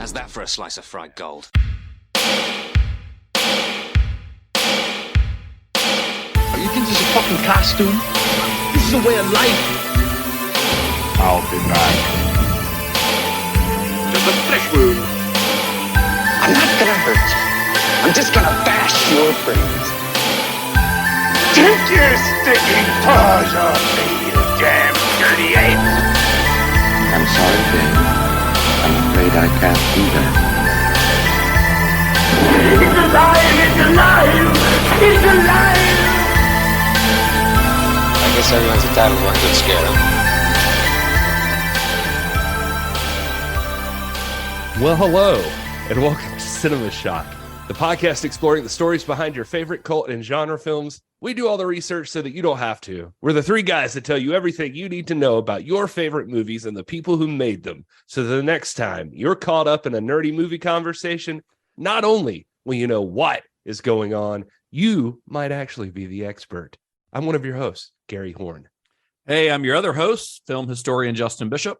How's that for a slice of fried gold? You think this is a fucking costume? This is a way of life. I'll be back. Just a flesh wound. I'm not gonna hurt you. I'm just gonna bash your brains. Take your sticking paws off me, you damn dirty ape! I'm sorry, Dave. I'm afraid I can't do that. It's alive! It's alive! It's alive! I guess everyone's entitled to one good scare, huh? Well, hello, and welcome to Cinema Shock, the podcast exploring the stories behind your favorite cult and genre films. We do all the research so that you don't have to. We're the three guys that tell you everything you need to know about your favorite movies and the people who made them. So the next time you're caught up in a nerdy movie conversation, not only will you know what is going on, you might actually be the expert. I'm one of your hosts, Gary Horne. Hey, I'm your other host, film historian Justin Bishop.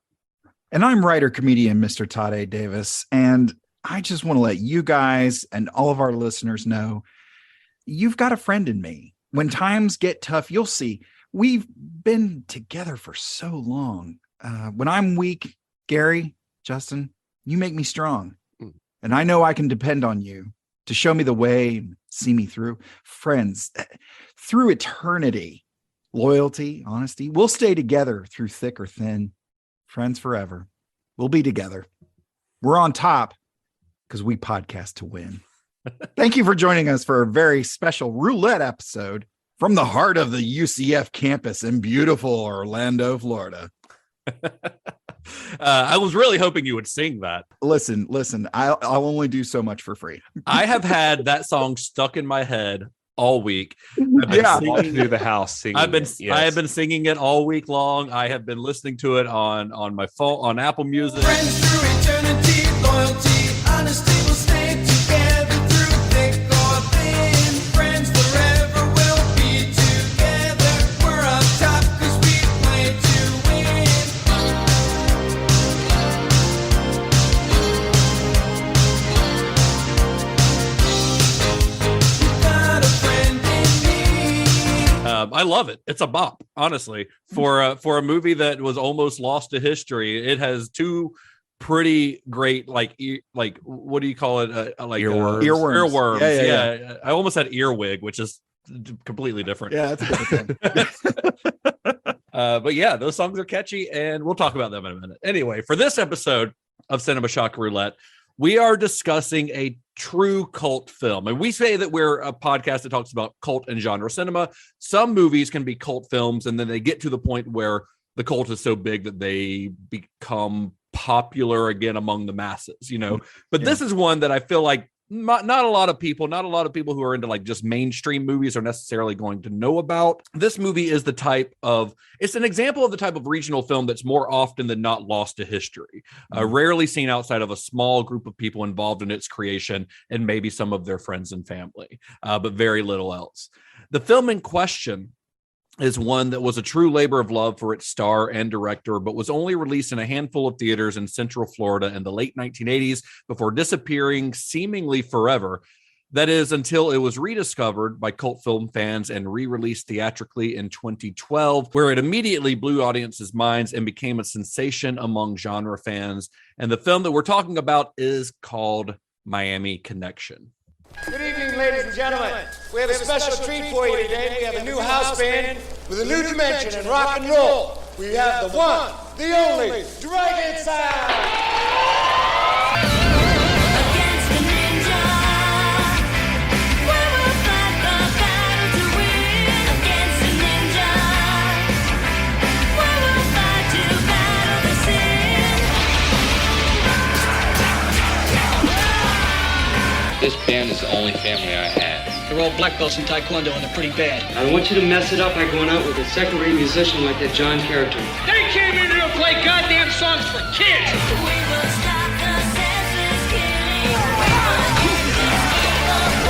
And I'm writer-comedian Mr. Todd A. Davis. And I just want to let you guys and all of our listeners know you've got a friend in me. When times get tough, you'll see we've been together for so long. When I'm weak, Gary, Justin, you make me strong. And I know I can depend on you to show me the way and see me through. Friends, through eternity, loyalty, honesty, we'll stay together through thick or thin. Friends forever. We'll be together. We're on top because we podcast to win. Thank you for joining us for a very special roulette episode from the heart of the UCF campus in beautiful Orlando, Florida. I was really hoping you would sing that. Listen, I'll only do so much for free. I have had that song stuck in my head all week. Walking through the house singing. I have been singing it all week long. I have been listening to it on my phone, on Apple Music. Friends through eternity, loyalty, honesty will stay together through thick or thin. Friends forever will be together. We're on top 'cause we play to win. Got a friend in me. I love it. It's a bop, honestly. For a movie that was almost lost to history, it has two pretty great what do you call it? Earworms. Yeah. I almost had earwig, which is completely different. Yeah, that's a different thing. But yeah, those songs are catchy, and we'll talk about them in a minute. Anyway, for this episode of Cinema Shock Roulette, we are discussing a true cult film. And we say that we're a podcast that talks about cult and genre cinema. Some movies can be cult films, and then they get to the point where the cult is so big that they become popular again among the masses, But this is one that I feel like not a lot of people who are into like just mainstream movies are necessarily going to know about. This movie is it's an example of the type of regional film that's more often than not lost to history, rarely seen outside of a small group of people involved in its creation and maybe some of their friends and family, but very little else. The film in question is one that was a true labor of love for its star and director, but was only released in a handful of theaters in Central Florida in the late 1980s before disappearing seemingly forever. That is, until it was rediscovered by cult film fans and re-released theatrically in 2012, where it immediately blew audiences' minds and became a sensation among genre fans. And the film that we're talking about is called Miami Connection. Good evening, ladies and gentlemen. We have a special treat for you today. We have a new house band with a new dimension in rock and roll. We have the one, the only, Dragon Sound. Against the ninja, we will fight the battle to win. Against the ninja, we will fight to battle the sin. This band is the only family I had. They're all black belts in Taekwondo and they're pretty bad. I want you to mess it up by going out with a second-rate musician like that John character. They came in here to play goddamn songs for kids! We will stop the senseless killing. We will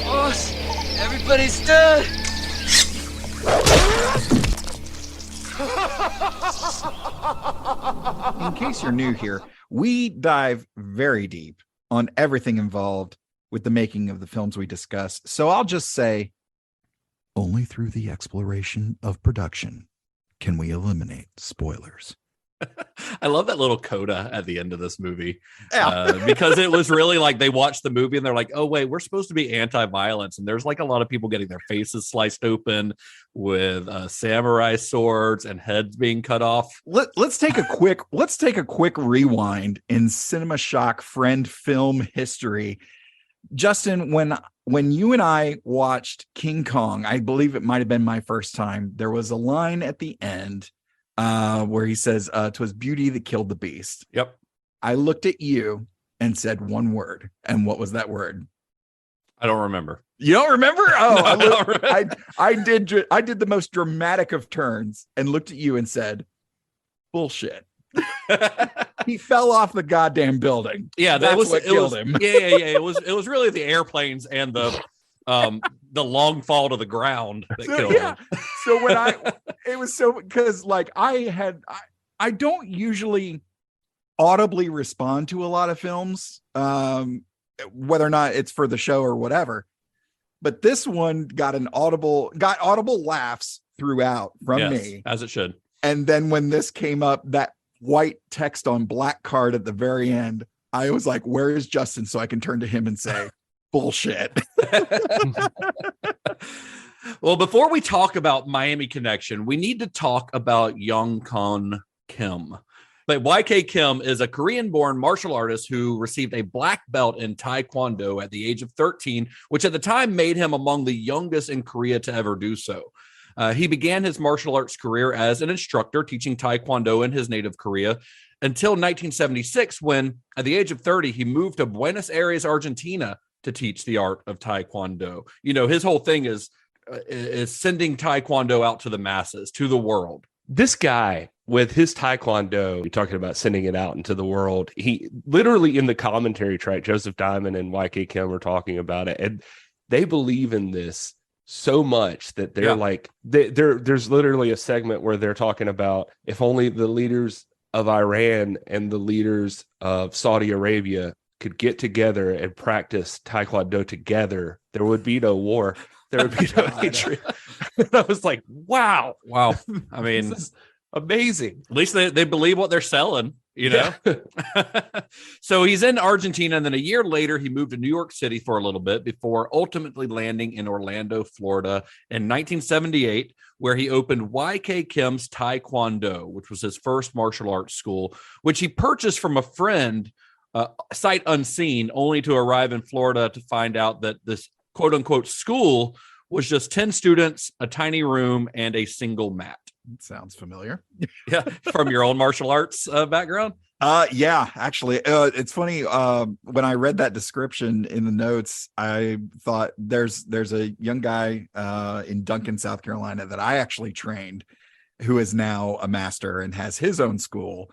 Boss, everybody stood. In case you're new here, We dive very deep on everything involved with the making of the films we discuss. So I'll just say, only through the exploration of production can we eliminate spoilers. I love that little coda at the end of this movie Yeah. because it was really like they watched the movie and they're like, oh, wait, we're supposed to be anti-violence. And there's like a lot of people getting their faces sliced open with samurai swords and heads being cut off. Let's take a quick rewind in Cinema Shock friend film history. Justin, when you and I watched King Kong, I believe it might have been my first time, there was a line at the end where he says, "'Twas beauty that killed the beast." Yep. I looked at you and said one word. And what was that word? I don't remember. You don't remember? Oh, No, I don't remember. I did the most dramatic of turns and looked at you and said, bullshit. He fell off the goddamn building. Yeah, That's what killed was, him. Yeah. It was really the airplanes and the long fall to the ground that killed him. So it was so, because like I don't usually audibly respond to a lot of films, whether or not it's for the show or whatever. But this one got audible laughs throughout from me, as it should. And then when this came up, that white text on black card at the very end, I was like, where is Justin? So I can turn to him and say, bullshit. Well, before we talk about Miami Connection, we need to talk about Young Kon Kim. But YK Kim is a Korean-born martial artist who received a black belt in Taekwondo at the age of 13, which at the time made him among the youngest in Korea to ever do so. He began his martial arts career as an instructor teaching Taekwondo in his native Korea until 1976, when at the age of 30, he moved to Buenos Aires, Argentina to teach the art of Taekwondo. You know, his whole thing is sending Taekwondo out to the masses, to the world. This guy with his Taekwondo, you're talking about sending it out into the world. He literally in the commentary track, Joseph Diamond and YK Kim were talking about it, and they believe in this so much that they're like, there's literally a segment where they're talking about if only the leaders of Iran and the leaders of Saudi Arabia could get together and practice Taekwondo together, there would be no war. There would be no hatred. I was like, wow. I mean, this is amazing. At least they believe what they're selling, you know? Yeah. So he's in Argentina, and then a year later, he moved to New York City for a little bit before ultimately landing in Orlando, Florida in 1978, where he opened YK Kim's Taekwondo, which was his first martial arts school, which he purchased from a friend, sight unseen, only to arrive in Florida to find out that this quote unquote school was just 10 students, a tiny room, and a single mat. Sounds familiar. Yeah. From your own martial arts background. Yeah, actually, it's funny. When I read that description in the notes, I thought there's a young guy in Duncan, South Carolina that I actually trained, who is now a master and has his own school.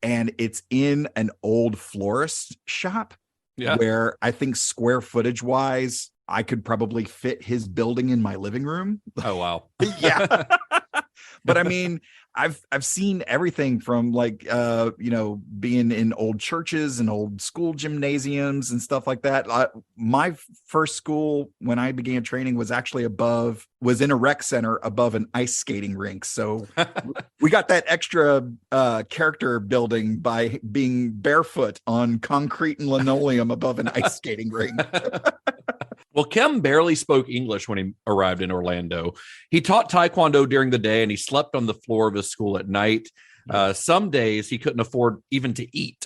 And it's in an old florist shop where I think square footage wise, I could probably fit his building in my living room. Oh, wow. Yeah. But I mean, I've seen everything from like, being in old churches and old school gymnasiums and stuff like that. My first school when I began training was actually was in a rec center above an ice skating rink. So we got that extra character building by being barefoot on concrete and linoleum above an ice skating rink. Well, Kim barely spoke English when he arrived in Orlando. He taught Taekwondo during the day and he slept on the floor of his school at night. Some days he couldn't afford even to eat.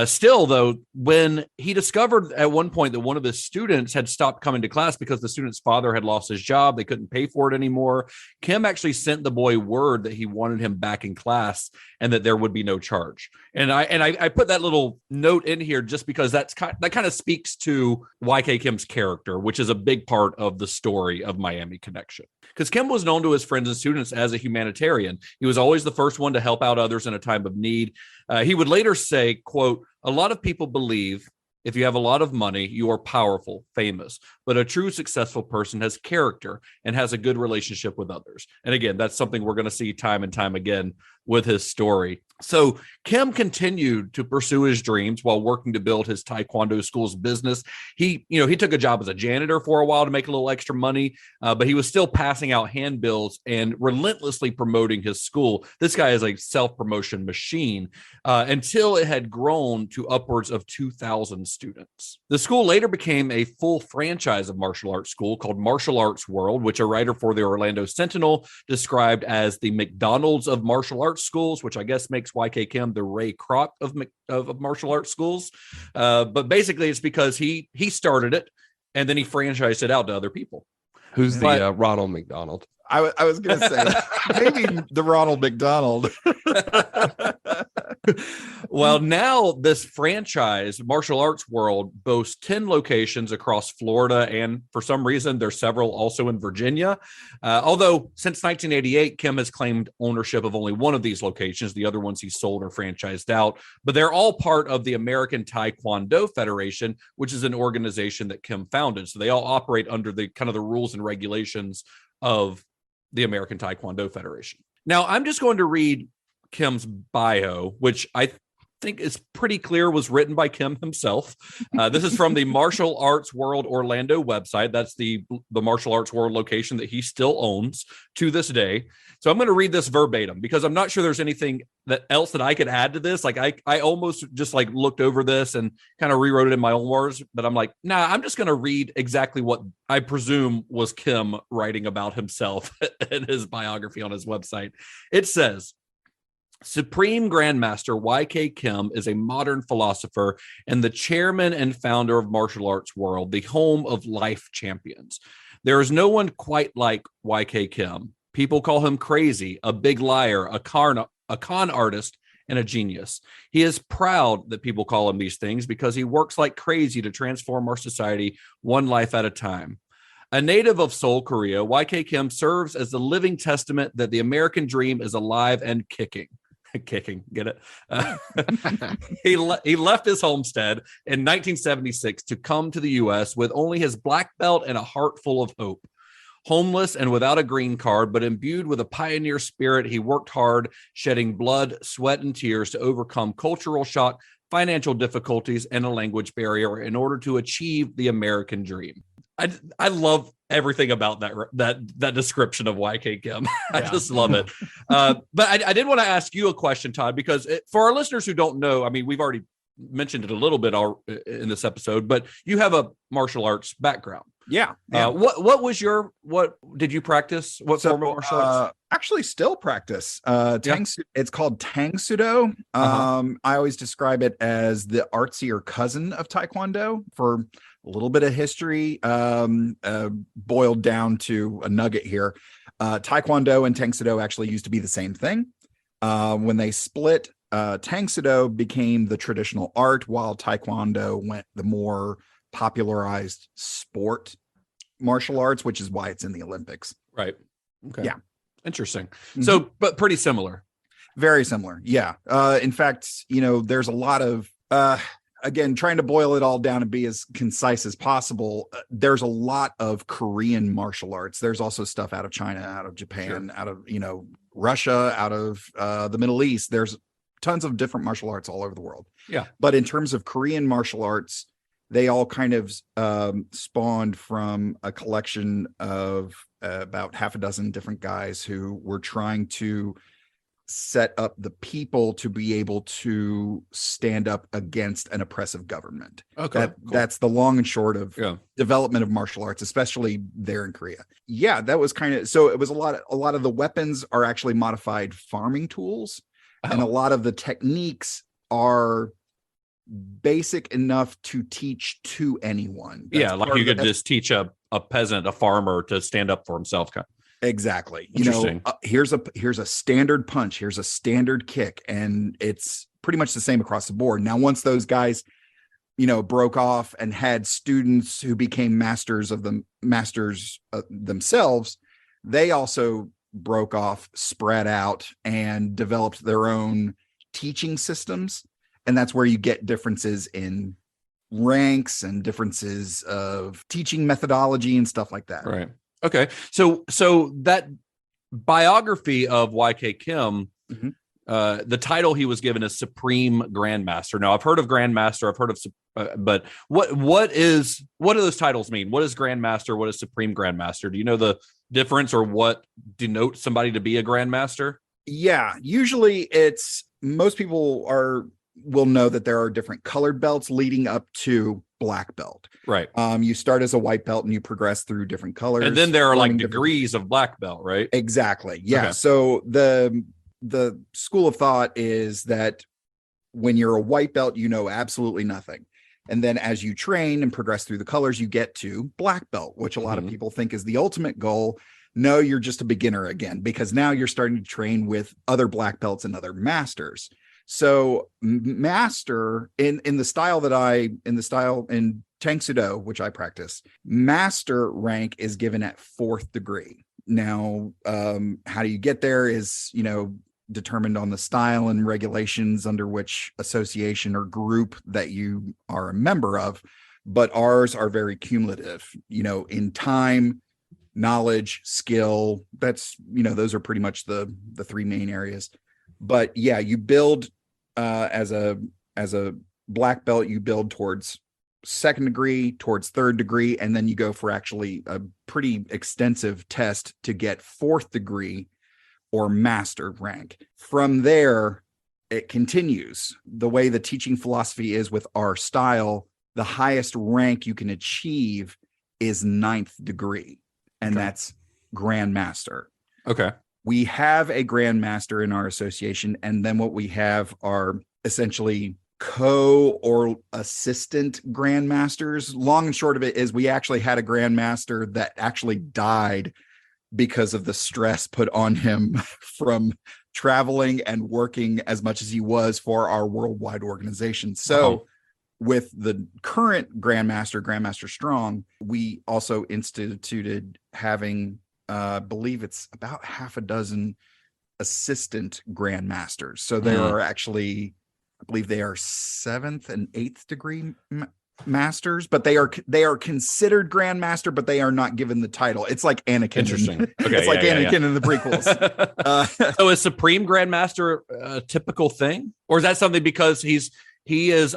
Still, though, when he discovered at one point that one of his students had stopped coming to class because the student's father had lost his job, they couldn't pay for it anymore, Kim actually sent the boy word that he wanted him back in class and that there would be no charge. And I put that little note in here just because that kind of speaks to YK Kim's character, which is a big part of the story of Miami Connection. Because Kim was known to his friends and students as a humanitarian. He was always the first one to help out others in a time of need. He would later say, quote, "A lot of people believe if you have a lot of money, you are powerful, famous, but a true successful person has character and has a good relationship with others." And again, that's something we're going to see time and time again with his story. So Kim continued to pursue his dreams while working to build his Taekwondo school's business. He took a job as a janitor for a while to make a little extra money, but he was still passing out handbills and relentlessly promoting his school. This guy is a self-promotion machine until it had grown to upwards of 2,000 students. The school later became a full franchise of martial arts school called Martial Arts World, which a writer for the Orlando Sentinel described as the McDonald's of martial arts schools, which I guess makes YK Kim the Ray Kroc of martial arts schools. But basically it's because he started it and then he franchised it out to other people. Who's the Ronald McDonald? I was going to say maybe the Ronald McDonald. Well, now this franchise, Martial Arts World, boasts 10 locations across Florida, and for some reason, there's several also in Virginia. Although since 1988, Kim has claimed ownership of only one of these locations. The other ones he sold or franchised out, but they're all part of the American Taekwondo Federation, which is an organization that Kim founded. So they all operate under the kind of the rules and regulations of the American Taekwondo Federation. Now, I'm just going to read Kim's bio, which I think is pretty clear was written by Kim himself. This is from the Martial Arts World Orlando website. That's the Martial Arts World location that he still owns to this day. So I'm going to read this verbatim because I'm not sure there's anything else that I could add to this. Like I almost just like looked over this and kind of rewrote it in my own words, but I'm like, nah, I'm just going to read exactly what I presume was Kim writing about himself in his biography on his website. It says, Supreme Grandmaster YK Kim is a modern philosopher and the chairman and founder of Martial Arts World, the home of life champions. There is no one quite like YK Kim. People call him crazy, a big liar, a con artist, and a genius. He is proud that people call him these things because he works like crazy to transform our society one life at a time. A native of Seoul, Korea, YK Kim serves as the living testament that the American dream is alive and kicking. Kicking, get it? He left his homestead in 1976 to come to the U.S. with only his black belt and a heart full of hope. Homeless and without a green card, but imbued with a pioneer spirit, he worked hard, shedding blood, sweat, and tears to overcome cultural shock, financial difficulties, and a language barrier in order to achieve the American dream. I love everything about that description of YK Kim. I just love it. But I did want to ask you a question, Todd, because for our listeners who don't know, I mean, we've already mentioned it a little bit in this episode, but you have a martial arts background. Yeah. What did you practice? What form of martial arts? Actually still practice. It's called Tang Sudo. I always describe it as the artsier cousin of Taekwondo. For a little bit of history, boiled down to a nugget here. Taekwondo and Tang Sudo actually used to be the same thing. When they split, Tang Sudo became the traditional art, while Taekwondo went the more popularized sport martial arts, which is why it's in the Olympics. Right. Okay. Yeah. Interesting. So, but pretty similar. Very similar. Yeah. In fact, there's a lot of, again, trying to boil it all down and be as concise as possible. There's a lot of Korean martial arts. There's also stuff out of China, out of Japan, out of, Russia, out of the Middle East. There's tons of different martial arts all over the world. Yeah. But in terms of Korean martial arts, they all kind of spawned from a collection of about half a dozen different guys who were trying to set up the people to be able to stand up against an oppressive government. Okay, cool. That's the long and short of development of martial arts, especially there in Korea. Yeah, that was kind of, so it was a lot of the weapons are actually modified farming tools, and a lot of the techniques are basic enough to teach to anyone. That's like you could just teach a peasant, a farmer, to stand up for himself. Exactly. Here's a standard punch, here's a standard kick, and it's pretty much the same across the board. Now, once those guys, broke off and had students who became masters themselves, they also broke off, spread out, and developed their own teaching systems. And that's where you get differences in ranks and differences of teaching methodology and stuff like that. Right. Okay. So that biography of YK Kim, The title he was given is Supreme Grandmaster. Now, I've heard of Grandmaster. I've heard of, but what do those titles mean? What is Grandmaster? What is Supreme Grandmaster? Do you know the difference or what denotes somebody to be a Grandmaster? Yeah, usually most people will know that there are different colored belts leading up to black belt. Right. You start as a white belt and you progress through different colors. And then there are like learning degrees of black belt, right? Exactly. Yeah. Okay. So the school of thought is that when you're a white belt, you know absolutely nothing. And then as you train and progress through the colors, you get to black belt, which a lot of people think is the ultimate goal. No, you're just a beginner again, because now you're starting to train with other black belts and other masters. So master in Taekwondo, which I practice, master rank is given at 4th degree. Now, how do you get there is, determined on the style and regulations under which association or group that you are a member of, but ours are very cumulative, in time, knowledge, skill. That's, those are pretty much the 3 main areas. But yeah, you build as a black belt, you build towards 2nd degree, towards 3rd degree, and then you go for actually a pretty extensive test to get 4th degree or master rank. From there, it continues. The way the teaching philosophy is with our style, the highest rank you can achieve is 9th degree, and that's grandmaster. Okay. We have a grandmaster in our association, and then what we have are essentially or assistant grandmasters. Long and short of it is we actually had a grandmaster that actually died because of the stress put on him from traveling and working as much as he was for our worldwide organization. So with the current Grandmaster Strong, we also instituted having, I believe it's about half a dozen assistant grandmasters. So there are actually, I believe they are 7th and 8th degree masters, but they are considered grandmaster, but they are not given the title. It's like Anakin. Interesting. Okay, it's like Anakin in the prequels. So is Supreme Grandmaster a typical thing, or is that something because he is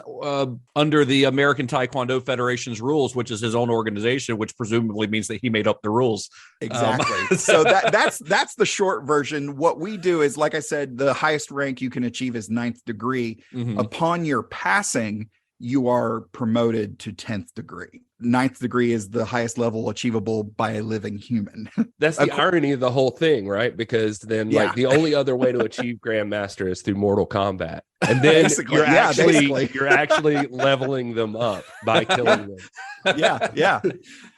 under the American Taekwondo Federation's rules, which is his own organization, which presumably means that he made up the rules. Exactly. So that's the short version. What we do is, like I said, the highest rank you can achieve is 9th degree. Upon your passing, you are promoted to 10th degree. 9th degree is the highest level achievable by a living human. That's the irony of the whole thing, right? Because then like the only other way to achieve Grandmaster is through Mortal Kombat. And then you're actually leveling them up by killing them. Yeah.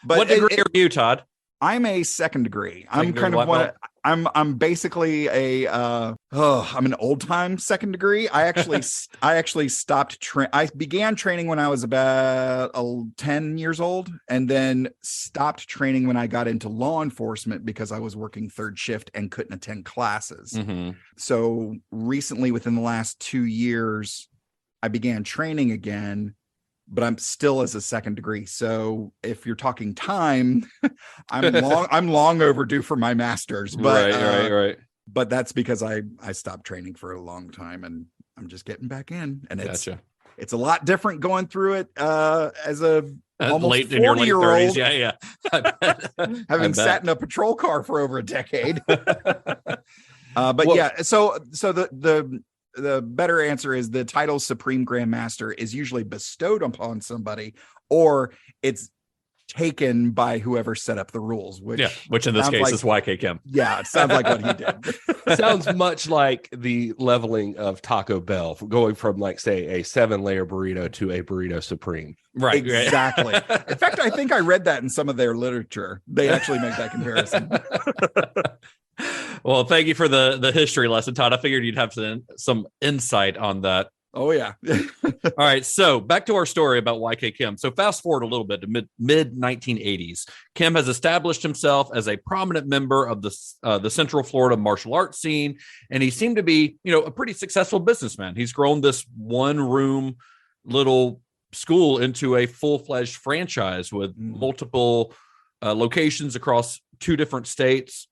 But what degree are you, Todd? I'm a 2nd degree. I'm kind of one. I'm basically I'm an old time 2nd degree. I actually stopped I began training when I was about 10 years old, and then stopped training when I got into law enforcement because I was working 3rd shift and couldn't attend classes. So recently, within the last 2 years, I began training again, but I'm still as a 2nd degree. So if you're talking time, I'm long overdue for my master's. But right. But that's because I stopped training for a long time, and I'm just getting back in. And it's a lot different going through it as a almost late in your late 30s. Yeah. Having sat in a patrol car for over a decade. So the better answer is the title Supreme Grandmaster is usually bestowed upon somebody, or it's taken by whoever set up the rules, which in this case is YK Kim. Yeah, it sounds like what he did. Sounds much like the leveling of Taco Bell, going from like, say, a 7-layer burrito to a burrito supreme. Right. Exactly. In fact, I think I read that in some of their literature. They actually make that comparison. Well, thank you for the history lesson, Todd. I figured you'd have some insight on that. Oh, yeah. All right. So back to our story about YK Kim. So fast forward a little bit to mid 1980s. Kim has established himself as a prominent member of the Central Florida martial arts scene, and he seemed to be, a pretty successful businessman. He's grown this one-room little school into a full-fledged franchise with multiple locations across 2 different states.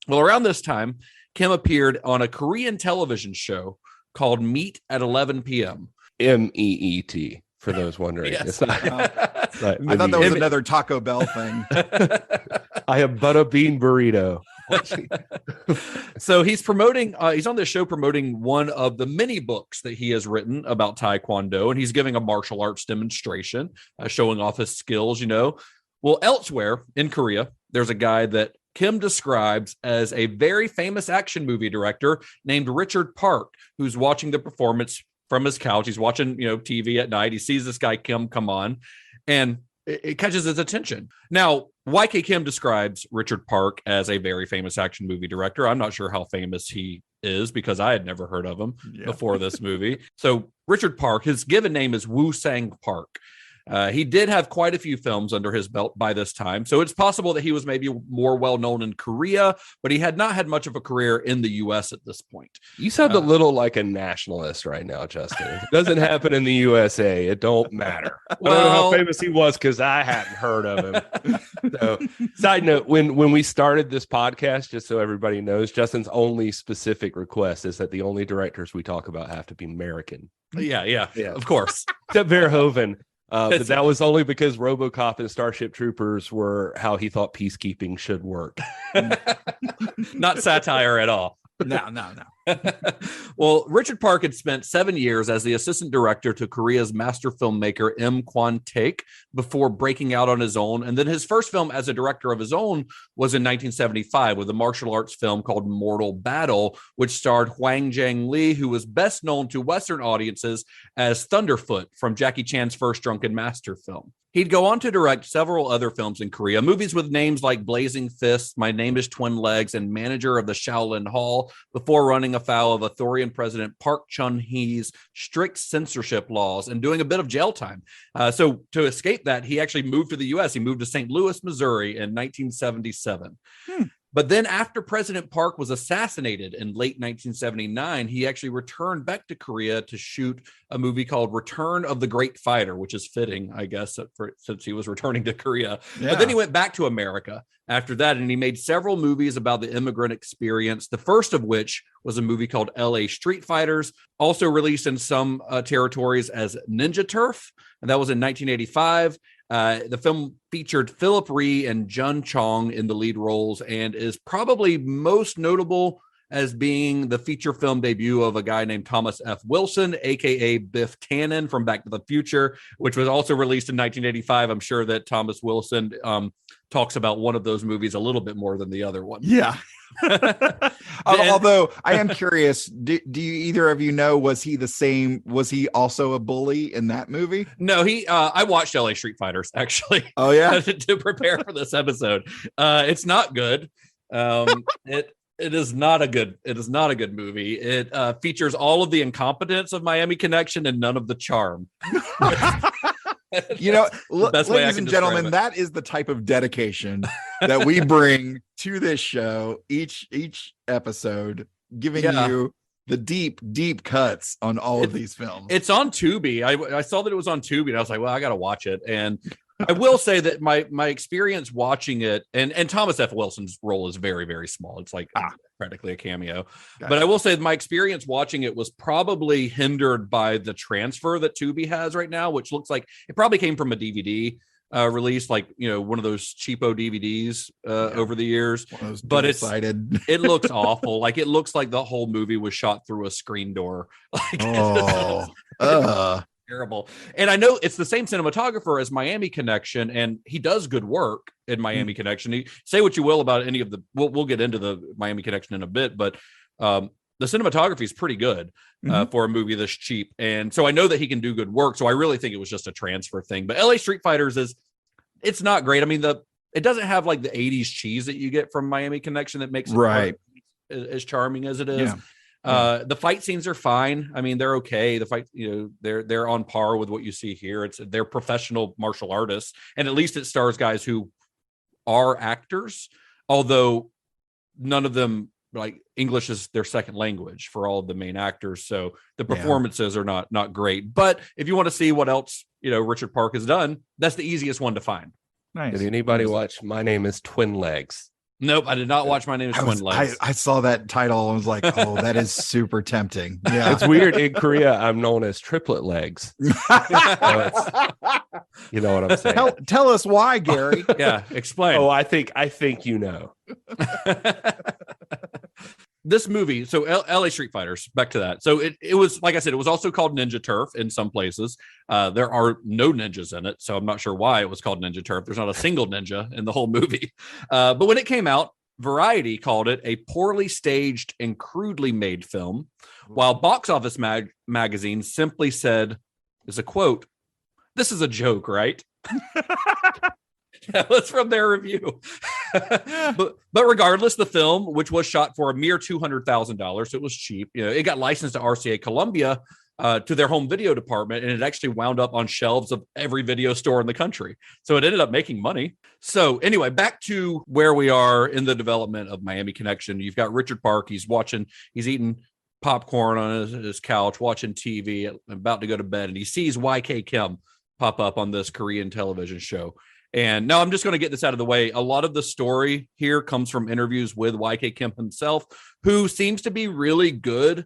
Well, around this time, Kim appeared on a Korean television show called Meet at 11 p.m. MEET, for those wondering. Yes. It's not, it's not I thought that was MEET. another Taco Bell thing. I have butter bean burrito. So he's promoting, he's on this show promoting one of the many books that he has written about Taekwondo, and he's giving a martial arts demonstration, showing off his skills, you know. Well, elsewhere in Korea, there's a guy that Kim describes as a very famous action movie director named Richard Park, who's watching the performance from his couch. He's watching, you know, TV at night. He sees this guy, Kim, come on, and it catches his attention. Now, YK Kim describes Richard Park as a very famous action movie director. I'm not sure how famous he is because I had never heard of him before this movie. So Richard Park, his given name is Woo Sang Park. He did have quite a few films under his belt by this time, so it's possible that he was maybe more well-known in Korea, but he had not had much of a career in the U.S. at this point. You sound a little like a nationalist right now, Justin. If it doesn't happen in the USA, it don't matter. I don't know how famous he was because I hadn't heard of him. So, side note, when we started this podcast, just so everybody knows, Justin's only specific request is that the only directors we talk about have to be American. Yeah, of course. Except Verhoeven. But that was only because RoboCop and Starship Troopers were how he thought peacekeeping should work. Not satire at all. No. Well, Richard Park had spent 7 years as the assistant director to Korea's master filmmaker M. Kwon-taek before breaking out on his own. And then his first film as a director of his own was in 1975 with a martial arts film called Mortal Battle, which starred Hwang Jang-lee, who was best known to Western audiences as Thunderfoot from Jackie Chan's first Drunken Master film. He'd go on to direct several other films in Korea, movies with names like Blazing Fists, My Name is Twin Legs, and Manager of the Shaolin Hall, before running afoul of Authorian President Park Chung-hee's strict censorship laws and doing a bit of jail time. So to escape that, he actually moved to the U.S. He moved to St. Louis, Missouri in 1977. But then after President Park was assassinated in late 1979, he actually returned back to Korea to shoot a movie called Return of the Great Fighter, which is fitting, I guess, since he was returning to Korea. Yeah. But then he went back to America after that, and he made several movies about the immigrant experience, the first of which was a movie called L.A. Street Fighters, also released in some territories as Ninja Turf, and that was in 1985. The film featured Philip Ree and Jun Chong in the lead roles and is probably most notable as being the feature film debut of a guy named Thomas F. Wilson, a.k.a. Biff Tannen from Back to the Future, which was also released in 1985. I'm sure that Thomas Wilson talks about one of those movies a little bit more than the other one. Yeah. Although I am curious, do you either of you know, was he also a bully in that movie? No, I watched LA Street Fighters actually. Oh yeah. To prepare for this episode. It's not good. It is not a good movie. It features all of the incompetence of Miami Connection and none of the charm. You know, ladies and gentlemen, that is the type of dedication that we bring to this show each episode, giving you the deep cuts on all of these films. It's on Tubi. I saw that it was on Tubi, and I was like, well, I got to watch it. And I will say that my experience watching it, and Thomas F. Wilson's role is very, very small. It's like practically a cameo. But I will say that my experience watching it was probably hindered by the transfer that Tubi has right now, which looks like it probably came from a DVD release, like, you know, one of those cheapo DVDs over the years. But it looks awful. Like, it looks like the whole movie was shot through a screen door. Like, terrible. And I know it's the same cinematographer as Miami Connection, and he does good work in Miami Connection. Say what you will about any of the, we'll get into the Miami Connection in a bit, but the cinematography is pretty good for a movie this cheap. And so I know that he can do good work. So I really think it was just a transfer thing. But LA Street Fighters it's not great. I mean, it doesn't have like the 80s cheese that you get from Miami Connection that makes it as charming as it is. Yeah. The fight scenes are fine. I mean, they're okay. The fight, you know, they're on par with what you see here. They're professional martial artists, and at least it stars guys who are actors, although none of them, like, English is their second language for all of the main actors. So the performances are not great. But if you want to see what else, you know, Richard Park has done, that's the easiest one to find. Nice. Did anybody watch My Name is Twin Legs? Nope, I did not watch My Name is Twin Legs. I saw that title and was like, oh, that is super tempting. Yeah. It's weird. In Korea, I'm known as triplet legs. You know what I'm saying? Tell us why, Gary. Yeah, explain. Oh, I think you know. This movie, so LA Street Fighters, back to that. So it was, like I said, it was also called Ninja Turf in some places. There are no ninjas in it, so I'm not sure why it was called Ninja Turf. There's not a single ninja in the whole movie. But when it came out, Variety called it a poorly staged and crudely made film, while Box Office magazine simply said, as a quote, "This is a joke, right?" That was from their review. but regardless, the film, which was shot for a mere $200,000, so it was cheap. You know, it got licensed to RCA Columbia to their home video department, and it actually wound up on shelves of every video store in the country. So it ended up making money. So anyway, back to where we are in the development of Miami Connection. You've got Richard Park. He's eating popcorn on his couch, watching TV, about to go to bed, and he sees YK Kim pop up on this Korean television show. And now I'm just going to get this out of the way. A lot of the story here comes from interviews with YK Kim himself, who seems to be really good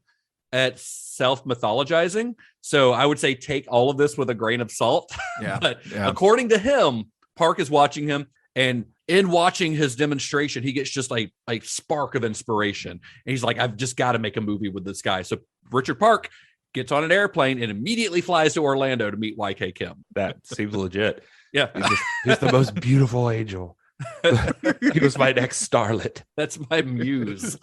at self-mythologizing. So I would say take all of this with a grain of salt. Yeah. But according to him, Park is watching him, and in watching his demonstration, he gets just like a spark of inspiration. And he's like, I've just got to make a movie with this guy. So Richard Park gets on an airplane and immediately flies to Orlando to meet YK Kim. That seems legit. Yeah. He's the most beautiful angel. He was my next starlet. That's my muse.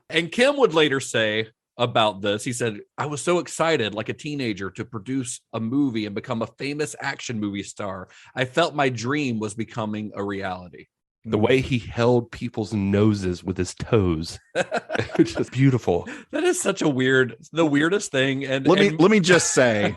And Kim would later say about this, he said, I was so excited like a teenager to produce a movie and become a famous action movie star. I felt my dream was becoming a reality. The way he held people's noses with his toes, which is beautiful. That is such the weirdest thing. And let me just say,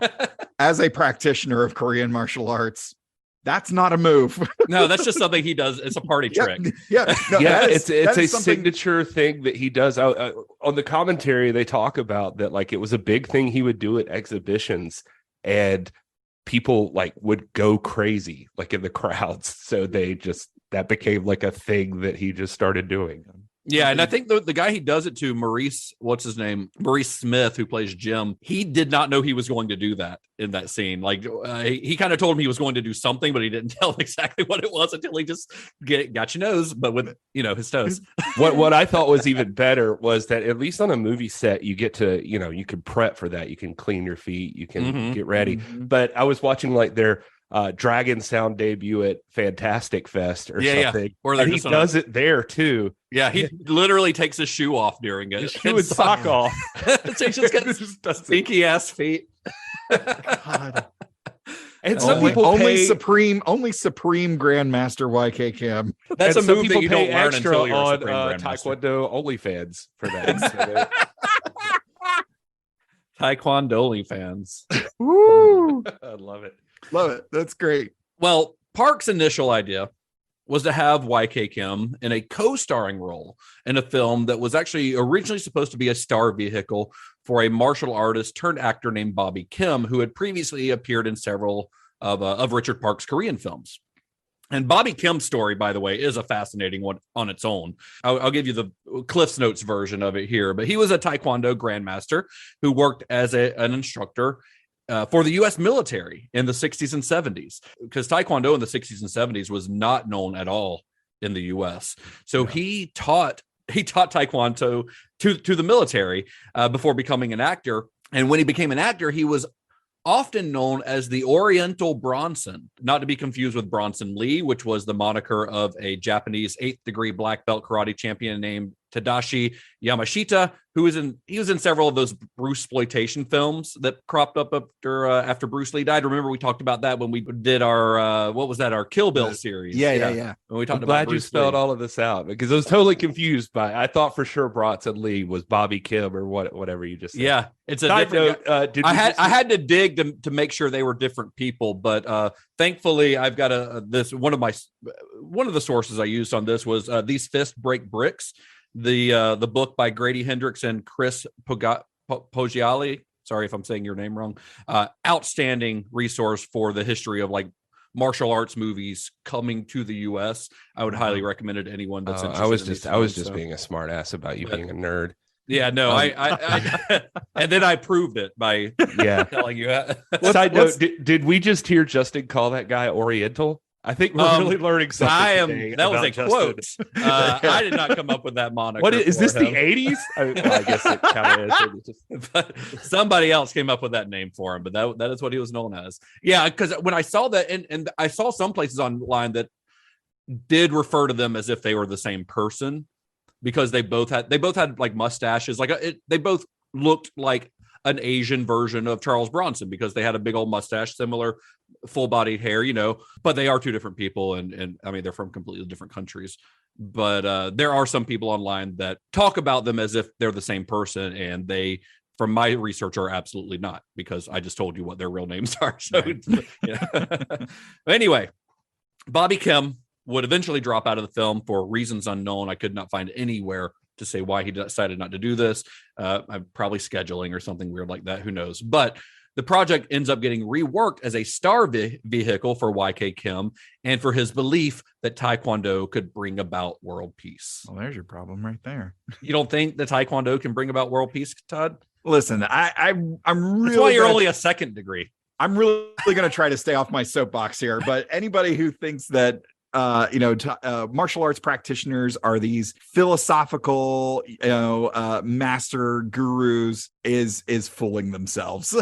as a practitioner of Korean martial arts, that's not a move. No, that's just something he does. It's a party trick. Yeah, no, it's a signature thing that he does. On the commentary, they talk about that, like, it was a big thing he would do at exhibitions, and people like would go crazy, like in the crowds. So that became like a thing that he just started doing. Yeah, and I think the guy he does it to, Maurice Smith, who plays Jim, he did not know he was going to do that in that scene. Like, he kind of told him he was going to do something, but he didn't tell him exactly what it was until he just got your nose, but with, his toes. What I thought was even better was that at least on a movie set, you get to, you can prep for that. You can clean your feet, you can get ready. Mm-hmm. But I was watching like their Dragon Sound debut at Fantastic Fest or something. Or he does it there too. Yeah, he literally takes his shoe off during it. His shoe and sock off. So he just got stinky ass feet. God. And some people only supreme grandmaster YK Kim. That's a move that you don't learn extra until you're on Taekwondo OnlyFans for that. Taekwondo OnlyFans. Woo! I love it. Love it. That's great. Well, Park's initial idea was to have YK Kim in a co-starring role in a film that was actually originally supposed to be a star vehicle for a martial artist turned actor named Bobby Kim, who had previously appeared in several of Richard Park's Korean films. And Bobby Kim's story, by the way, is a fascinating one on its own. I'll give you the Cliff's Notes version of it here, but he was a Taekwondo grandmaster who worked as an instructor for the U.S. military in the 60s and 70s, because Taekwondo in the 60s and 70s was not known at all in the U.S. So he taught Taekwondo to the military before becoming an actor. And when he became an actor, he was often known as the Oriental Bronson, not to be confused with Bronson Lee, which was the moniker of a Japanese 8th degree black belt karate champion named Tadashi Yamashita, who was in several of those Bruceploitation films that cropped up after Bruce Lee died. Remember, we talked about that when we did our our Kill Bill series. Yeah. When we talked I'm about glad Bruce you spelled Lee. all of this out, because I was totally confused I thought for sure Bronson Lee was Bobby Kim or whatever you just said. Yeah, it's a Side different. note, I had to dig to make sure they were different people, but thankfully I've got one of the sources I used on this was These Fists Break Bricks, the book by Grady Hendrix and Chris Poggiali. Sorry if I'm saying your name wrong. Outstanding resource for the history of like martial arts movies coming to the US. I would highly recommend it to anyone that's interested. I was just being a smart ass about you being a nerd. Yeah, no, I and then I proved it by telling you. Side note, did we just hear Justin call that guy Oriental? I think we're really learning something. That was a quote. I did not come up with that moniker. What is this? him. The 80s? I guess it kind of is. But somebody else came up with that name for him, but that is what he was known as. Yeah, because when I saw that, and I saw some places online that did refer to them as if they were the same person, because they both had like mustaches, like they both looked like an Asian version of Charles Bronson, because they had a big old mustache, similar full-bodied hair, but they are two different people, and I mean they're from completely different countries. But there are some people online that talk about them as if they're the same person, and they, from my research, are absolutely not, because I just told you what their real names are. So anyway, Bobby Kim would eventually drop out of the film for reasons unknown. I could not find anywhere to say why he decided not to do this. I'm probably scheduling or something weird like that. Who knows? But the project ends up getting reworked as a star vehicle for YK Kim and for his belief that Taekwondo could bring about world peace. Well, there's your problem right there. You don't think that Taekwondo can bring about world peace, Todd? Listen, I'm really. That's why you're only a second degree. I'm really going to try to stay off my soapbox here, but anybody who thinks that martial arts practitioners are these philosophical, master gurus is fooling themselves.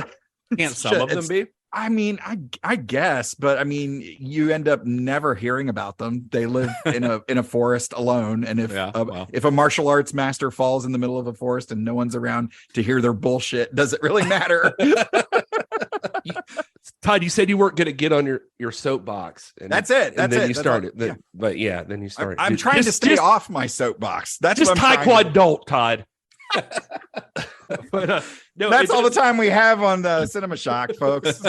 Can't some of them be? I mean, I guess, but I mean, you end up never hearing about them. They live in a forest alone, and if a martial arts master falls in the middle of a forest and no one's around to hear their bullshit, does it really matter? Todd, you said you weren't going to get on your soapbox. And that's it. And then you started. But then you started. I'm trying to stay off my soapbox. That's just what I'm Taekwondo, Todd. But no, that's all the time we have on the Cinema Shock, folks.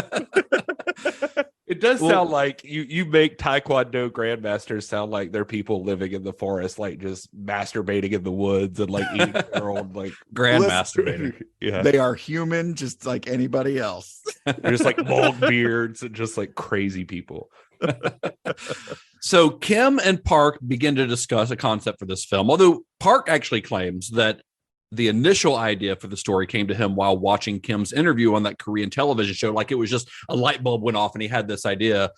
It does sound like you make Taekwondo grandmasters sound like they're people living in the forest, like just masturbating in the woods and like eating their own like grandmasturbating. Yeah, they are human, just like anybody else. They're just like long beards and just like crazy people. So Kim and Park begin to discuss a concept for this film, although Park actually claims that the initial idea for the story came to him while watching Kim's interview on that Korean television show. Like it was just a light bulb went off and he had this idea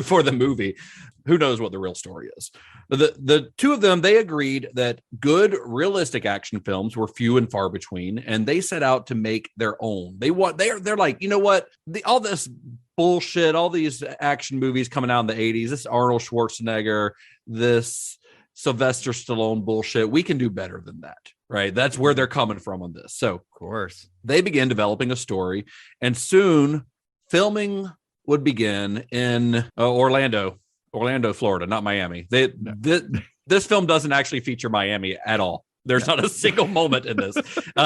for the movie. Who knows what the real story is? The two of them, they agreed that good, realistic action films were few and far between, and they set out to make their own. They're like, you know what? All this bullshit, all these action movies coming out in the 80s, this Arnold Schwarzenegger, this Sylvester Stallone bullshit, we can do better than that. Right. That's where they're coming from on this. So, of course, they began developing a story, and soon filming would begin in Orlando, Florida, not Miami. This film doesn't actually feature Miami at all. There's not a single moment in this.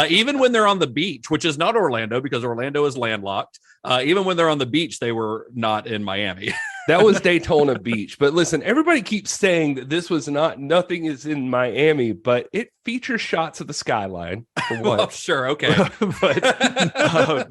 Even when they're on the beach, which is not Orlando because Orlando is landlocked. Even when they're on the beach, they were not in Miami. That was Daytona Beach. But listen, everybody keeps saying that this was nothing is in Miami, but it features shots of the skyline. For one. Well, sure. Okay. But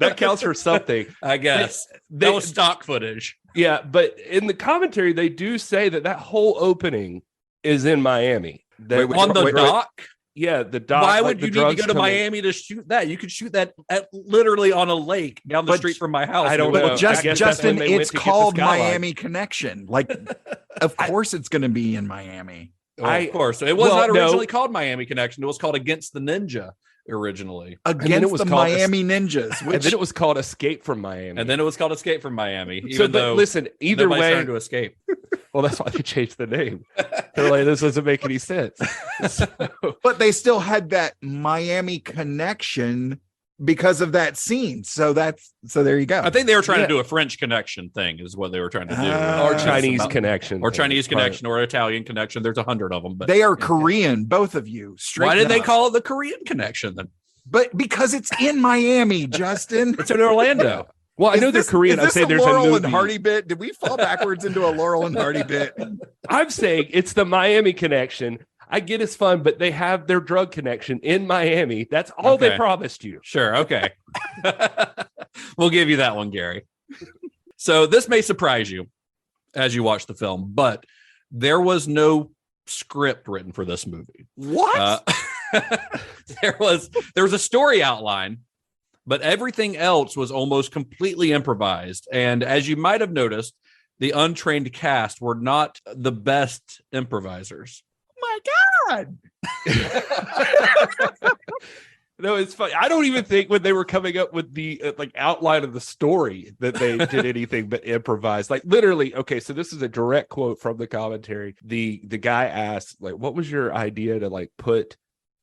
that counts for something. I guess. That was stock footage. Yeah. But in the commentary, they do say that whole opening is in Miami. On the dock? Yeah, the dock. Why would you need to go to Miami to shoot that? You could shoot that literally on a lake down the street from my house. I don't know. Justin, it's called Miami Connection. Like, of course it's going to be in Miami. Of course. It was not originally called Miami Connection. It was called Against the Ninja originally. Against the Miami Ninjas. And then it was called Escape from Miami. Listen, either way. Trying to escape. Well, that's why they changed the name. They're like, this doesn't make any sense. But they still had that Miami connection because of that scene. So there you go. I think they were trying to do a French connection thing is what they were trying to do. Or Chinese connection. Or Chinese connection or Italian connection. There's 100 of them. But they are Korean, both of you. Why did they call it the Korean connection then? But because it's in Miami, Justin. It's in Orlando. Well, I know they're Korean. I'm saying there's a Laurel movie. And Hardy bit. Did we fall backwards into a Laurel and Hardy bit? I'm saying it's the Miami connection. I get it's fun, but they have their drug connection in Miami. That's all they promised you. Sure. Okay. We'll give you that one, Gary. So this may surprise you, as you watch the film, but there was no script written for this movie. What? There was a story outline, but everything else was almost completely improvised. And as you might have noticed, the untrained cast were not the best improvisers. My God. No, it's funny. I don't even think when they were coming up with the like outline of the story that they did anything but improvise. Like literally, okay, so this is a direct quote from the commentary. The guy asked, like, what was your idea to like put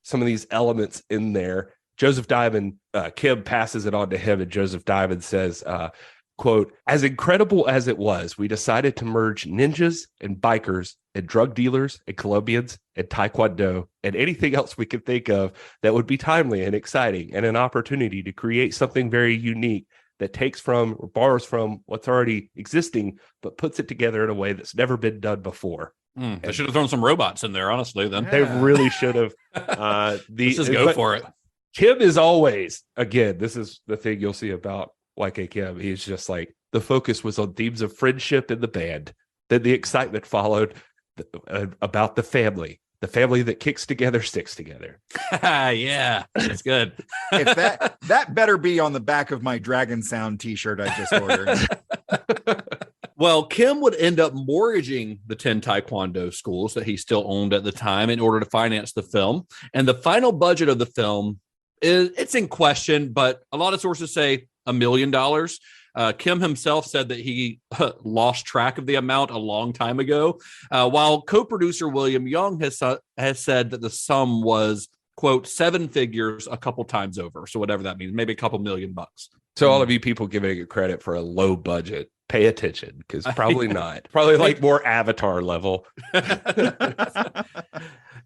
some of these elements in there? Joseph Diamond, Kim passes it on to him, and Joseph Diamond says, quote, as incredible as it was, we decided to merge ninjas and bikers and drug dealers and Colombians and Taekwondo and anything else we could think of that would be timely and exciting and an opportunity to create something very unique that takes from or borrows from what's already existing, but puts it together in a way that's never been done before. They should have thrown some robots in there, honestly, then. They really should have. Let's just go for it. Kim is always, again, this is the thing you'll see about YK Kim. He's just like, the focus was on themes of friendship in the band. Then the excitement followed about the family that kicks together, sticks together. Yeah, that's good. If that better be on the back of my Dragon Sound t-shirt I just ordered. Well, Kim would end up mortgaging the 10 Taekwondo schools that he still owned at the time in order to finance the film. And the final budget of the film it's in question, but a lot of sources say $1 million. Kim himself said that he lost track of the amount a long time ago, while co-producer William Young has said that the sum was, quote, 7 figures a couple times over. So whatever that means, maybe a couple $1 million. So all of you people giving it credit for a low budget, pay attention, because probably not. Probably like more Avatar level.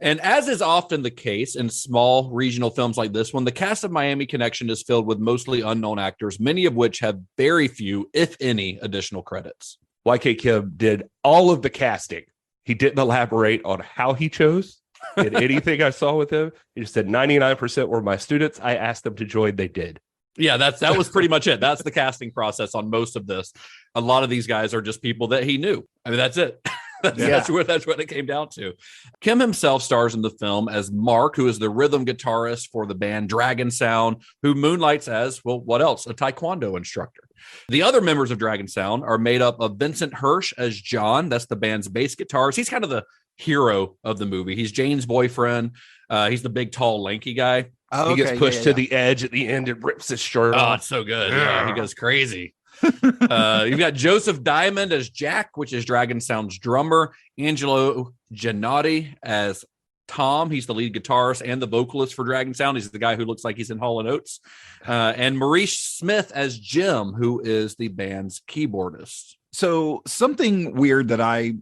And as is often the case in small regional films like this one, the cast of Miami Connection is filled with mostly unknown actors, many of which have very few, if any, additional credits. YK Kim did all of the casting. He didn't elaborate on how he chose in anything I saw with him. He just said 99% were my students. I asked them to join. They did. Yeah, that was pretty much it. That's the casting process on most of this. A lot of these guys are just people that he knew. I mean, that's it. That's what it came down to. Kim himself stars in the film as Mark, who is the rhythm guitarist for the band Dragon Sound, who moonlights as, well, what else? A Taekwondo instructor. The other members of Dragon Sound are made up of Vincent Hirsch as John. That's the band's bass guitarist. He's kind of the hero of the movie. He's Jane's boyfriend. He's the big, tall, lanky guy. Oh, he gets pushed to the edge at the end and rips his shirt off. Oh, it's so good. Yeah, he goes crazy. You've got Joseph Diamond as Jack, which is Dragon Sound's drummer. Angelo Giannotti as Tom. He's the lead guitarist and the vocalist for Dragon Sound. He's the guy who looks like he's in Hall & Oates. And Maurice Smith as Jim, who is the band's keyboardist. So something weird that I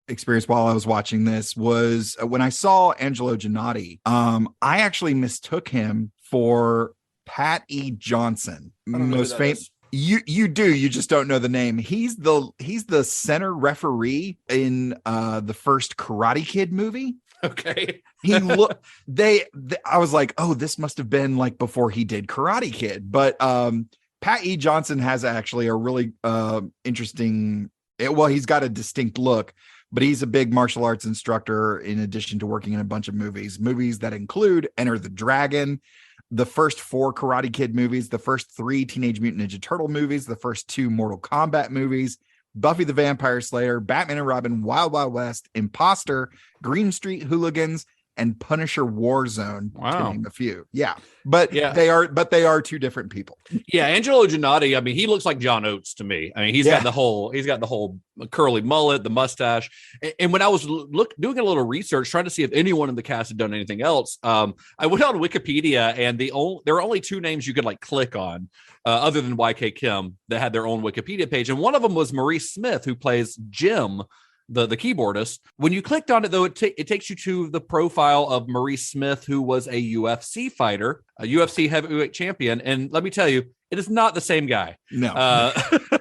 experienced while I was watching this was when I saw Angelo Giannotti, I actually mistook him for Pat E. Johnson, most famous. You do, you just don't know the name. He's the center referee in the first Karate Kid movie. Okay. I was like, oh, this must have been like before he did Karate Kid. But Pat E. Johnson has actually a really interesting, he's got a distinct look, but he's a big martial arts instructor in addition to working in a bunch of movies that include Enter the Dragon, the first 4 Karate Kid movies, the first 3 Teenage Mutant Ninja Turtle movies, the first 2 Mortal Kombat movies, Buffy the Vampire Slayer, Batman and Robin, Wild Wild West, Imposter, Green Street Hooligans, and Punisher Warzone. Wow. To name a few. Yeah. But they are 2 different people. Yeah, Angelo Giannotti, I mean, he looks like John Oates to me. I mean, he's got the whole curly mullet, the mustache. And when I was doing a little research, trying to see if anyone in the cast had done anything else, I went on Wikipedia, and there were only 2 names you could like click on, other than YK Kim, that had their own Wikipedia page. And one of them was Maurice Smith, who plays Jim, the keyboardist. When you clicked on it, though, it takes you to the profile of Maurice Smith, who was a UFC fighter, a UFC heavyweight champion. And let me tell you, it is not the same guy. No.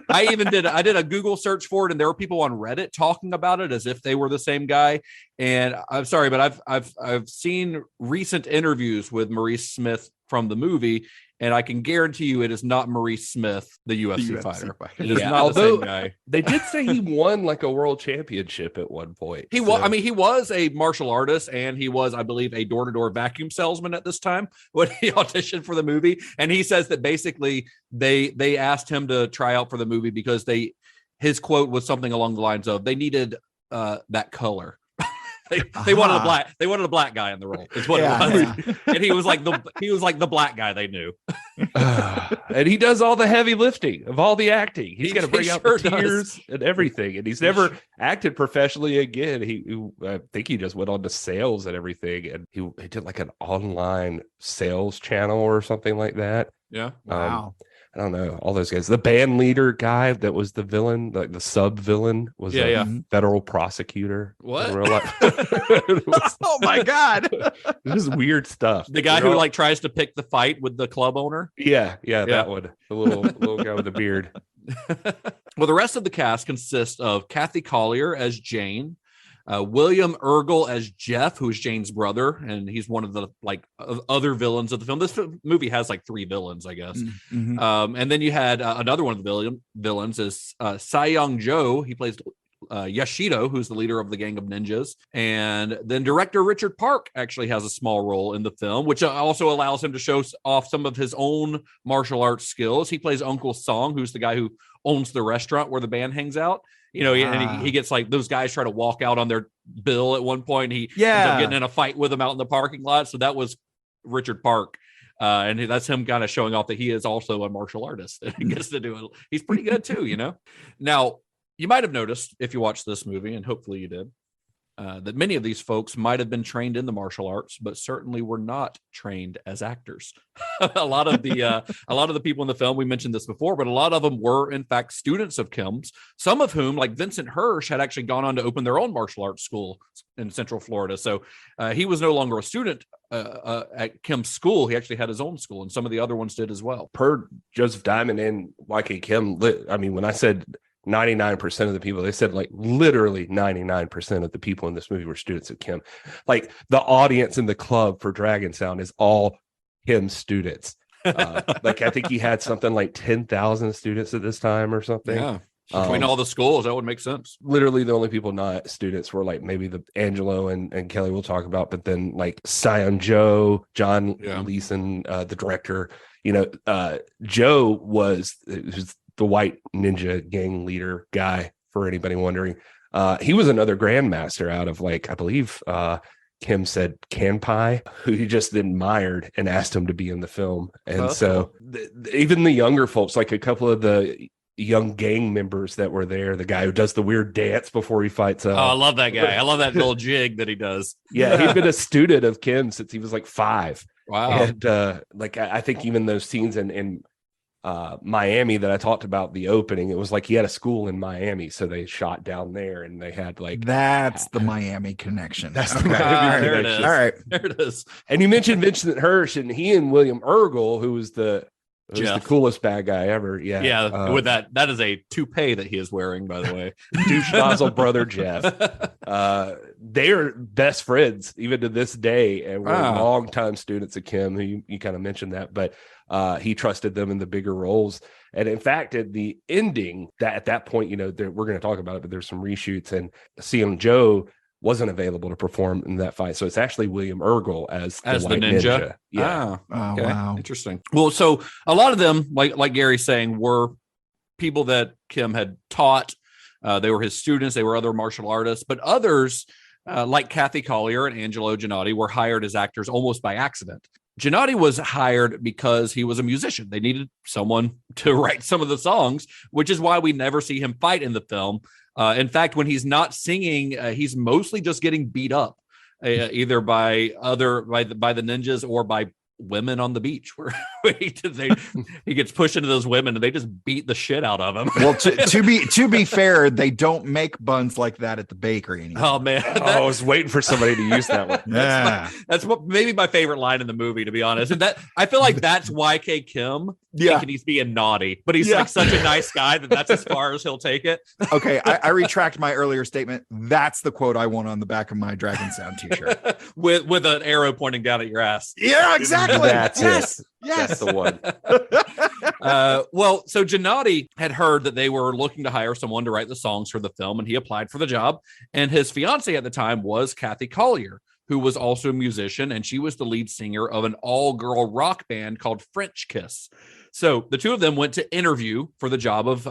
I did a Google search for it, and there were people on Reddit talking about it as if they were the same guy. And I'm sorry, but I've seen recent interviews with Maurice Smith from the movie, And I can guarantee you it is not Maurice Smith, the UFC fighter. It is not although the same guy. They did say he won like a world championship at one point. He was, I mean, he was a martial artist, and he was, I believe, a door-to-door vacuum salesman at this time when he auditioned for the movie. And he says that basically they asked him to try out for the movie because his quote was something along the lines of they needed that color. They wanted a black guy in the role. Is what it was. Yeah. And he was like the black guy they knew. And he does all the heavy lifting of all the acting. He's going to bring out the tears and everything. And he's never acted professionally again. I think he just went on to sales and everything. And he did like an online sales channel or something like that. Yeah. Wow. I don't know, all those guys. The band leader guy that was the villain, like the sub villain, was a federal prosecutor. What? In real life. Oh my God. This is weird stuff. The guy who like tries to pick the fight with the club owner. Yeah, that one. The little guy with the beard. Well, the rest of the cast consists of Kathy Collier as Jane, William Ergel as Jeff, who is Jane's brother, and he's one of the other villains of the film. This movie has like 3 villains, I guess. Mm-hmm. And then you had another one of the villains is Saiyang Jo. He plays Yashido, who's the leader of the gang of ninjas. And then director Richard Park actually has a small role in the film, which also allows him to show off some of his own martial arts skills. He plays Uncle Song, who's the guy who owns the restaurant where the band hangs out. You know, and he gets like those guys try to walk out on their bill at one point. He ends up getting in a fight with them out in the parking lot. So that was Richard Park. And that's him kind of showing off that he is also a martial artist and he gets to do it. He's pretty good too, you know. Now, you might have noticed if you watched this movie, and hopefully you did, that many of these folks might have been trained in the martial arts, but certainly were not trained as actors. a lot of the people in the film, we mentioned this before, but a lot of them were in fact students of Kim's. Some of whom, like Vincent Hirsch, had actually gone on to open their own martial arts school in Central Florida. So he was no longer a student at Kim's school. He actually had his own school, and some of the other ones did as well. Per Joseph Diamond and YK Kim, I mean, when I said 99% of the people, they said like literally 99% of the people in this movie were students of Kim. Like the audience in the club for Dragon Sound is all Kim students. Like I think he had something like 10,000 students at this time or something. Yeah. Between all the schools, that would make sense. Literally the only people not students were like maybe the Angelo and Kelly we'll talk about, but then like Sion Joe, John Leeson, the director, you know, Joe was the white ninja gang leader guy, for anybody wondering. He was another grandmaster out of like, I believe Kim said Kanpai, who he just admired and asked him to be in the film. And even the younger folks, like a couple of the young gang members that were there, the guy who does the weird dance before he fights up. Oh, I love that guy. I love that little jig that he does. Yeah, he'd been a student of Kim since he was like 5. Wow. And like I think even those scenes in Miami that I talked about the opening, it was like he had a school in Miami, so they shot down there and they had like that's the Miami connection. That's the Miami there connection. It is. All right, there it is. And you mentioned Vincent Hirsch, and he and William Ergel, who was the coolest bad guy ever. With that is a toupee that he is wearing, by the way. Douche nozzle brother Jeff. They're best friends even to this day, and were longtime students of Kim, who you kind of mentioned that, but he trusted them in the bigger roles. And in fact, at the ending, that at that point, you know, we're going to talk about it, but there's some reshoots, and CM Joe wasn't available to perform in that fight. So it's actually William Ergel as the ninja. Yeah. Oh, okay. wow. Interesting. Well, so a lot of them, like Gary's saying, were people that Kim had taught. They were his students. They were other martial artists, but others, like Kathy Collier and Angelo Gennati, were hired as actors almost by accident. Gennati was hired because he was a musician. They needed someone to write some of the songs, which is why we never see him fight in the film. In fact, when he's not singing, he's mostly just getting beat up, either by the ninjas or by women on the beach, where he gets pushed into those women and they just beat the shit out of him. Well, to be fair, they don't make buns like that at the bakery anymore. Oh man, I was waiting for somebody to use that one. That's what maybe my favorite line in the movie, to be honest. And that I feel like that's YK Kim. Thinking he's being naughty, but he's like such a nice guy that's as far as he'll take it. Okay, I retract my earlier statement. That's the quote I want on the back of my Dragon Sound t-shirt with an arrow pointing down at your ass. Yeah, exactly. That's Yes. it. Yes. That's the one. Well, so Gennady had heard that they were looking to hire someone to write the songs for the film, and he applied for the job. And his fiance at the time was Kathy Collier, who was also a musician, and she was the lead singer of an all-girl rock band called French Kiss. So the two of them went to interview for the job of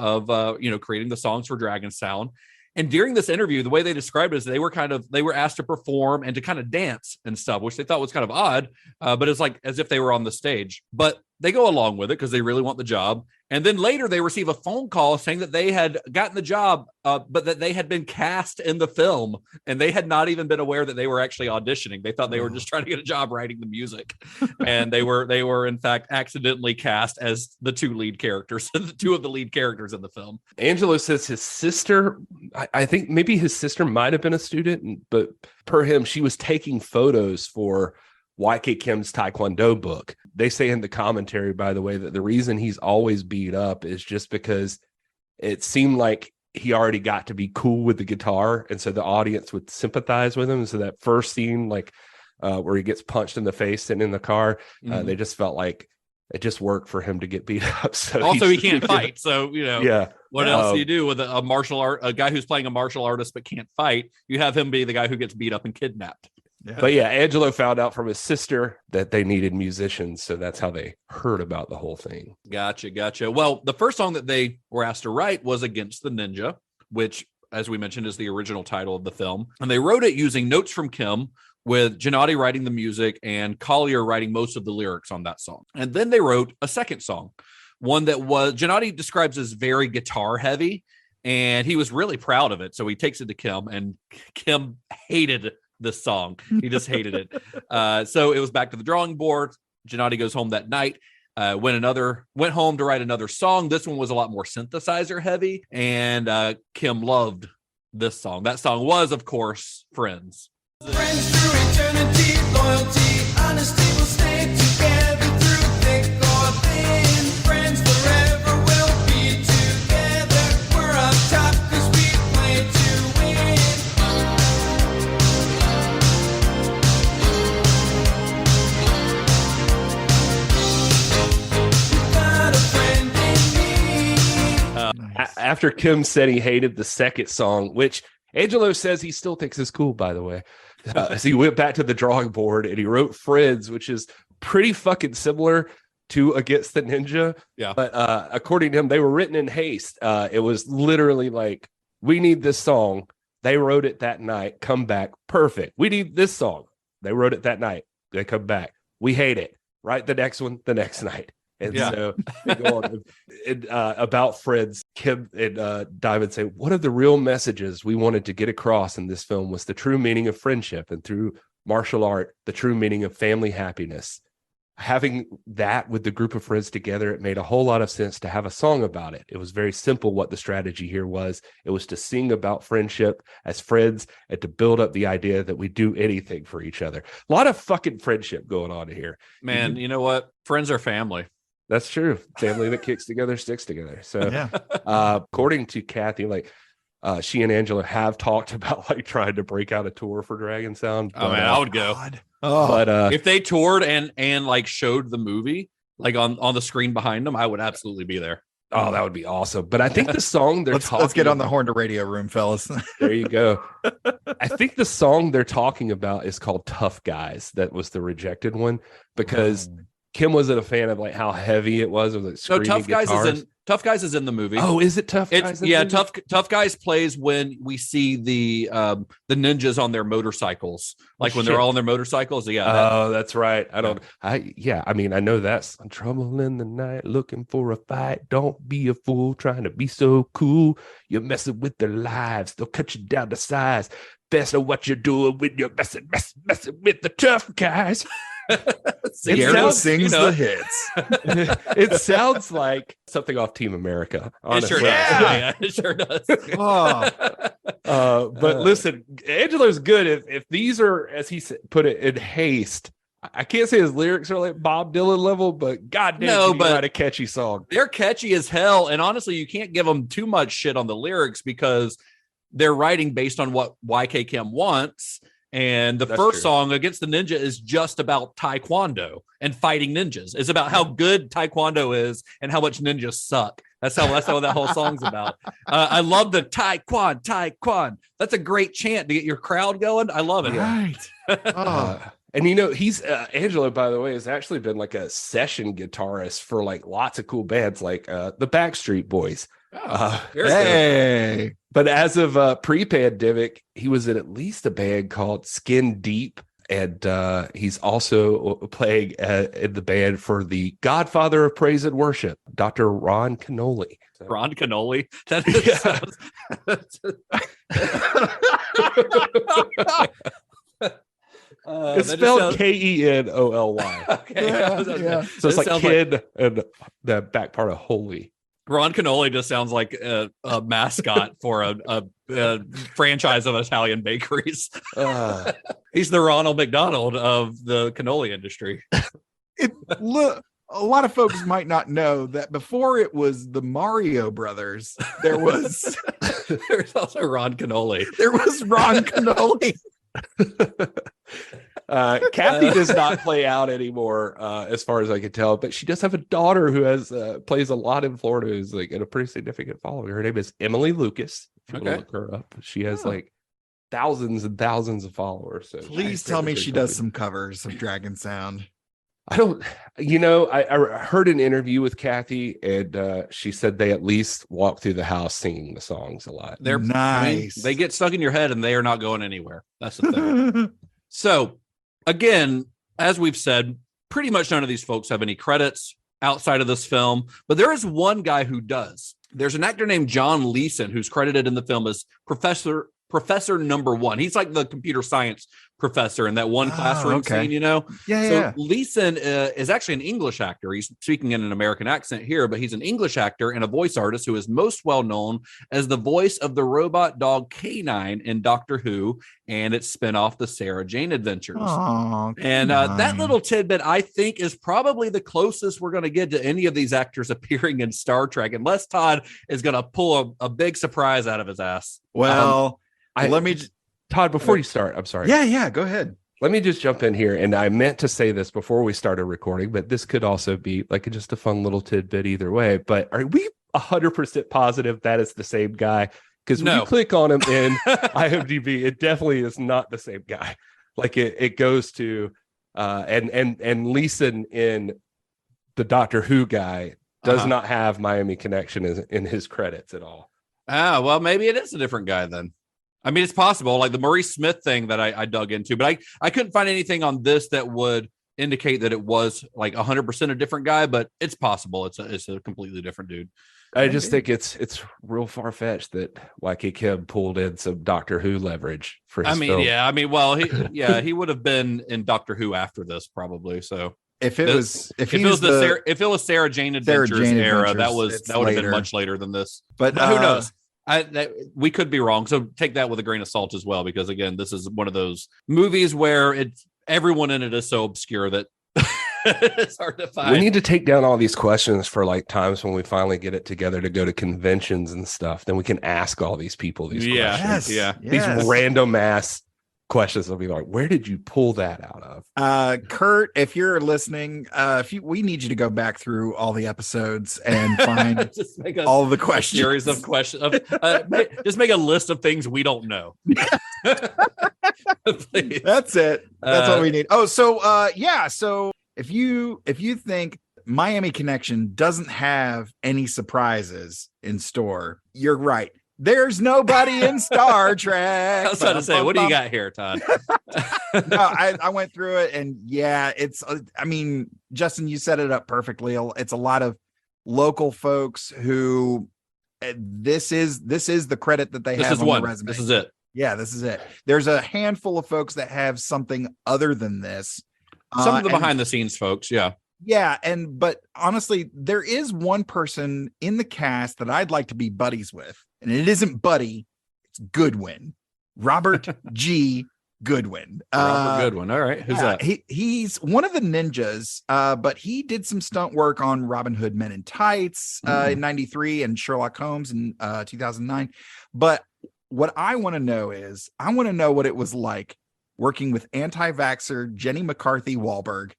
creating the songs for Dragon Sound. And during this interview, the way they described it is they were asked to perform and to kind of dance and stuff, which they thought was kind of odd, but it's like as if they were on the stage. But they go along with it because they really want the job. And then later they receive a phone call saying that they had gotten the job, but that they had been cast in the film, and they had not even been aware that they were actually auditioning. They thought they were just trying to get a job writing the music, and they were in fact accidentally cast as the two lead characters, the two of the lead characters in the film. Angelo says his sister, I think maybe his sister might have been a student, but per him, she was taking photos for YK Kim's Taekwondo book. They say in the commentary, by the way, that the reason he's always beat up is just because it seemed like he already got to be cool with the guitar, and so the audience would sympathize with him. So that first scene, like where he gets punched in the face and in the car, they just felt like it just worked for him to get beat up. So also, he can't fight. So, yeah. What else do you do with a guy who's playing a martial artist but can't fight? You have him be the guy who gets beat up and kidnapped. Yeah. But yeah, Angelo found out from his sister that they needed musicians. So that's how they heard about the whole thing. Gotcha. Well, the first song that they were asked to write was Against the Ninja, which, as we mentioned, is the original title of the film. And they wrote it using notes from Kim, with Gennady writing the music and Collier writing most of the lyrics on that song. And then they wrote a second song, one that was Gennady describes as very guitar heavy, and he was really proud of it. So he takes it to Kim, and Kim hated this song. He just hated it. So it was back to the drawing board. Gennady goes home that night, went home to write another song. This one was a lot more synthesizer heavy, and Kim loved this song. That song was, of course, Friends. Friends through eternity, loyalty, honesty will stay together through thick or thin. Friends forever will be together. We're on top 'cause we play to win. You got a friend in me. After Kim said he hated the second song, which Angelo says he still thinks is cool, by the way. So he went back to the drawing board and he wrote Friends, which is pretty fucking similar to Against the Ninja. Yeah. But according to him, they were written in haste. It was literally like, we need this song. They wrote it that night. Come back. Perfect. We need this song. They wrote it that night. They come back. We hate it. Write the next one the next night. And so they go on about Friends. Kim and Diamond say, one of the real messages we wanted to get across in this film was the true meaning of friendship, and through martial art, the true meaning of family happiness. Having that with the group of friends together, it made a whole lot of sense to have a song about it. It was very simple what the strategy here was. It was to sing about friendship as friends and to build up the idea that we do anything for each other. A lot of fucking friendship going on here. Man, you know what? Friends are family. That's true. Family that kicks together sticks together. So, Yeah. According to Kathy, like she and Angela have talked about like trying to break out a tour for Dragon Sound. Oh man, I would go. But If they toured and like showed the movie like on the screen behind them, I would absolutely be there. oh, that would be awesome. But I think the song they're talking Let's get on the about- horn to radio room, fellas. There you go. I think the song they're talking about is called Tough Guys. That was the rejected one because Kim wasn't a fan of like how heavy it was. It was like So screaming Tough Guys is in the movie. Oh, is it Tough Guys? Tough Guys plays when we see the ninjas on their motorcycles, like when they're all on their motorcycles. That's right. I mean, I know that's trouble in the night, looking for a fight. Don't be a fool trying to be so cool. You're messing with their lives. They'll cut you down to size. Best of what you're doing when you're messing with the tough guys. Gary sings the hits. It sounds like something off Team America. Honestly. It sure does. But listen, Angelo's good. If these are, as he put it, in haste, I can't say his lyrics are like Bob Dylan level, but goddamn, but a catchy song. They're catchy as hell, and honestly, you can't give them too much shit on the lyrics because they're writing based on what YK Kim wants. And the That's first true. song, Against the Ninja, is just about Taekwondo and fighting ninjas. It's about how good Taekwondo is and how much ninjas suck. That's how that whole song's about. I love the Taekwondo. That's a great chant to get your crowd going. I love it. Right. And he's Angelo, by the way, has actually been like a session guitarist for like lots of cool bands, like the Backstreet Boys. Hey. But as of pre-pandemic, he was in at least a band called Skin Deep, and he's also playing in the band for the Godfather of Praise and Worship, Dr. Ron Canoli. So, Ron Canoli. That it's spelled K-E-N-O-L-Y. Okay. Yeah. So it's like kid and the back part of holy. Ron Canoli just sounds like a mascot for a franchise of Italian bakeries. He's the Ronald McDonald of the cannoli industry. Look, a lot of folks might not know that before it was the Mario Brothers, there was There's also Ron Canoli. there was Ron Canoli. Kathy does not play out anymore, as far as I can tell, but she does have a daughter who has plays a lot in Florida, who's like a pretty significant follower. Her name is Emily Lucas. If you want to look her up, she has like thousands and thousands of followers. So Please tell me she does some covers of Dragon Sound. I don't, I heard an interview with Kathy, and she said they at least walk through the house singing the songs a lot. They're nice. They get stuck in your head and they are not going anywhere. That's the thing. So again, as we've said, pretty much none of these folks have any credits outside of this film, but there is one guy who does. There's an actor named John Leeson who's credited in the film as Professor Number One. He's like the computer science professor in that one classroom scene, Yeah. Leeson is actually an English actor. He's speaking in an American accent here, but he's an English actor and a voice artist who is most well known as the voice of the robot dog K9 in Doctor Who and its spinoff, The Sarah Jane Adventures. Oh, and that little tidbit, I think, is probably the closest we're going to get to any of these actors appearing in Star Trek, unless Todd is going to pull a big surprise out of his ass. Well, Todd, before you start, I'm sorry. Yeah, go ahead. Let me just jump in here. And I meant to say this before we started recording, but this could also be like just a fun little tidbit either way. But are we 100% positive that it's the same guy? Because when you click on him in IMDb, it definitely is not the same guy. Like it goes to and Leeson in the Doctor Who guy does not have Miami Connection in his credits at all. Well, maybe it is a different guy then. I mean, it's possible, like the Maurice Smith thing that I dug into, but I couldn't find anything on this that would indicate that it was like 100% a different guy, but it's possible. It's a completely different dude. I just think it's real far-fetched that YK Kim pulled in some Doctor Who leverage for his film. Well, he would have been in Doctor Who after this probably. So if it was Sarah Jane Adventures era, that would have been much later than this. But who knows? We could be wrong, so take that with a grain of salt as well, because again, this is one of those movies where everyone in it is so obscure that it's hard to find. We need to take down all these questions for like times when we finally get it together to go to conventions and stuff. Then we can ask all these people these questions. These random ass questions. They'll be like, where did you pull that out of? Kurt, if you're listening, we need you to go back through all the episodes and find all the questions. Series of questions. Just make a list of things we don't know. That's it. That's what we need. So if you think Miami Connection doesn't have any surprises in store, you're right. There's nobody in Star Trek. I was about to say, what do you got here, Todd? No, I went through it, and it's. I mean, Justin, you set it up perfectly. It's a lot of local folks who this is the credit that they have on their resume. This is it. Yeah, this is it. There's a handful of folks that have something other than this. Some of the behind the scenes folks, yeah. Yeah, but honestly, there is one person in the cast that I'd like to be buddies with, and it isn't Buddy, it's Goodwin, Robert G. Goodwin. Robert Goodwin. All right, who's that? He's one of the ninjas, but he did some stunt work on Robin Hood Men in Tights in '93 and Sherlock Holmes in 2009. But what I want to know is, I want to know what it was like working with anti-vaxxer Jenny McCarthy Wahlberg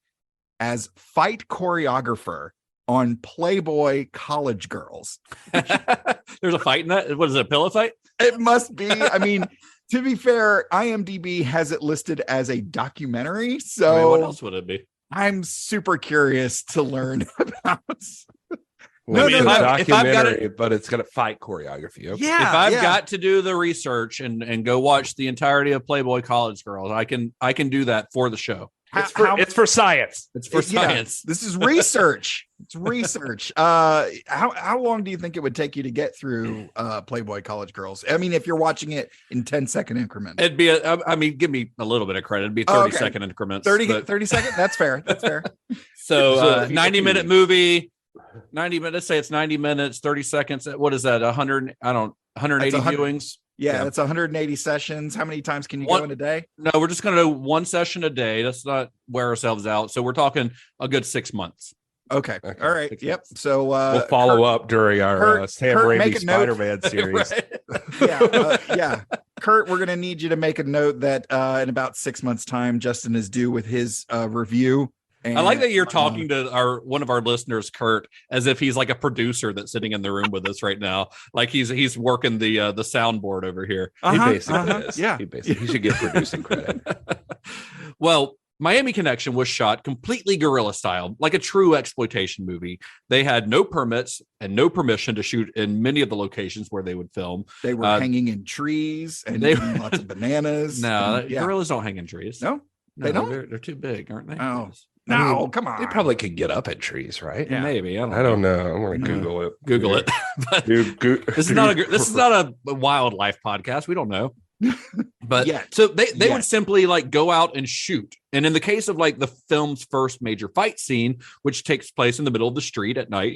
as fight choreographer on Playboy College Girls. There's a fight in that. What is it, a pillow fight? It must be. I mean, to be fair, IMDb has it listed as a documentary. So I mean, what else would it be? I'm super curious to learn about. Well, No, it's no, a if I've got documentary, but it's gonna fight choreography. Okay. Yeah, If I've got to do the research and go watch the entirety of Playboy College Girls, I can do that for the show. It's for science. It's for science. This is research. It's research. How long do you think it would take you to get through Playboy College Girls? I mean, if you're watching it in 10-second increments. It'd be I mean, give me a little bit of credit. It'd be 30-second increments. 30 second. That's fair. That's fair. So 90-minute movie, 90 minutes. Let's say it's 90 minutes, 30 seconds. What is that? 180 viewings. Yeah, that's 180 sessions. How many times can you go in a day? No, we're just going to do one session a day. Let's not wear ourselves out. So we're talking a good 6 months. Okay. All right. Yep. So we'll follow up during our Sam Raimi Spider-Man series. Yeah. Kurt, we're going to need you to make a note that in about 6 months' time, Justin is due with his review. And, I like that you're talking to one of our listeners, Kurt, as if he's like a producer that's sitting in the room with us right now. Like he's working the soundboard over here. He basically is. Yeah. He should get producing credit. Well, Miami Connection was shot completely guerrilla style, like a true exploitation movie. They had no permits and no permission to shoot in many of the locations where they would film. They were hanging in trees and eating lots of bananas. No, gorillas don't hang in trees. No, they don't. They're too big, aren't they? Oh. No, come on. They probably could get up at trees, right? Yeah. Maybe. I don't know. I'm going to Google it. Google it. But this is not a wildlife podcast. We don't know. But so they would simply like go out and shoot. And in the case of like the film's first major fight scene, which takes place in the middle of the street at night,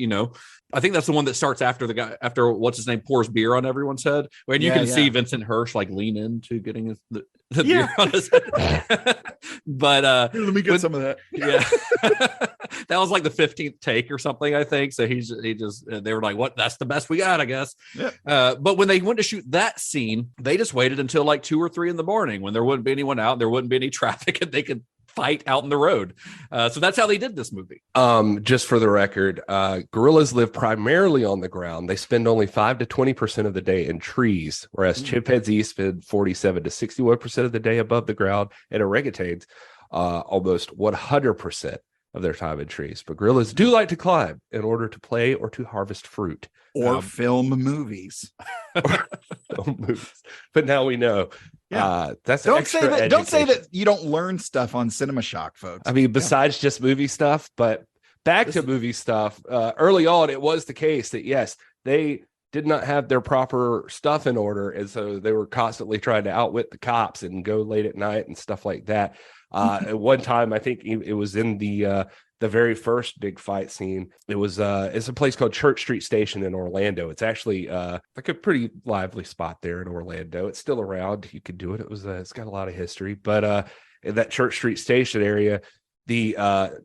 I think that's the one that starts after the guy, after what's his name pours beer on everyone's head. When you can see Vincent Hirsch like lean into getting the beer on his head. But let me get some of that. Yeah. That was like the 15th take or something, I think. So they were like, what? That's the best we got, I guess. Yeah. But when they went to shoot that scene, they just waited until like 2 or 3 in the morning when there wouldn't be anyone out, there wouldn't be any traffic, and they could fight out in the road. So that's how they did this movie. Just for the record, gorillas live primarily on the ground. They spend only 5 to 20% of the day in trees, whereas chimpanzees spend 47 to 61% of the day above the ground, and orangutans almost 100% of their time in trees. But gorillas do like to climb in order to play or to harvest fruit. Or film movies. But now we know. That's don't say that you don't learn stuff on Cinema Shock, folks. I mean, besides just movie stuff, but back to movie stuff. Early on, it was the case that yes, they did not have their proper stuff in order, and so they were constantly trying to outwit the cops and go late at night and stuff like that. At one time, I think it was in the very first big fight scene. It's a place called Church Street Station in Orlando. It's actually like a pretty lively spot there in Orlando. It's still around. You could do it. It's got a lot of history. But in that Church Street Station area, the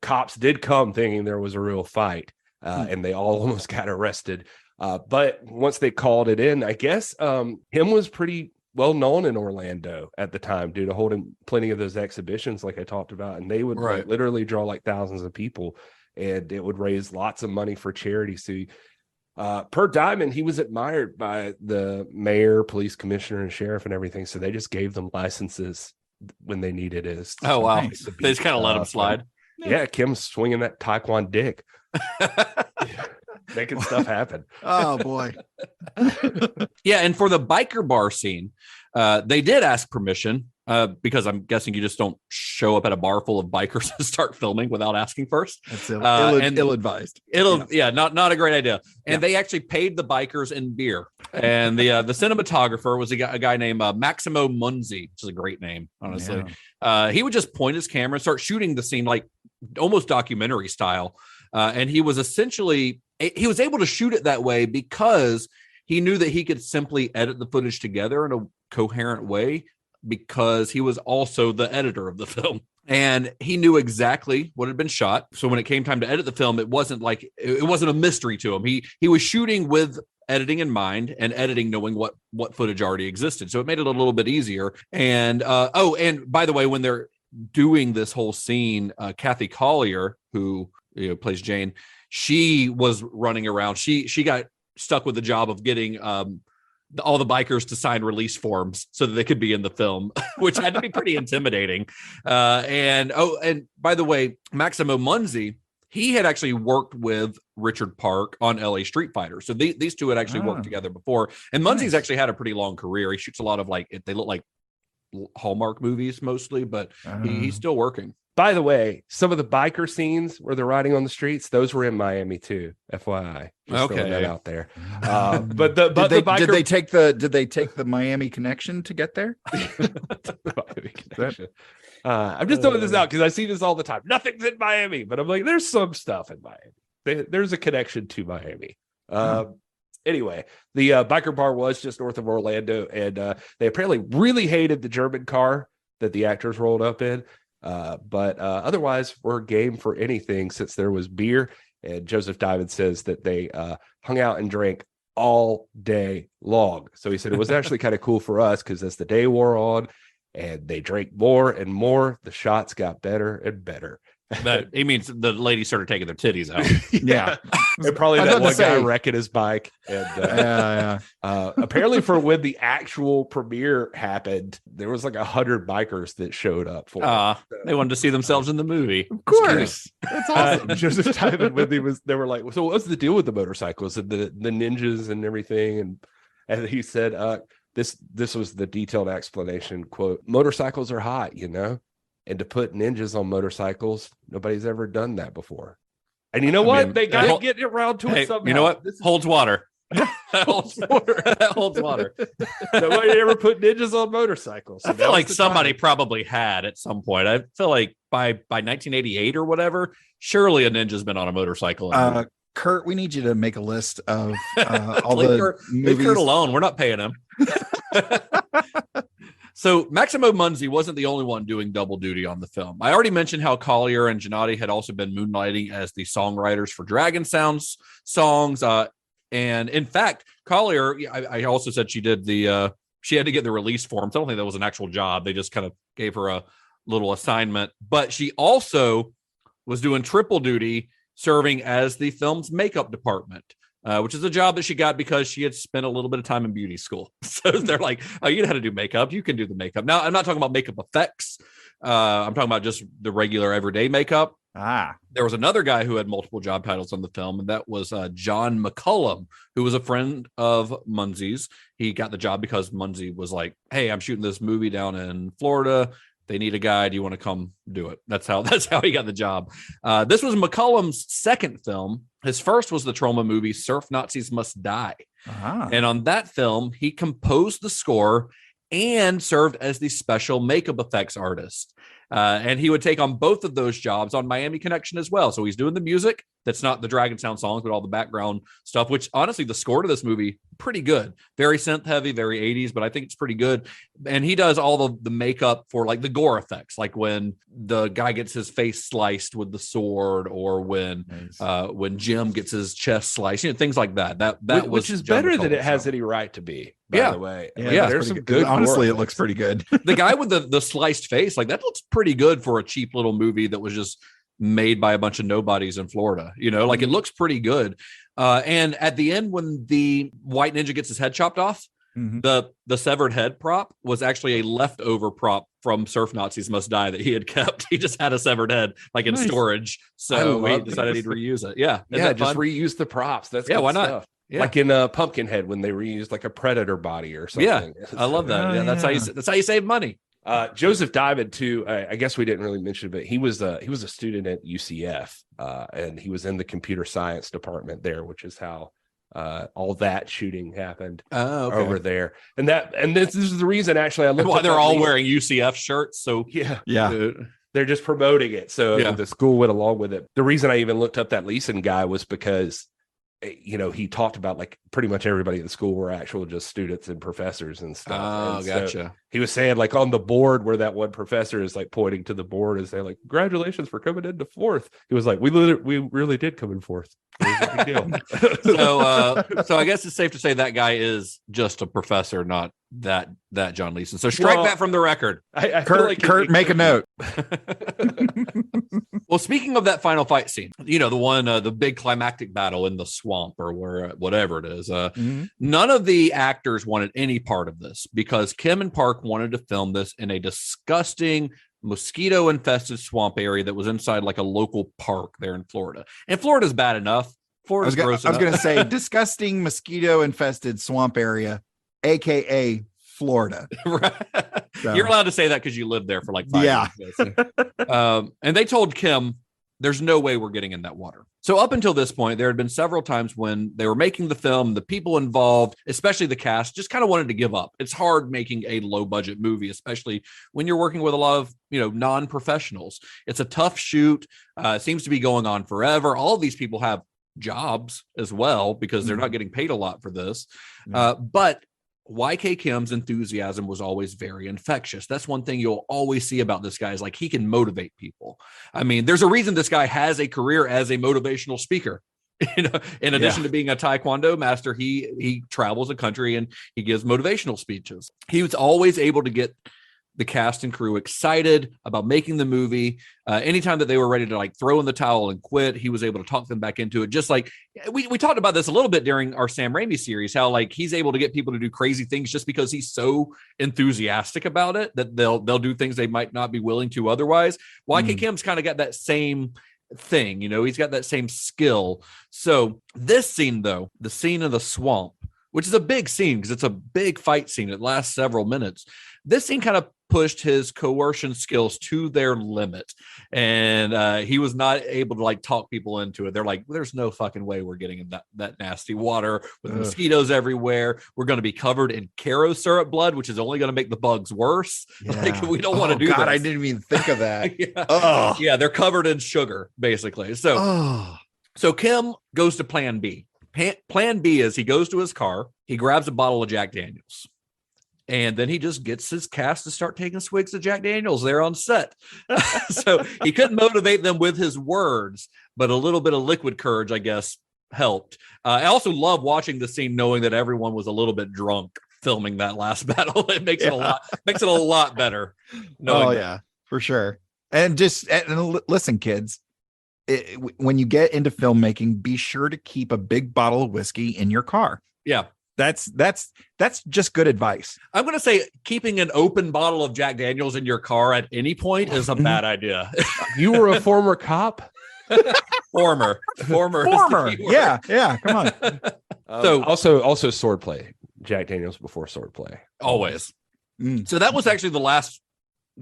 cops did come thinking there was a real fight, and they all almost got arrested. But once they called it in, I guess him was pretty well known in Orlando at the time due to holding plenty of those exhibitions like I talked about, and they would like, literally draw like thousands of people, and it would raise lots of money for charity. So per diamond, he was admired by the mayor, police commissioner, and sheriff and everything, so they just gave them licenses when they needed it. Oh wow, nice. They just kind of let him slide. Yeah, Kim's swinging that Taekwondo dick. Making stuff happen. Oh boy. Yeah, and for the biker bar scene, they did ask permission because I'm guessing you just don't show up at a bar full of bikers and start filming without asking first. That's ill-advised. Not a great idea. And they actually paid the bikers in beer. And the cinematographer was a guy named Maximo Munzi, which is a great name, honestly. Yeah. He would just point his camera and start shooting the scene like almost documentary style. And he was able to shoot it that way because he knew that he could simply edit the footage together in a coherent way because he was also the editor of the film. And he knew exactly what had been shot. So when it came time to edit the film, it wasn't a mystery to him. He was shooting with editing in mind and editing knowing what footage already existed. So it made it a little bit easier. And and by the way, when they're doing this whole scene, Kathy Collier, who plays Jane, she was running around. She got stuck with the job of getting all the bikers to sign release forms so that they could be in the film, which had to be pretty intimidating. And by the way, Maximo Munzi, he had actually worked with Richard Park on LA Street Fighter. So these two had actually worked together before. And Munzi's actually had a pretty long career. He shoots a lot of they look like Hallmark movies mostly, but he's still working. By the way, some of the biker scenes where they're riding on the streets, those were in Miami too. FYI, just throwing that out there. But did they take the Miami connection to get there? Miami connection. I'm just throwing this out because I see this all the time. Nothing's in Miami, but I'm like, there's some stuff in Miami. There's a connection to Miami. Anyway, the biker bar was just north of Orlando, and they apparently really hated the German car that the actors rolled up in. But otherwise, we're game for anything since there was beer. And Joseph Diamond says that they hung out and drank all day long. So he said it was actually kind of cool for us because as the day wore on and they drank more and more, the shots got better and better. But he means the ladies started taking their titties out. Yeah. And probably that one guy wrecking his bike. And apparently for when the actual premiere happened, there was like 100 bikers that showed up for it. They wanted to see themselves in the movie. Of course. That's awesome. Joseph Diamond with him they were like, so what's the deal with the motorcycles and the ninjas and everything? And he said, this was the detailed explanation, quote, motorcycles are hot, and to put ninjas on motorcycles, nobody's ever done that before. And you know what? They got to get around to it somehow. You know what? Holds water. That holds water. That holds water. Nobody ever put ninjas on motorcycles. I feel like somebody probably had at some point. I feel like by 1988 or whatever, surely a ninja's been on a motorcycle. Kurt, we need you to make a list of all the movies. Leave Kurt alone. We're not paying him. So Maximo Munzi wasn't the only one doing double duty on the film. I already mentioned how Collier and Gennady had also been moonlighting as the songwriters for Dragon Sounds songs. And in fact, Collier, I also said she did she had to get the release forms. I don't think that was an actual job. They just kind of gave her a little assignment. But she also was doing triple duty, serving as the film's makeup department. Which is a job that she got because she had spent a little bit of time in beauty school. So they're like, oh, you know how to do makeup. You can do the makeup. Now, I'm not talking about makeup effects. I'm talking about just the regular everyday makeup. There was another guy who had multiple job titles on the film, and that was John McCullum, who was a friend of Munzi's. He got the job because Munzi was like, hey, I'm shooting this movie down in Florida. They need a guy. Do you want to come do it? That's how he got the job. This was McCullum's second film. His first was the Troma movie Surf Nazis Must Die. And on that film, he composed the score and served as the special makeup effects artist. And he would take on both of those jobs on Miami Connection as well. So he's doing the music. That's not the Dragon Sound songs, but all the background stuff, which honestly, the score to this movie, pretty good. Very synth heavy, very 80s, but I think it's pretty good. And he does all the makeup for like the gore effects, like when the guy gets his face sliced with the sword, or when Jim gets his chest sliced, things like that. Which is better than it has any right to be, by the way. Yeah, there's some good. Honestly, it looks pretty good. The guy with the sliced face, like that looks pretty good for a cheap little movie that was just made by a bunch of nobodies in Florida. Like it looks pretty good. And at the end, when the white ninja gets his head chopped off, the severed head prop was actually a leftover prop from Surf Nazis Must Die that he had kept. He just had a severed head like in storage. So he decided he'd reuse it. Yeah. Just reuse the props. That's good why not? Stuff. Yeah. Like in Pumpkinhead when they reused like a predator body or something. Yeah, I love that. That's how you save money. Joseph Diamond too. I guess we didn't really mention, but he was a student at UCF, and he was in the computer science department there, which is how all that shooting happened over there. And this is the reason actually I looked why they're all wearing UCF shirts. So they're just promoting it. So the school went along with it. The reason I even looked up that Leeson guy was because he talked about like pretty much everybody at the school were actual just students and professors and stuff. Oh, And gotcha. He was saying like on the board where that one professor is like pointing to the board and saying like, congratulations for coming into fourth. He was like, we really did come in fourth. It was a big deal. So I guess it's safe to say that guy is just a professor, not that John Leeson. So strike that from the record. I feel like Kurt, make a note. Well, speaking of that final fight scene, the one, the big climactic battle in the swamp or whatever it is, none of the actors wanted any part of this because Kim and Park wanted to film this in a disgusting mosquito infested swamp area that was inside like a local park there in Florida. And Florida's bad enough. Florida's gross I was enough. going to say disgusting mosquito infested swamp area, AKA Florida. Right. So. You're allowed to say that because you lived there for like 5 years. And they told Kim, there's no way we're getting in that water. So up until this point, there had been several times when they were making the film, the people involved, especially the cast, just kind of wanted to give up. It's hard making a low budget movie, especially when you're working with a lot of, non-professionals. It's a tough shoot. It seems to be going on forever. All of these people have jobs as well because they're not getting paid a lot for this. But YK Kim's enthusiasm was always very infectious. That's one thing you'll always see about this guy is like he can motivate people. I mean, there's a reason this guy has a career as a motivational speaker. In addition to being a Taekwondo master, he travels the country and he gives motivational speeches. He was always able to get the cast and crew excited about making the movie. Anytime that they were ready to like throw in the towel and quit, he was able to talk them back into it. Just like we talked about this a little bit during our Sam Raimi series, how like he's able to get people to do crazy things just because he's so enthusiastic about it that they'll do things they might not be willing to otherwise. YK Kim's kind of got that same thing, he's got that same skill. So this scene though, the scene of the swamp, which is a big scene because it's a big fight scene. It lasts several minutes. This scene kind of pushed his coercion skills to their limit. And he was not able to like talk people into it. They're like, there's no fucking way we're getting in that nasty water with mosquitoes everywhere. We're going to be covered in Caro syrup blood, which is only going to make the bugs worse. Yeah. Like we don't want to do God, this. I didn't even think of that. Yeah, they're covered in sugar, basically. So Kim goes to plan B. Plan B is he goes to his car, he grabs a bottle of Jack Daniels, and then he just gets his cast to start taking swigs of Jack Daniels there on set. So he couldn't motivate them with his words, but a little bit of liquid courage, I guess, helped. I also love watching the scene knowing that everyone was a little bit drunk filming that last battle. It makes it a lot better. For sure. And listen, kids. When you get into filmmaking, be sure to keep a big bottle of whiskey in your car. Yeah. That's just good advice. I'm going to say keeping an open bottle of Jack Daniels in your car at any point is a bad idea. You were a former cop? Former. Yeah. Come on. So also swordplay. Jack Daniels before swordplay. Always. So that was actually the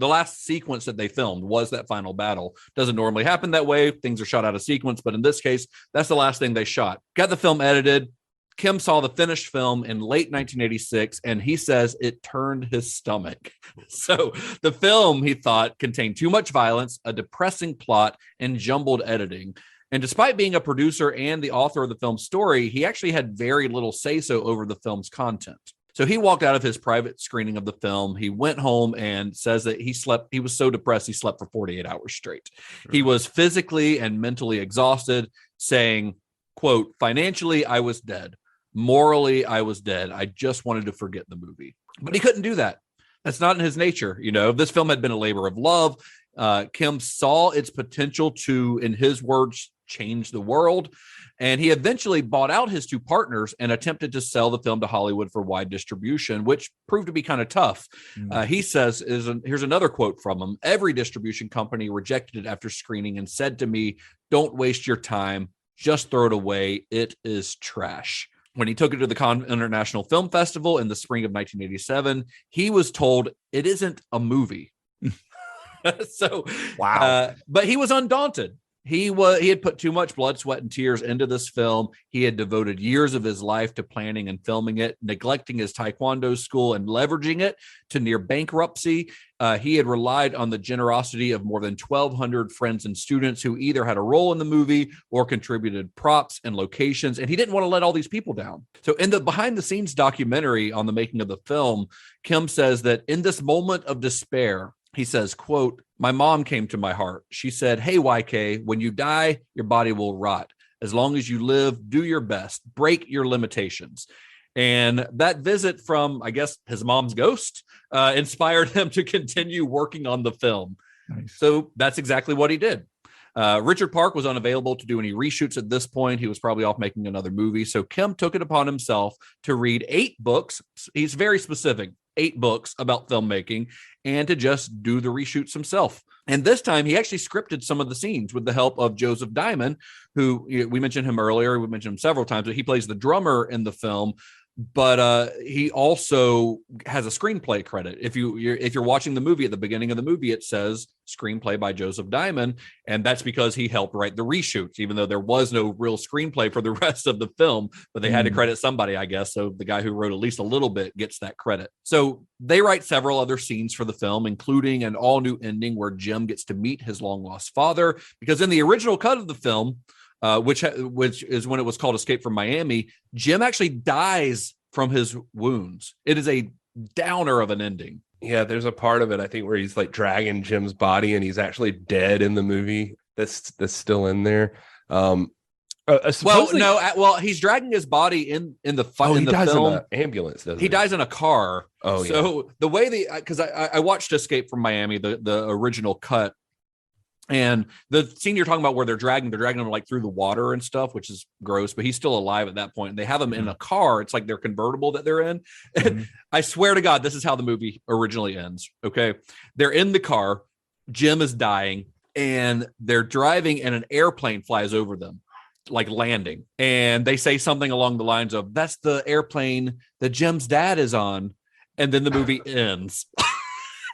last sequence that they filmed was that final battle. Doesn't normally happen that way. Things are shot out of sequence, but in this case, that's the last thing they shot. Got the film edited. Kim saw the finished film in late 1986, and he says it turned his stomach. So the film, he thought, contained too much violence, a depressing plot, and jumbled editing. And despite being a producer and the author of the film's story, he actually had very little say-so over the film's content. So he walked out of his private screening of the film. He went home and says that he was so depressed, he slept for 48 hours straight. He was physically and mentally exhausted, saying, quote, financially, I was dead. Morally, I was dead. I just wanted to forget the movie. But he couldn't do that. That's not in his nature. This film had been a labor of love. Kim saw its potential to, in his words, change the world. And he eventually bought out his two partners and attempted to sell the film to Hollywood for wide distribution, which proved to be kind of tough. He says, here's another quote from him. Every distribution company rejected it after screening and said to me, don't waste your time. Just throw it away. It is trash. When he took it to the Cannes International Film Festival in the spring of 1987, he was told it isn't a movie. So, wow. But he was undaunted. He had put too much blood, sweat, and tears into this film. He had devoted years of his life to planning and filming it, neglecting his Taekwondo school and leveraging it to near bankruptcy. He had relied on the generosity of more than 1,200 friends and students who either had a role in the movie or contributed props and locations, and he didn't want to let all these people down. So in the behind-the-scenes documentary on the making of the film, Kim says that in this moment of despair, he says, quote, "My mom came to my heart. She said, 'Hey, YK, when you die, your body will rot. As long as you live, do your best, break your limitations.'" And that visit from, I guess, his mom's ghost inspired him to continue working on the film. Nice. So that's exactly what he did. Richard Park was unavailable to do any reshoots at this point. He was probably off making another movie. So Kim took it upon himself to read 8 books. He's very specific, 8 books about filmmaking, and to just do the reshoots himself. And this time he actually scripted some of the scenes with the help of Joseph Diamond, who we mentioned him earlier. We mentioned him several times, but he plays the drummer in the film. But he also has a screenplay credit. If you're watching the movie, at the beginning of the movie, it says screenplay by Joseph Diamond, and that's because he helped write the reshoots, even though there was no real screenplay for the rest of the film. But they had to credit somebody, I guess. So the guy who wrote at least a little bit gets that credit. So they write several other scenes for the film, including an all-new ending where Jim gets to meet his long-lost father. Because in the original cut of the film, which is when it was called Escape from Miami, Jim actually dies from his wounds. It is a downer of an ending. Yeah, there's a part of it, I think, where he's like dragging Jim's body and he's actually dead in the movie. That's still in there. He's dragging his body in the fight. He in the dies film. in an ambulance, doesn't he? He dies in a car. Oh, yeah. So the way because I watched Escape from Miami, the original cut, and the scene you're talking about where they're dragging him like through the water and stuff, which is gross, but he's still alive at that point. And they have him in a car. It's like their convertible that they're in. And I swear to God, this is how the movie originally ends. Okay. They're in the car. Jim is dying and they're driving and an airplane flies over them, like landing. And they say something along the lines of, "That's the airplane that Jim's dad is on." And then the movie ends.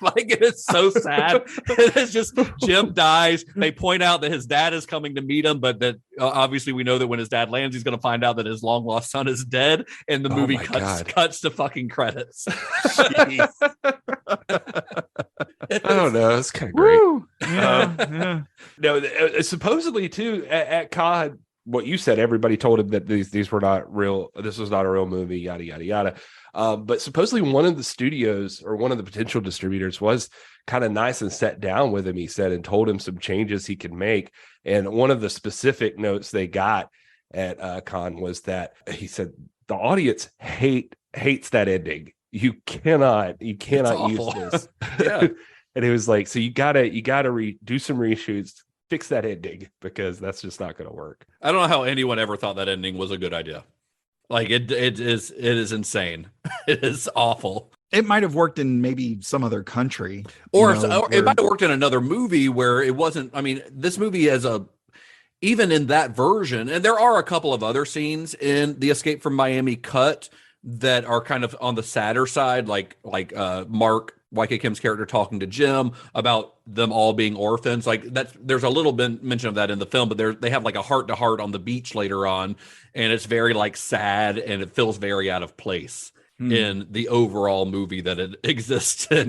Like, it is so sad. It's just Jim dies. They point out that his dad is coming to meet him, but that obviously we know that when his dad lands, he's going to find out that his long lost son is dead. And the movie cuts to fucking credits. I don't know. It's kind of great. Yeah. No, supposedly too at COD, what you said, everybody told him that these were not real. This was not a real movie. Yada yada yada. But supposedly one of the studios or one of the potential distributors was kind of nice and sat down with him, he said, and told him some changes he could make. And one of the specific notes they got at Con was that he said the audience hates that ending. You cannot use this. Yeah. And it was like, so you gotta do some reshoots, fix that ending, because that's just not going to work. I don't know how anyone ever thought that ending was a good idea. Like it is insane. It is awful. It might have worked in maybe some other country, or it might have worked in another movie where it wasn't. I mean, this movie has even in that version, and there are a couple of other scenes in the Escape from Miami cut that are kind of on the sadder side, like Mark, YK Kim's character, talking to Jim about them all being orphans. Like there's a little bit mention of that in the film, but they have like a heart to heart on the beach later on, and it's very like sad and it feels very out of place in the overall movie that it exists in,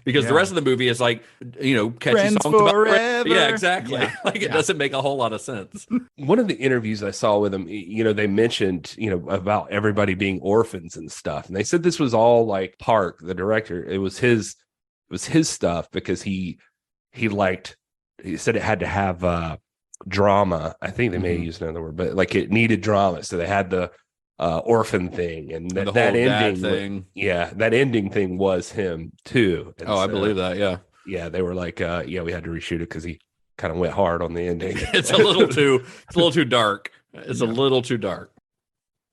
because the rest of the movie is like, catchy Friends songs about forever. Yeah, exactly. Yeah. Like it doesn't make a whole lot of sense. One of the interviews I saw with him, they mentioned, about everybody being orphans and stuff. And they said this was all like Park, the director. It was his stuff because he said it had to have drama. I think they may have used another word, but like it needed drama. So they had the orphan thing and that ending thing. That ending thing was him too. And I believe that. Yeah. They were like, we had to reshoot it because he kind of went hard on the ending. It's a little too dark. It's a little too dark.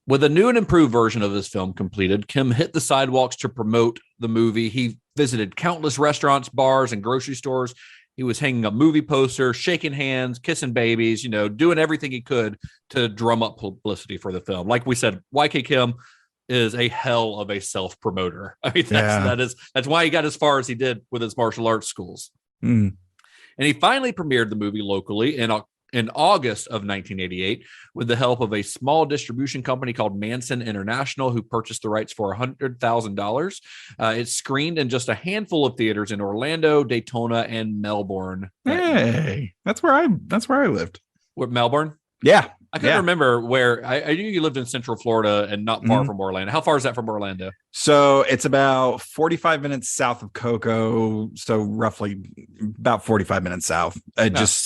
With a new and improved version of this film completed, Kim hit the sidewalks to promote the movie. He visited countless restaurants, bars, and grocery stores. He was hanging up movie posters, shaking hands, kissing babies, doing everything he could to drum up publicity for the film. Like we said, YK Kim is a hell of a self-promoter. I mean, that's why he got as far as he did with his martial arts schools. And he finally premiered the movie locally in In August of 1988, with the help of a small distribution company called Manson International, who purchased the rights for $100,000, it screened in just a handful of theaters in Orlando, Daytona, and Melbourne. Hey, that's where I lived. What, Melbourne? Yeah. I couldn't remember where. I knew you lived in Central Florida and not far Mhm. from Orlando. How far is that from Orlando? So it's about 45 minutes south of Cocoa. So roughly about 45 minutes south, just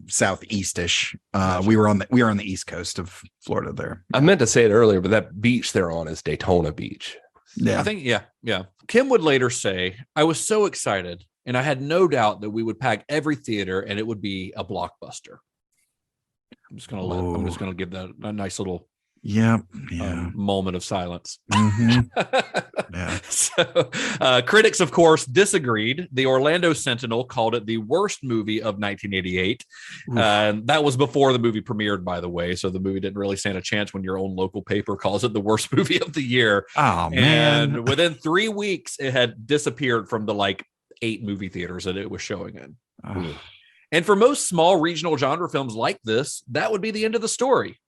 southeast-ish. We were on the east coast of Florida there. I meant to say it earlier, but that beach they're on is Daytona Beach. Yeah. I think, yeah. Kim would later say, I was so excited and I had no doubt that we would pack every theater and it would be a blockbuster. I'm just gonna give that a nice little moment of silence. Mm-hmm. Yeah. So, critics, of course, disagreed. The Orlando Sentinel called it the worst movie of 1988. That was before the movie premiered, by the way. So the movie didn't really stand a chance when your own local paper calls it the worst movie of the year. Oh, man. And within 3 weeks, it had disappeared from the 8 movie theaters that it was showing in. Oh. And for most small regional genre films like this, that would be the end of the story.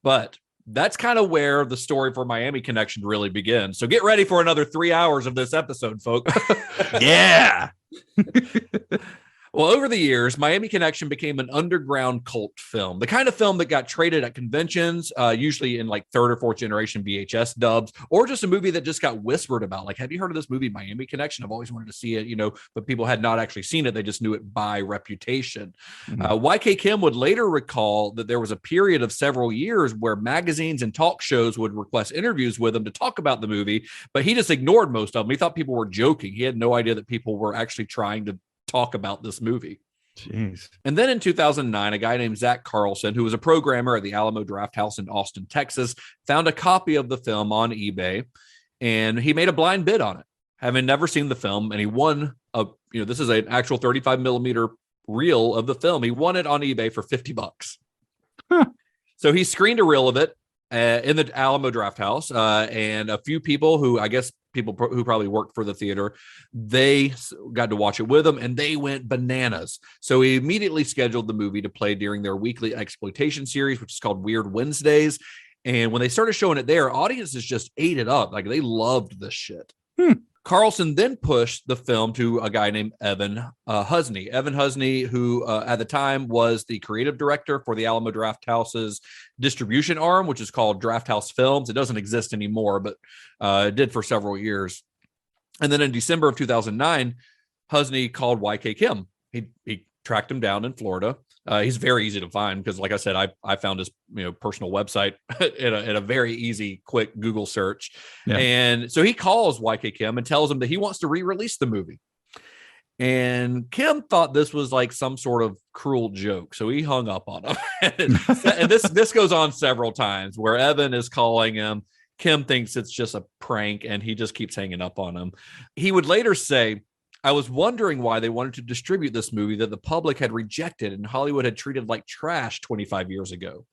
But that's kind of where the story for Miami Connection really begins. So get ready for another 3 hours of this episode, folks. Yeah. Well, over the years, Miami Connection became an underground cult film, the kind of film that got traded at conventions, usually in third or fourth generation VHS dubs, or just a movie that just got whispered about. Have you heard of this movie, Miami Connection? I've always wanted to see it, but people had not actually seen it. They just knew it by reputation. Mm-hmm. YK Kim would later recall that there was a period of several years where magazines and talk shows would request interviews with him to talk about the movie, but he just ignored most of them. He thought people were joking. He had no idea that people were actually trying to talk about this movie. Jeez. And then in 2009, a guy named Zach Carlson, who was a programmer at the Alamo Drafthouse in Austin, Texas, found a copy of the film on eBay, and he made a blind bid on it, having never seen the film. And he won this is an actual 35 millimeter reel of the film. He won it on eBay for $50. Huh. So he screened a reel of it in the Alamo Drafthouse, and a few people who, I guess, people who probably worked for the theater, they got to watch it with him and they went bananas. So he immediately scheduled the movie to play during their weekly exploitation series, which is called Weird Wednesdays. And when they started showing it there, audiences just ate it up. They loved this shit. Carlson then pushed the film to a guy named Evan Husney. Evan Husney, who at the time was the creative director for the Alamo Drafthouse's distribution arm, which is called Drafthouse Films. It doesn't exist anymore, but it did for several years. And then in December of 2009, Husney called YK Kim. He tracked him down in Florida. He's very easy to find because, like I said, I found his personal website in a very easy, quick Google search. Yeah. And so he calls YK Kim and tells him that he wants to re-release the movie. And Kim thought this was some sort of cruel joke, so he hung up on him. and this goes on several times where Evan is calling him. Kim thinks it's just a prank, and he just keeps hanging up on him. He would later say, I was wondering why they wanted to distribute this movie that the public had rejected and Hollywood had treated like trash 25 years ago.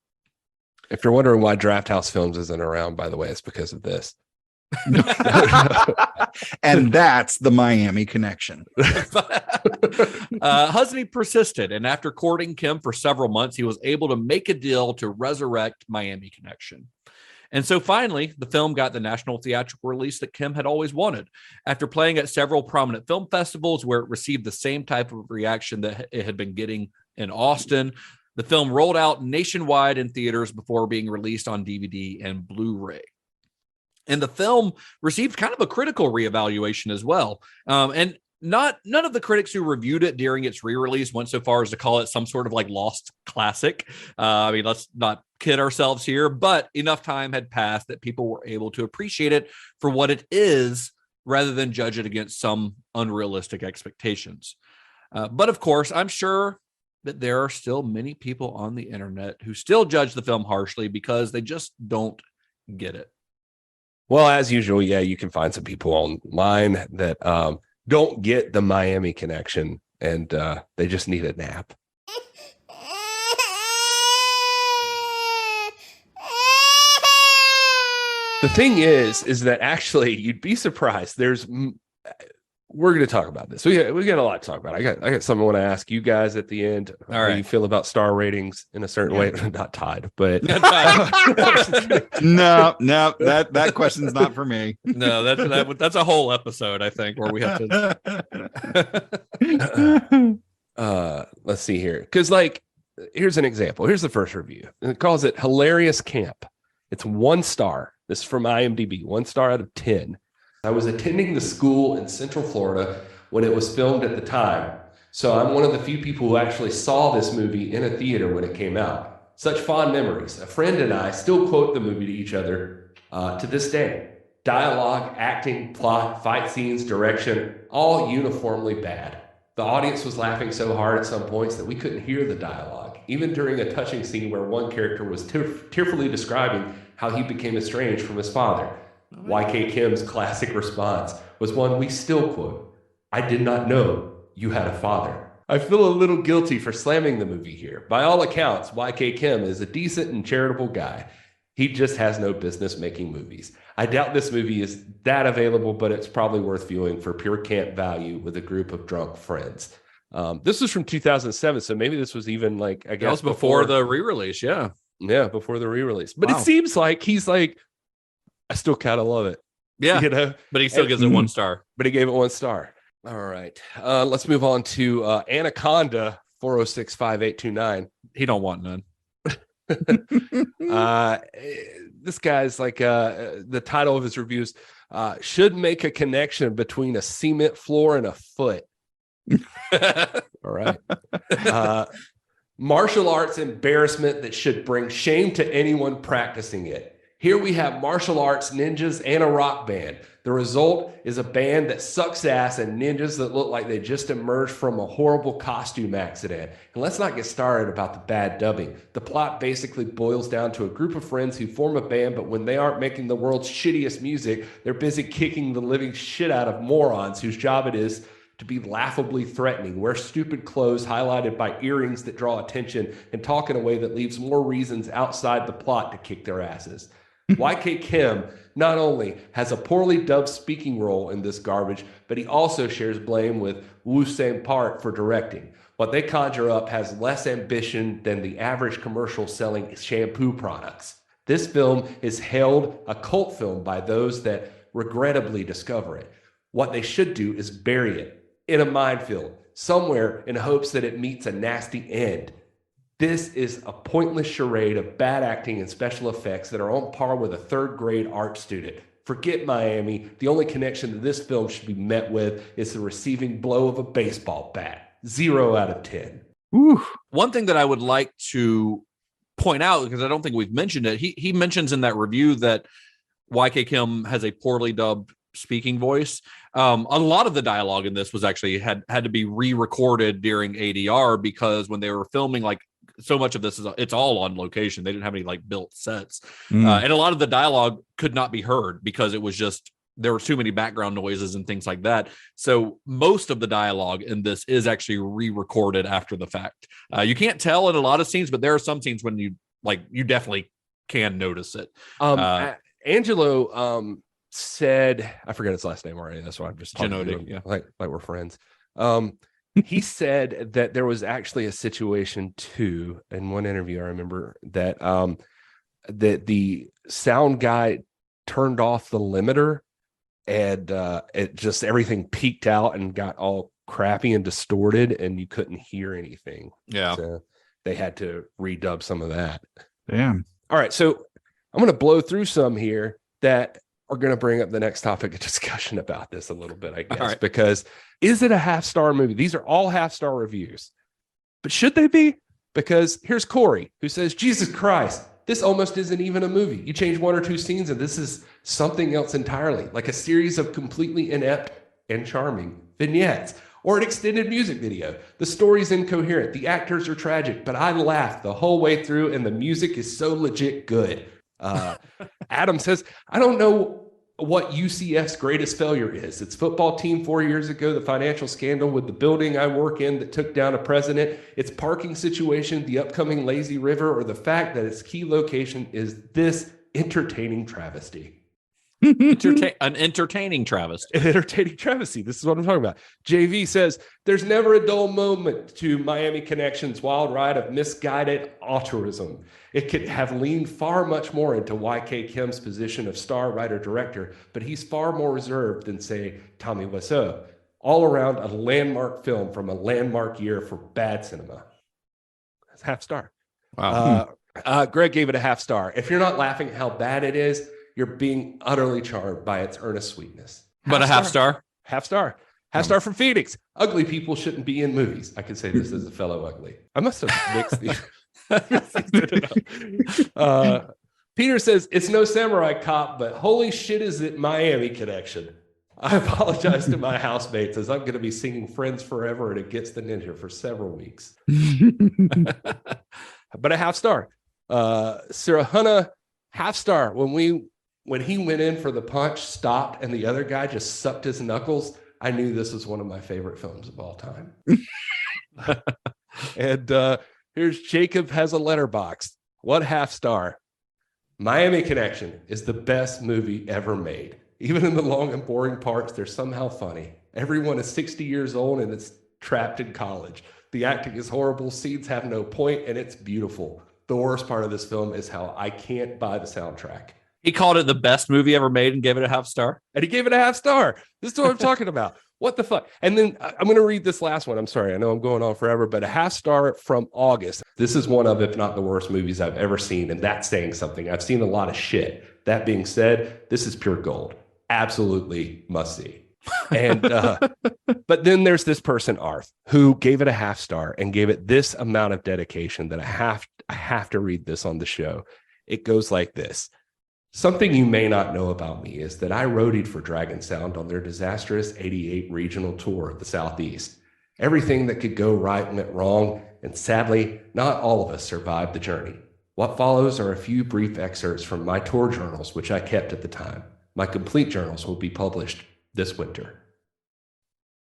If you're wondering why Drafthouse Films isn't around, by the way, it's because of this. And that's the Miami Connection. Husney persisted, and after courting Kim for several months, he was able to make a deal to resurrect Miami Connection. And so finally, the film got the national theatrical release that Kim had always wanted. After playing at several prominent film festivals where it received the same type of reaction that it had been getting in Austin, the film rolled out nationwide in theaters before being released on DVD and Blu-ray. And the film received kind of a critical reevaluation as well. And none of the critics who reviewed it during its re-release went so far as to call it some sort of lost classic. Let's not kid ourselves here, but enough time had passed that people were able to appreciate it for what it is rather than judge it against some unrealistic expectations. But of course, I'm sure that there are still many people on the internet who still judge the film harshly because they just don't get it. Well, as usual, yeah, you can find some people online that don't get the Miami Connection, and they just need a nap. The thing is that actually you'd be surprised. we're going to talk about this. We got a lot to talk about. I got something I want to ask you guys at the end. All How right. you feel about star ratings in a certain way? Not Todd, but No, that question's not for me. No, that's a whole episode, I think, where we have to. Let's see here. Because, like, here's an example. Here's the first review. It calls it hilarious camp. It's 1 star. This is from IMDb. 1 star out of 10. I was attending the school in Central Florida when it was filmed at the time. So I'm one of the few people who actually saw this movie in a theater when it came out. Such fond memories. A friend and I still quote the movie to each other to this day. Dialogue, acting, plot, fight scenes, direction, all uniformly bad. The audience was laughing so hard at some points that we couldn't hear the dialogue, even during a touching scene where one character was tearfully describing how he became estranged from his father. YK Kim's classic response was one we still quote. I did not know you had a father. I feel a little guilty for slamming the movie here. By all accounts, YK Kim is a decent and charitable guy. He just has no business making movies. I doubt this movie is that available, but it's probably worth viewing for pure camp value with a group of drunk friends. This was from 2007, so maybe this was even like, I guess, That was before the re-release, yeah. Yeah, before the re-release. But Wow. it seems like he's like, I still kind of love it. Yeah, You know? but he still gives it 1 star. But he gave it 1 star. All right. Let's move on to Anaconda 4065829. He don't want none. This guy's like the title of his reviews should make a connection between a cement floor and a foot. All right. Martial arts embarrassment that should bring shame to anyone practicing it. Here we have martial arts ninjas and a rock band. The result is a band that sucks ass and ninjas that look like they just emerged from a horrible costume accident. And let's not get started about the bad dubbing. The plot basically boils down to a group of friends who form a band, but when they aren't making the world's shittiest music, they're busy kicking the living shit out of morons whose job it is to be laughably threatening, wear stupid clothes highlighted by earrings that draw attention, and talk in a way that leaves more reasons outside the plot to kick their asses. YK Kim not only has a poorly dubbed speaking role in this garbage, but he also shares blame with Woo Sang Park for directing. What they conjure up has less ambition than the average commercial selling shampoo products. This film is hailed a cult film by those that regrettably discover it. What they should do is bury it in a minefield somewhere in hopes that it meets a nasty end. This is a pointless charade of bad acting and special effects that are on par with a 3rd grade art student. Forget Miami. The only connection to this film should be met with is the receiving blow of a baseball bat. 0 out of 10. Ooh. One thing that I would like to point out, because I don't think we've mentioned it, he mentions in that review that YK Kim has a poorly dubbed speaking voice. A lot of the dialogue in this was actually had to be re-recorded during ADR because when they were filming, like, so much of this it's all on location. They didn't have any like built sets. And a lot of the dialogue could not be heard because it was just, there were too many background noises and things like that. So most of the dialogue in this is actually re-recorded after the fact. You can't tell in a lot of scenes, but there are some scenes when you definitely can notice it. Angelo said, I forget his last name already. That's why I'm just talking to him, yeah. like we're friends. He said that there was actually a situation too in one interview. I remember that that the sound guy turned off the limiter and it just everything peaked out and got all crappy and distorted and you couldn't hear anything. Yeah. So they had to redub some of that. Damn. All right. So I'm going to blow through some here that are going to bring up the next topic of discussion about this a little bit, I guess, right. Because is it a 1/2-star movie? These are all 1/2-star reviews, but should they be? Because here's Corey who says, Jesus Christ, this almost isn't even a movie. You change 1 or 2 scenes and this is something else entirely, like a series of completely inept and charming vignettes or an extended music video. The story's incoherent. The actors are tragic, but I laughed the whole way through and the music is so legit good. Adam says, I don't know what UCF's greatest failure is. Its football team 4 years ago, the financial scandal with the building I work in that took down a president, its parking situation, the upcoming lazy river, or the fact that its key location is this entertaining travesty. An entertaining travesty. An entertaining travesty. This is what I'm talking about. JV says, there's never a dull moment to Miami Connection's wild ride of misguided altruism. It could have leaned far much more into YK Kim's position of star writer-director, but he's far more reserved than, say, Tommy Wiseau. All around a landmark film from a landmark year for bad cinema. That's half star. Wow. Greg gave it a half star. If you're not laughing at how bad it is, you're being utterly charmed by its earnest sweetness. But a half star? Half star. Half star from Phoenix. Ugly people shouldn't be in movies. I can say this as a fellow ugly. I must have mixed these. Peter says, it's no Samurai Cop, but holy shit is it Miami Connection. I apologize to my housemates as I'm going to be singing Friends Forever and Against the Ninja for several weeks. But a half star. Sirahana, half star. When he went in for the punch, stopped, and the other guy just sucked his knuckles, I knew this was one of my favorite films of all time. And here's Jacob has a letterbox. What half star? Miami Connection is the best movie ever made. Even in the long and boring parts, they're somehow funny. Everyone is 60 years old and it's trapped in college. The acting is horrible, scenes have no point, and it's beautiful. The worst part of this film is how I can't buy the soundtrack. He called it the best movie ever made and gave it a half star. And he gave it a half star. This is what I'm talking about. What the fuck? And then I'm going to read this last one. I'm sorry. I know I'm going on forever, but a half star from August. This is one of, if not the worst movies I've ever seen. And that's saying something. I've seen a lot of shit. That being said, this is pure gold. Absolutely must see. And but then there's this person, Arth, who gave it a half star and gave it this amount of dedication that I have to read this on the show. It goes like this. Something you may not know about me is that I roadied for Dragon Sound on their disastrous 88 regional tour of the Southeast. Everything that could go right went wrong, and sadly, not all of us survived the journey. What follows are a few brief excerpts from my tour journals, which I kept at the time. My complete journals will be published this winter.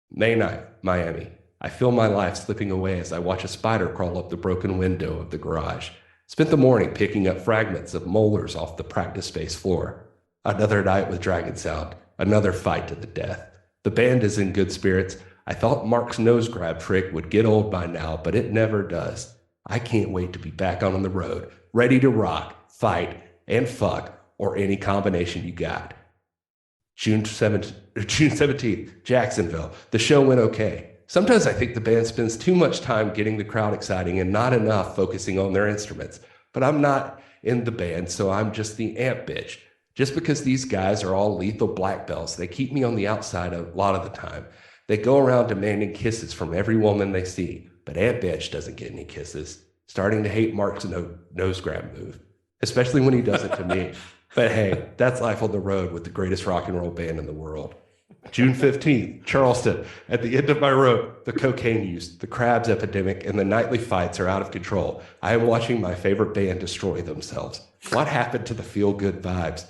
May 9th, Miami. I feel my life slipping away as I watch a spider crawl up the broken window of the garage. Spent the morning picking up fragments of molars off the practice space floor. Another night with Dragon Sound. Another fight to the death. The band is in good spirits. I thought Mark's nose grab trick would get old by now, but it never does. I can't wait to be back on the road, ready to rock, fight, and fuck, or any combination you got. June 17th, Jacksonville. The show went okay. Sometimes I think the band spends too much time getting the crowd exciting and not enough focusing on their instruments. But I'm not in the band, so I'm just the amp bitch. Just because these guys are all lethal black belts, they keep me on the outside a lot of the time. They go around demanding kisses from every woman they see, but Amp Bitch doesn't get any kisses. Starting to hate Mark's nose grab move, especially when he does it to me. But hey, that's life on the road with the greatest rock and roll band in the world. June 15th, Charleston. At the end of my road, the cocaine use, the crabs epidemic, and the nightly fights are out of control. I am watching my favorite band destroy themselves. What happened to the feel-good vibes?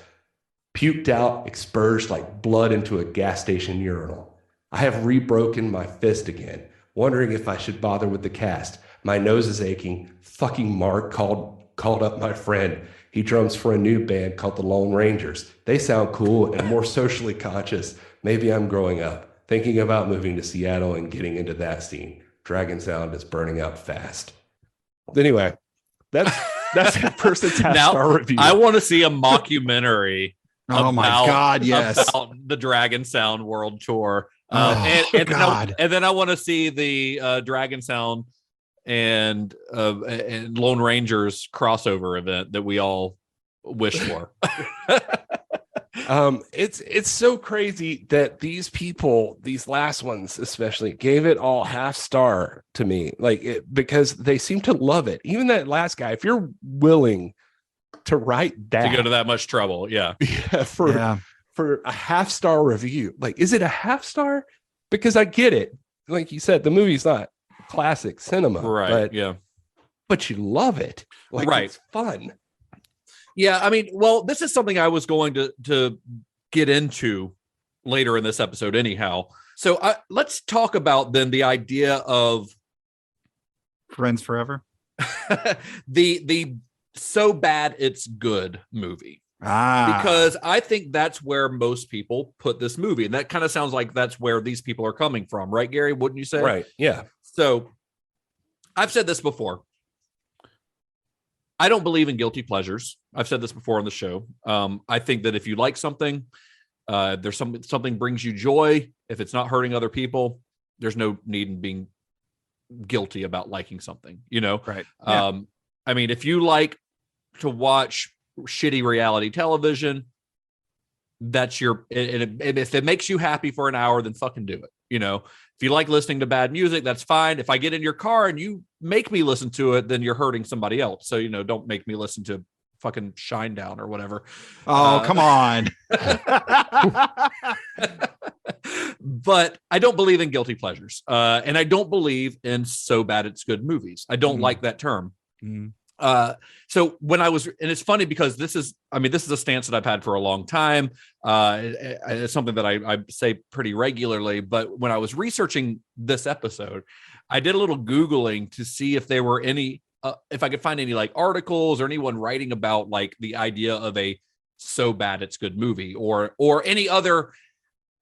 Puked out, expurged like blood into a gas station urinal. I have rebroken my fist again, wondering if I should bother with the cast. My nose is aching. Fucking Mark called up my friend. He drums for a new band called the Lone Rangers. They sound cool and more socially conscious. Maybe I'm growing up, thinking about moving to Seattle and getting into that scene. Dragon Sound is burning out fast. Anyway, that's a person's half-star review. I want to see a mockumentary. Oh my God, yes. About the Dragon Sound World Tour. God. And then I want to see the Dragon Sound and Lone Rangers crossover event that we all wish for. It's so crazy that these people, these last ones especially, gave it all half star to me, because they seem to love it. Even that last guy, if you're willing to write that, to go to that much trouble, for a half star review, is it a half star? Because I get it, like you said, the movie's not classic cinema, right? But you love it, right? It's fun. Yeah, I mean, well, this is something I was going to get into later in this episode anyhow. So let's talk about then the idea of Friends Forever. the so bad it's good movie. Because I think that's where most people put this movie. And that kind of sounds like that's where these people are coming from, right, Gary? Wouldn't you say? Right. Yeah. So I've said this before. I don't believe in guilty pleasures. I've said this before on the show. I think that if you like something, there's something brings you joy. If it's not hurting other people, there's no need in being guilty about liking something, you know? Right. Yeah. I mean, if you like to watch shitty reality television, that's your, if it makes you happy for an hour, then fucking do it. You know, if you like listening to bad music, that's fine. If I get in your car and you make me listen to it, then you're hurting somebody else. So, you know, don't make me listen to fucking Shinedown or whatever. Oh, come on. But I don't believe in guilty pleasures. And I don't believe in so bad it's good movies. I don't like that term. So when I was, and it's funny because this is a stance that I've had for a long time. It's something that I say pretty regularly, but when I was researching this episode, I did a little Googling to see if there were any, if I could find any like articles or anyone writing about like the idea of a so bad it's good movie or any other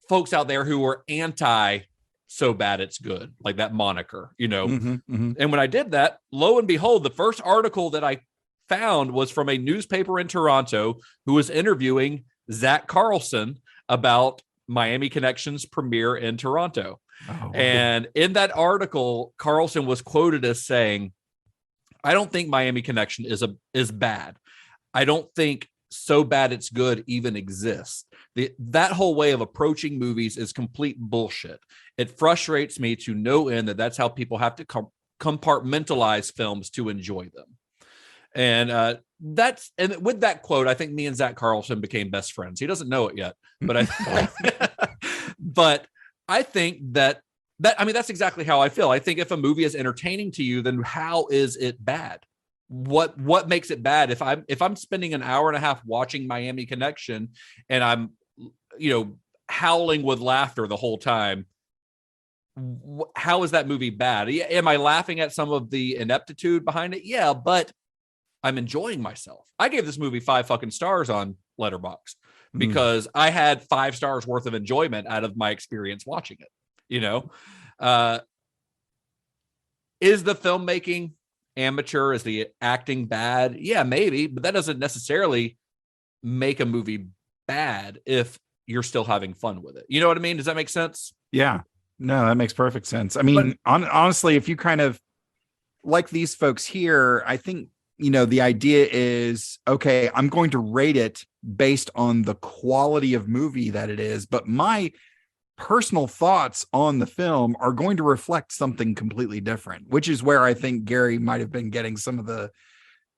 folks out there who were anti so bad it's good, like that moniker, you know. And when I did that, lo and behold, the first article that I found was from a newspaper in Toronto who was interviewing Zach Carlson about Miami Connection's premiere in Toronto. And in that article, Carlson was quoted as saying, I don't think Miami Connection is bad. I don't think so bad it's good even exists. That whole way of approaching movies is complete bullshit. It frustrates me to no end that that's how people have to compartmentalize films to enjoy them. And with that quote, I think me and Zach Carlson became best friends. He doesn't know it yet, but I think that I mean, that's exactly how I feel. I think if a movie is entertaining to you, then how is it bad? What makes it bad? If I'm spending an hour and a half watching Miami Connection and I'm, you know, howling with laughter the whole time, how is that movie bad? Am I laughing at some of the ineptitude behind it? Yeah, but I'm enjoying myself. I gave this movie 5 fucking stars on Letterboxd because I had 5 stars worth of enjoyment out of my experience watching it. You know, is the filmmaking amateur? Is the acting bad? Yeah, maybe, but that doesn't necessarily make a movie bad if you're still having fun with it. You know what I mean? Does that make sense? Yeah, no, that makes perfect sense. I mean, honestly, if you kind of like these folks here, I think, you know, the idea is, okay, I'm going to rate it based on the quality of movie that it is, but my personal thoughts on the film are going to reflect something completely different, which is where I think Gary might have been getting some of the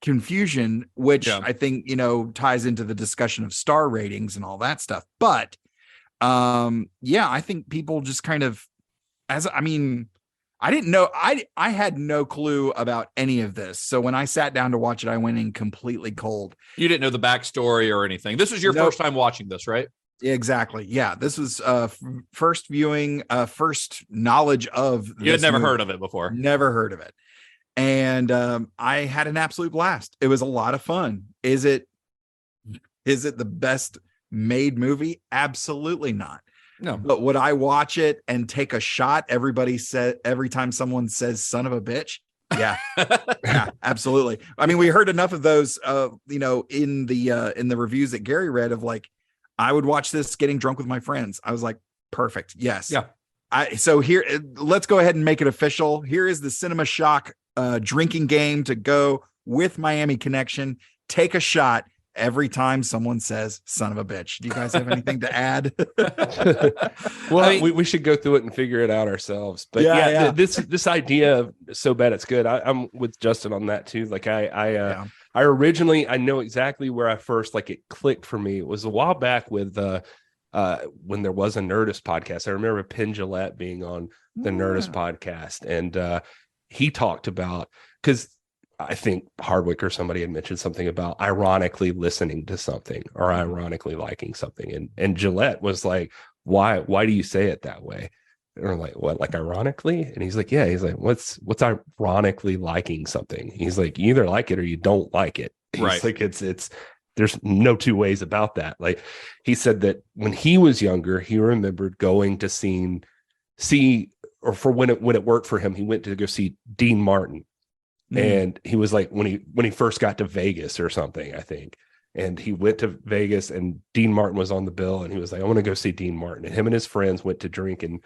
confusion, which I think, you know, ties into the discussion of star ratings and all that stuff. But I think people just kind of, I didn't know, I had no clue about any of this. So when I sat down to watch it, I went in completely cold. You didn't know the backstory or anything. This was your first time watching this, right? Exactly. Yeah. This was first viewing, first knowledge of. You had never heard of it before. Never heard of it. And I had an absolute blast. It was a lot of fun. Is it the best made movie? Absolutely not. No. But would I watch it and take a shot? Everybody said every time someone says son of a bitch. Yeah. Yeah, absolutely. I mean, we heard enough of those you know, in the reviews that Gary read of like, I would watch this getting drunk with my friends. I was like, perfect. Yes. Yeah. So here, let's go ahead and make it official. Here is the Cinema Shock drinking game to go with Miami Connection. Take a shot every time someone says son of a bitch. Do you guys have anything to add? Well, I mean, we should go through it and figure it out ourselves. But this idea of so bad it's good. I'm with Justin on that too. Like I originally, I know exactly where I first, like, it clicked for me. It was a while back with when there was a Nerdist podcast. I remember Penn Jillette being on the Nerdist podcast, and he talked about, because I think Hardwick or somebody had mentioned something about ironically listening to something or ironically liking something, and Gillette was like, why do you say it that way? And we're like, what, like ironically? And he's like, yeah. He's like, what's ironically liking something? He's like, you either like it or you don't like it. He's right. like, it's there's no two ways about that. Like he said that when he was younger, he remembered going to see, or for when it worked for him, he went to go see Dean Martin. And he was like, when he first got to Vegas or something, I think. And he went to Vegas and Dean Martin was on the bill. And he was like, I want to go see Dean Martin. And him and his friends went to drink and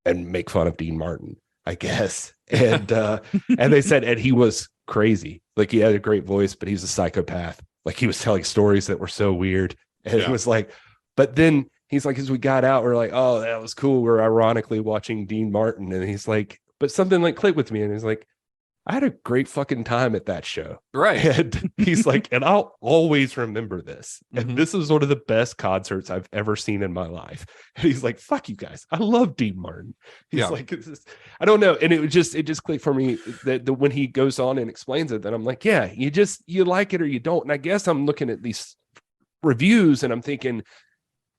make fun of Dean Martin, I guess. And they said, and he was crazy. Like he had a great voice, but he was a psychopath. Like he was telling stories that were so weird. And it was like, but then he's like, as we got out, we're like, oh, that was cool. We're ironically watching Dean Martin. And he's like, but something like clicked with me. And he's like, I had a great fucking time at that show. Right. And he's like, and I'll always remember this. And this is one of the best concerts I've ever seen in my life. And he's like, fuck you guys. I love Dean Martin. He's like, I don't know. And it just clicked for me that when he goes on and explains it, then I'm like, yeah, you like it or you don't. And I guess I'm looking at these reviews and I'm thinking,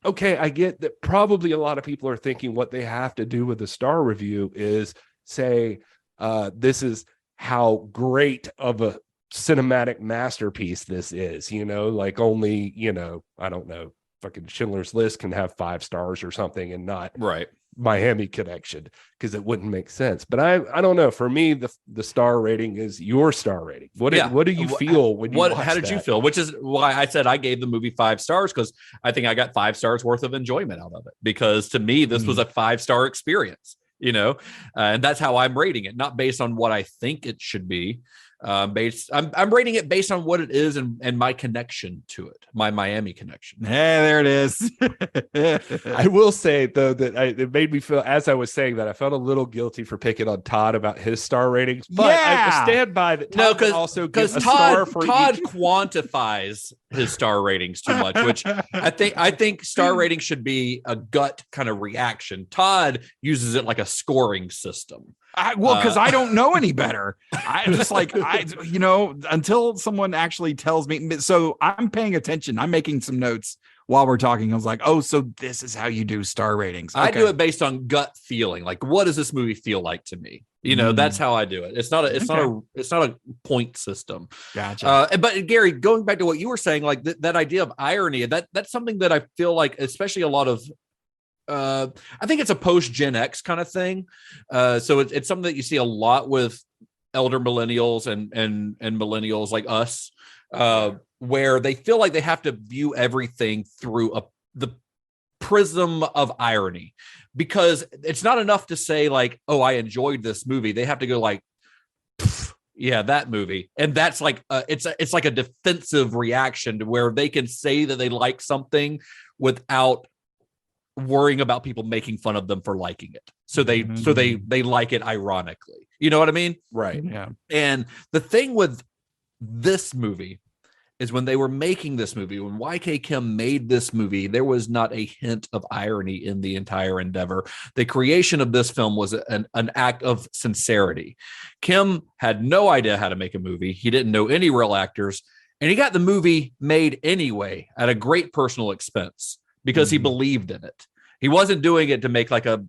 okay, I get that probably a lot of people are thinking what they have to do with a star review is say, this is how great of a cinematic masterpiece this is, like only, I don't know, fucking Schindler's List can have 5 stars or something and not Miami Connection, because it wouldn't make sense. But I don't know. For me, the star rating is your star rating. What do you feel when you watch how did that? you feel? Which is why I said I gave the movie 5 stars, because I think I got 5 stars worth of enjoyment out of it, because to me this was a 5-star experience. And that's how I'm rating it, not based on what I think it should be. I'm rating it based on what it is and my connection to it, my Miami connection. Hey, there it is. I will say though that it made me feel, as I was saying that, I felt a little guilty for picking on Todd about his star ratings, but I stand by that. Todd because Todd quantifies his star ratings too much, which I think star ratings should be a gut kind of reaction. Todd uses it like a scoring system. Because I don't know any better. I just until someone actually tells me. So I'm paying attention. I'm making some notes while we're talking. I was like, oh, so this is how you do star ratings. Okay. I do it based on gut feeling. Like, what does this movie feel like to me? That's how I do it. It's not a point system. Gotcha. But Gary, going back to what you were saying, like that idea of irony, that's something that I feel like, especially a lot of, I think it's a post Gen X kind of thing. So it's something that you see a lot with elder millennials and millennials like us, where they feel like they have to view everything through the prism of irony, because it's not enough to say like, oh, I enjoyed this movie. They have to go like, yeah, that movie. And that's like, it's like a defensive reaction to where they can say that they like something without worrying about people making fun of them for liking it. So they like it ironically. You know what I mean? Right. Yeah. And the thing with this movie is when they were making this movie, when YK Kim made this movie, there was not a hint of irony in the entire endeavor. The creation of this film was an act of sincerity. Kim had no idea how to make a movie. He didn't know any real actors, and he got the movie made anyway at a great personal expense because he believed in it. He wasn't doing it to make like a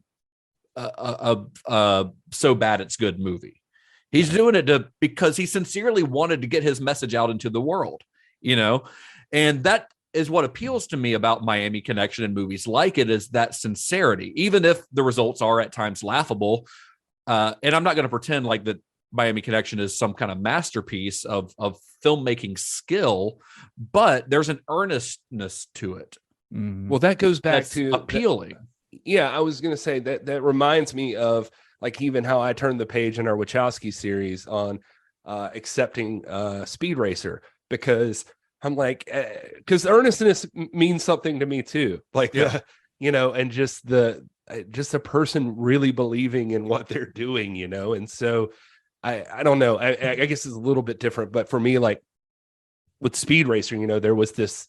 so bad it's good movie. He's doing it because he sincerely wanted to get his message out into the world, and that is what appeals to me about Miami Connection and movies like it, is that sincerity, even if the results are at times laughable. And I'm not going to pretend like that Miami Connection is some kind of masterpiece of filmmaking skill, but there's an earnestness to it. Well, that goes back to appealing. I was going to say that reminds me of like even how I turned the page in our Wachowski series on accepting Speed Racer, because I'm like, because earnestness means something to me too. Like, and just a person really believing in what they're doing, and so I don't know. I guess it's a little bit different, but for me, like with Speed Racer, there was this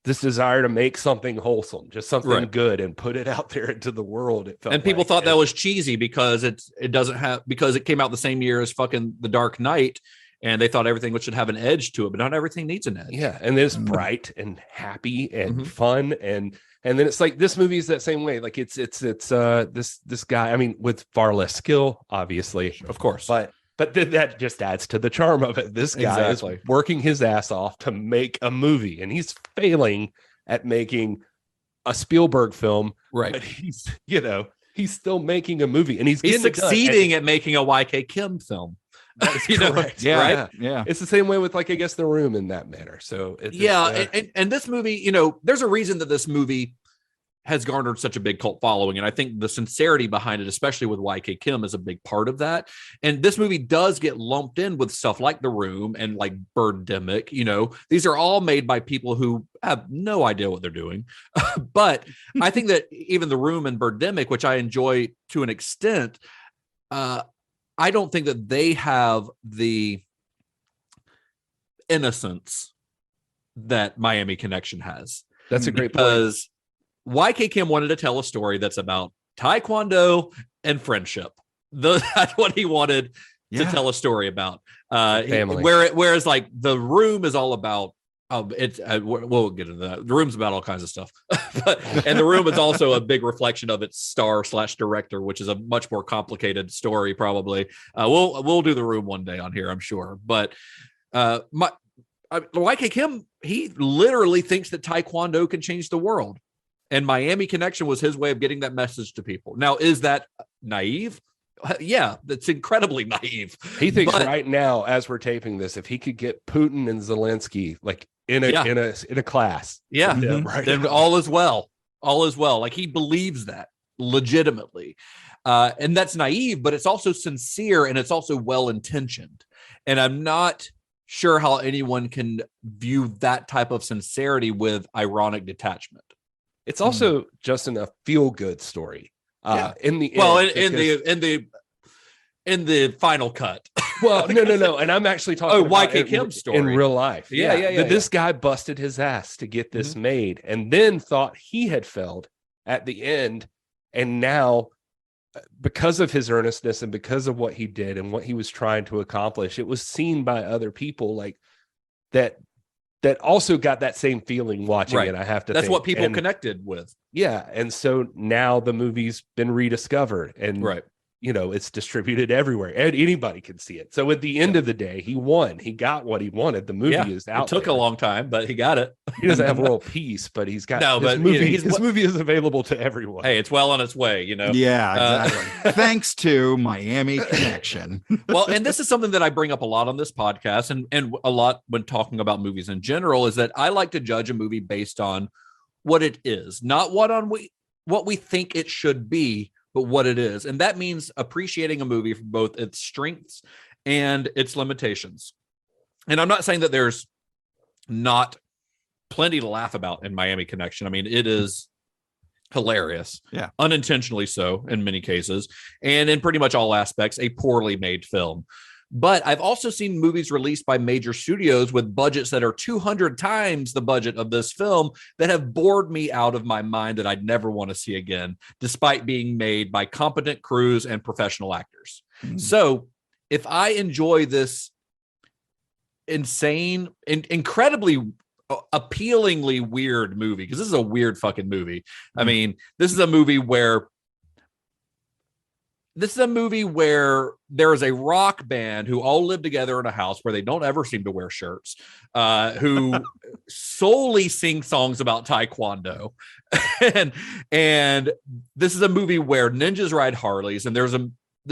desire to make something wholesome, just something good, and put it out there into the world. It felt, and people thought that was cheesy because it came out the same year as fucking The Dark Knight, and they thought everything should have an edge to it, but not everything needs an edge. Yeah, and it's bright and happy and fun, and then it's like this movie is that same way. Like it's this guy. I mean, with far less skill, obviously, of course, but But then that just adds to the charm of it. This guy Exactly. is working his ass off to make a movie, and he's failing at making a Spielberg film. Right. But he's, he's still making a movie, and he's He's getting it done. succeeding at making a YK Kim film. Correct. Yeah, right? yeah. It's the same way with, like, I guess, The Room in that manner. So it's and this movie, there's a reason that this movie has garnered such a big cult following, and I think the sincerity behind it, especially with YK Kim, is a big part of that. And this movie does get lumped in with stuff like The Room and like Birdemic. These are all made by people who have no idea what they're doing. But I think that even The Room and Birdemic, which I enjoy to an extent, I don't think that they have the innocence that Miami Connection has. that's a great point. Because YK Kim wanted to tell a story that's about Taekwondo and friendship. That's what he wanted to tell a story about. Family. Whereas like The Room is all about we'll get into that. The Room's about all kinds of stuff, and The Room is also a big reflection of its star/director, which is a much more complicated story. Probably we'll do The Room one day on here, I'm sure. But YK Kim, he literally thinks that Taekwondo can change the world. And Miami Connection was his way of getting that message to people. Now, is that naive? Yeah, that's incredibly naive. He thinks right now, as we're taping this, if he could get Putin and Zelensky like in a class, then all is well. All is well. Like, he believes that legitimately, and that's naive, but it's also sincere, and it's also well intentioned. And I'm not sure how anyone can view that type of sincerity with ironic detachment. It's also Justin, a feel-good story. In the end, in the final cut. Well, no, and I'm actually talking about YK Kim's story in real life. Yeah. This guy busted his ass to get this made, and then thought he had failed at the end, and now, because of his earnestness and because of what he did and what he was trying to accomplish, it was seen by other people like that also got that same feeling watching it. I have to That's think. what people connected with. Yeah. And so now the movie's been rediscovered, and it's distributed everywhere, and anybody can see it. So at the end of the day, he won. He got what he wanted. The movie is out. It took there. a long time, but he got it. He doesn't have world peace, but he's got his movie is available to everyone. Hey, it's well on its way, Yeah, exactly. Thanks to Miami Connection. Well, and this is something that I bring up a lot on this podcast, and a lot when talking about movies in general, is that I like to judge a movie based on what it is, not what we think it should be, but what it is. And that means appreciating a movie for both its strengths and its limitations. And I'm not saying that there's not plenty to laugh about in Miami Connection. I mean, it is hilarious. Yeah. Unintentionally so in many cases, and in pretty much all aspects, a poorly made film. But I've also seen movies released by major studios with budgets that are 200 times the budget of this film that have bored me out of my mind, that I'd never want to see again, despite being made by competent crews and professional actors. So if I enjoy this insane and incredibly appealingly weird movie, because this is a weird fucking movie. I mean, this is a movie where there is a rock band who all live together in a house where they don't ever seem to wear shirts, who solely sing songs about Taekwondo. and this is a movie where ninjas ride Harleys, and this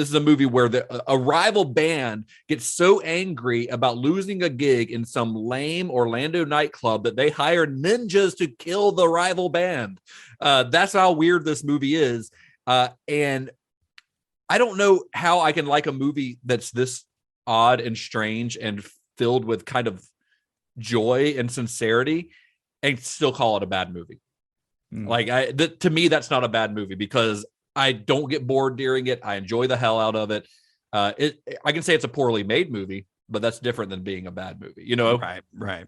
is a movie where a rival band gets so angry about losing a gig in some lame Orlando nightclub that they hire ninjas to kill the rival band. That's how weird this movie is. And I don't know how I can like a movie that's this odd and strange and filled with kind of joy and sincerity and still call it a bad movie. Like, to me, that's not a bad movie, because I don't get bored during it. I enjoy the hell out of it. I can say it's a poorly made movie, but that's different than being a bad movie, Right.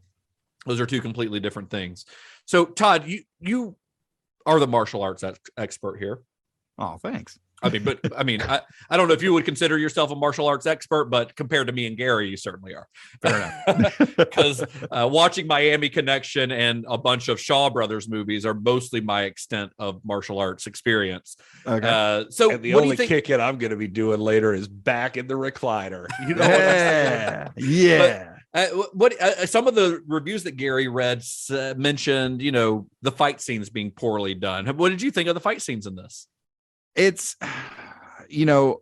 Those are two completely different things. So, Todd, you are the martial arts expert here. Oh, thanks. I mean, I don't know if you would consider yourself a martial arts expert, but compared to me and Gary, you certainly are. Fair enough. Because watching Miami Connection and a bunch of Shaw Brothers movies are mostly my extent of martial arts experience. Okay. So And the what do only you think? kick-in I'm going to be doing later is back in the recliner. You know Yeah. Yeah. Some of the reviews that Gary read mentioned, you know, the fight scenes being poorly done. What did you think of the fight scenes in this? It's, you know,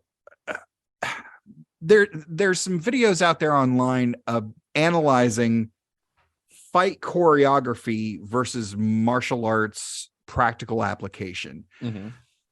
there's some videos out there online of analyzing fight choreography versus martial arts practical application.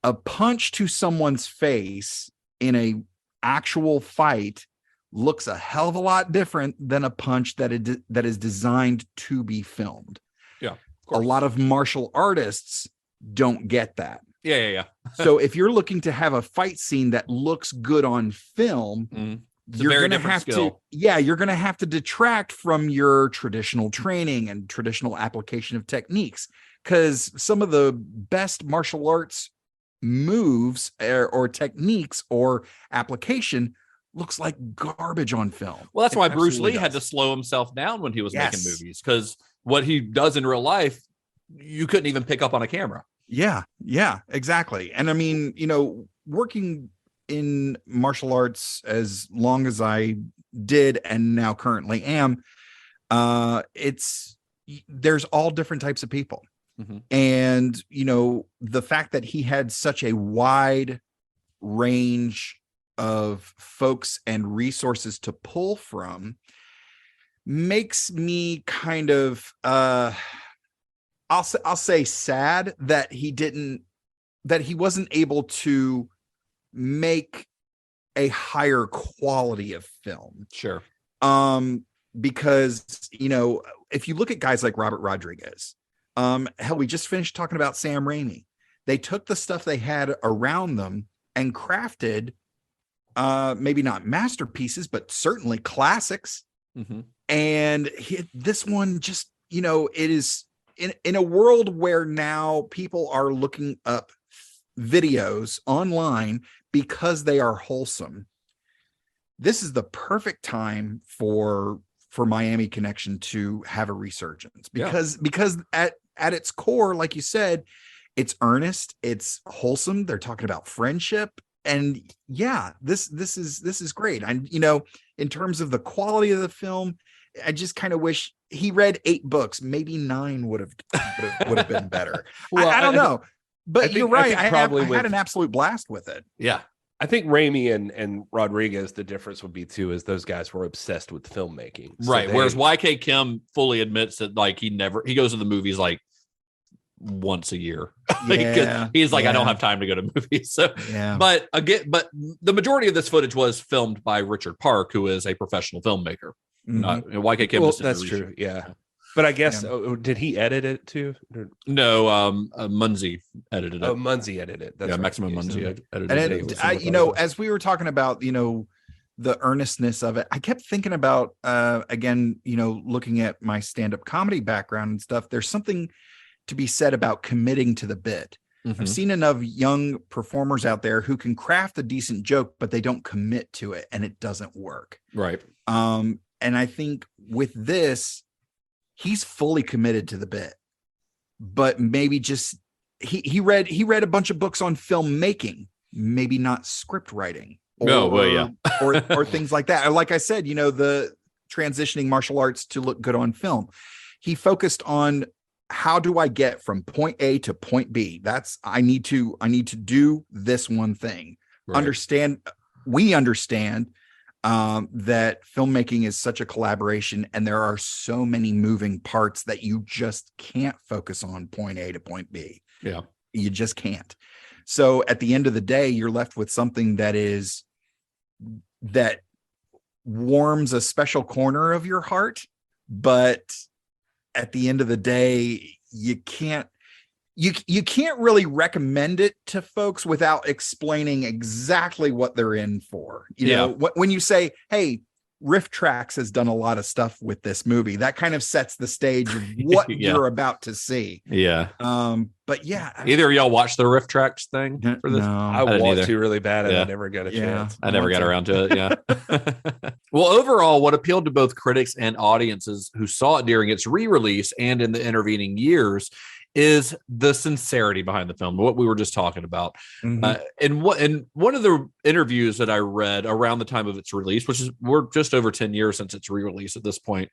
A punch to someone's face in a actual fight looks a hell of a lot different than a punch that is designed to be filmed. Yeah, a lot of martial artists don't get that. Yeah. So if you're looking to have a fight scene that looks good on film, you're going to have you're going to have to detract from your traditional training and traditional application of techniques, because some of the best martial arts moves or techniques or application looks like garbage on film. Well, that's why Bruce absolutely Lee had to slow himself down when he was making movies, because what he does in real life, you couldn't even pick up on a camera. Yeah, exactly. And I mean, you know, working in martial arts as long as I did and now currently am, there's all different types of people. And, you know, the fact that he had such a wide range of folks and resources to pull from makes me kind of I'll say sad that he wasn't able to make a higher quality of film. Sure. Because, you know, if you look at guys like Robert Rodriguez, hell, we just finished talking about Sam Raimi. They took the stuff they had around them and crafted maybe not masterpieces, but certainly classics. And this one just, you know, it is in a world where now people are looking up videos online because they are wholesome. This is the perfect time for Miami Connection to have a resurgence, because at its core, like you said, it's earnest, it's wholesome. They're talking about friendship. And yeah, this is great. And, you know, in terms of the quality of the film, I just kind of wish he read 8 books. Maybe 9 would have been better. Well, I don't know, but you're right. I had an absolute blast with it. Yeah. I think Raimi and Rodriguez, the difference would be too, is those guys were obsessed with filmmaking. Right. Whereas YK Kim fully admits that, like, he goes to the movies like once a year. He's like, I don't have time to go to movies. So, but the majority of this footage was filmed by Richard Park, who is a professional filmmaker. Not YK Kim. Well, that's true. Yeah. But I guess, did he edit it too? No, Munzie edited it. Oh, Munzie edited it. That's right. Maximum Munzie edited it. And you know, as we were talking about, you know, the earnestness of it, I kept thinking about, again, you know, looking at my stand-up comedy background and stuff, there's something to be said about committing to the bit. I've seen enough young performers out there who can craft a decent joke, but they don't commit to it and it doesn't work. Right. And I think with this, he's fully committed to the bit, but maybe just he read a bunch of books on filmmaking, maybe not script writing or things like that. Or like I said, you know, the transitioning martial arts to look good on film. He focused on, how do I get from point A to point B? I need to do this one thing. Right. We understand that filmmaking is such a collaboration and there are so many moving parts that you just can't focus on point A to point B. Yeah. You just can't. So at the end of the day, you're left with something that warms a special corner of your heart, but at the end of the day, you can't really recommend it to folks without explaining exactly what they're in for. You know, when you say, hey, Riff Tracks has done a lot of stuff with this movie that kind of sets the stage of what Yeah. you're about to see. Yeah. But yeah, Either of y'all watch the Riff Tracks thing for this? no. I didn't want either. to really bad, and Yeah. I never got a Yeah. chance. I never want got to. around to it. Yeah. Well, overall, what appealed to both critics and audiences who saw it during its re-release and in the intervening years is the sincerity behind the film, what we were just talking about. Mhm. And one of the interviews that I read around the time of its release, which is we're just over 10 years since its re-release at this point,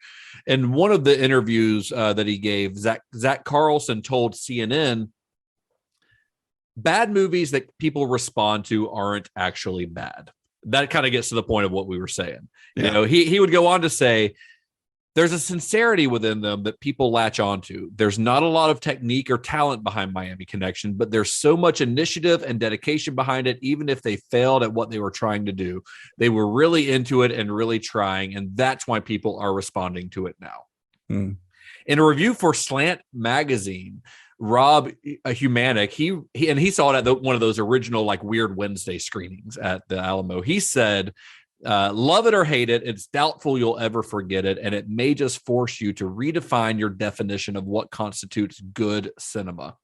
and one of the interviews that he gave, Zach Carlson told CNN, bad movies that people respond to aren't actually bad. That kind of gets to the point of what we were saying. Yeah. You know, he would go on to say, there's a sincerity within them that people latch onto. There's not a lot of technique or talent behind Miami Connection, but there's so much initiative and dedication behind it. Even if they failed at what they were trying to do, they were really into it and really trying. And that's why people are responding to it now. Hmm. In a review for Slant Magazine, Rob Humanic, he saw it at one of those original like Weird Wednesday screenings at the Alamo. He said, love it or hate it, it's doubtful you'll ever forget it, and it may just force you to redefine your definition of what constitutes good cinema.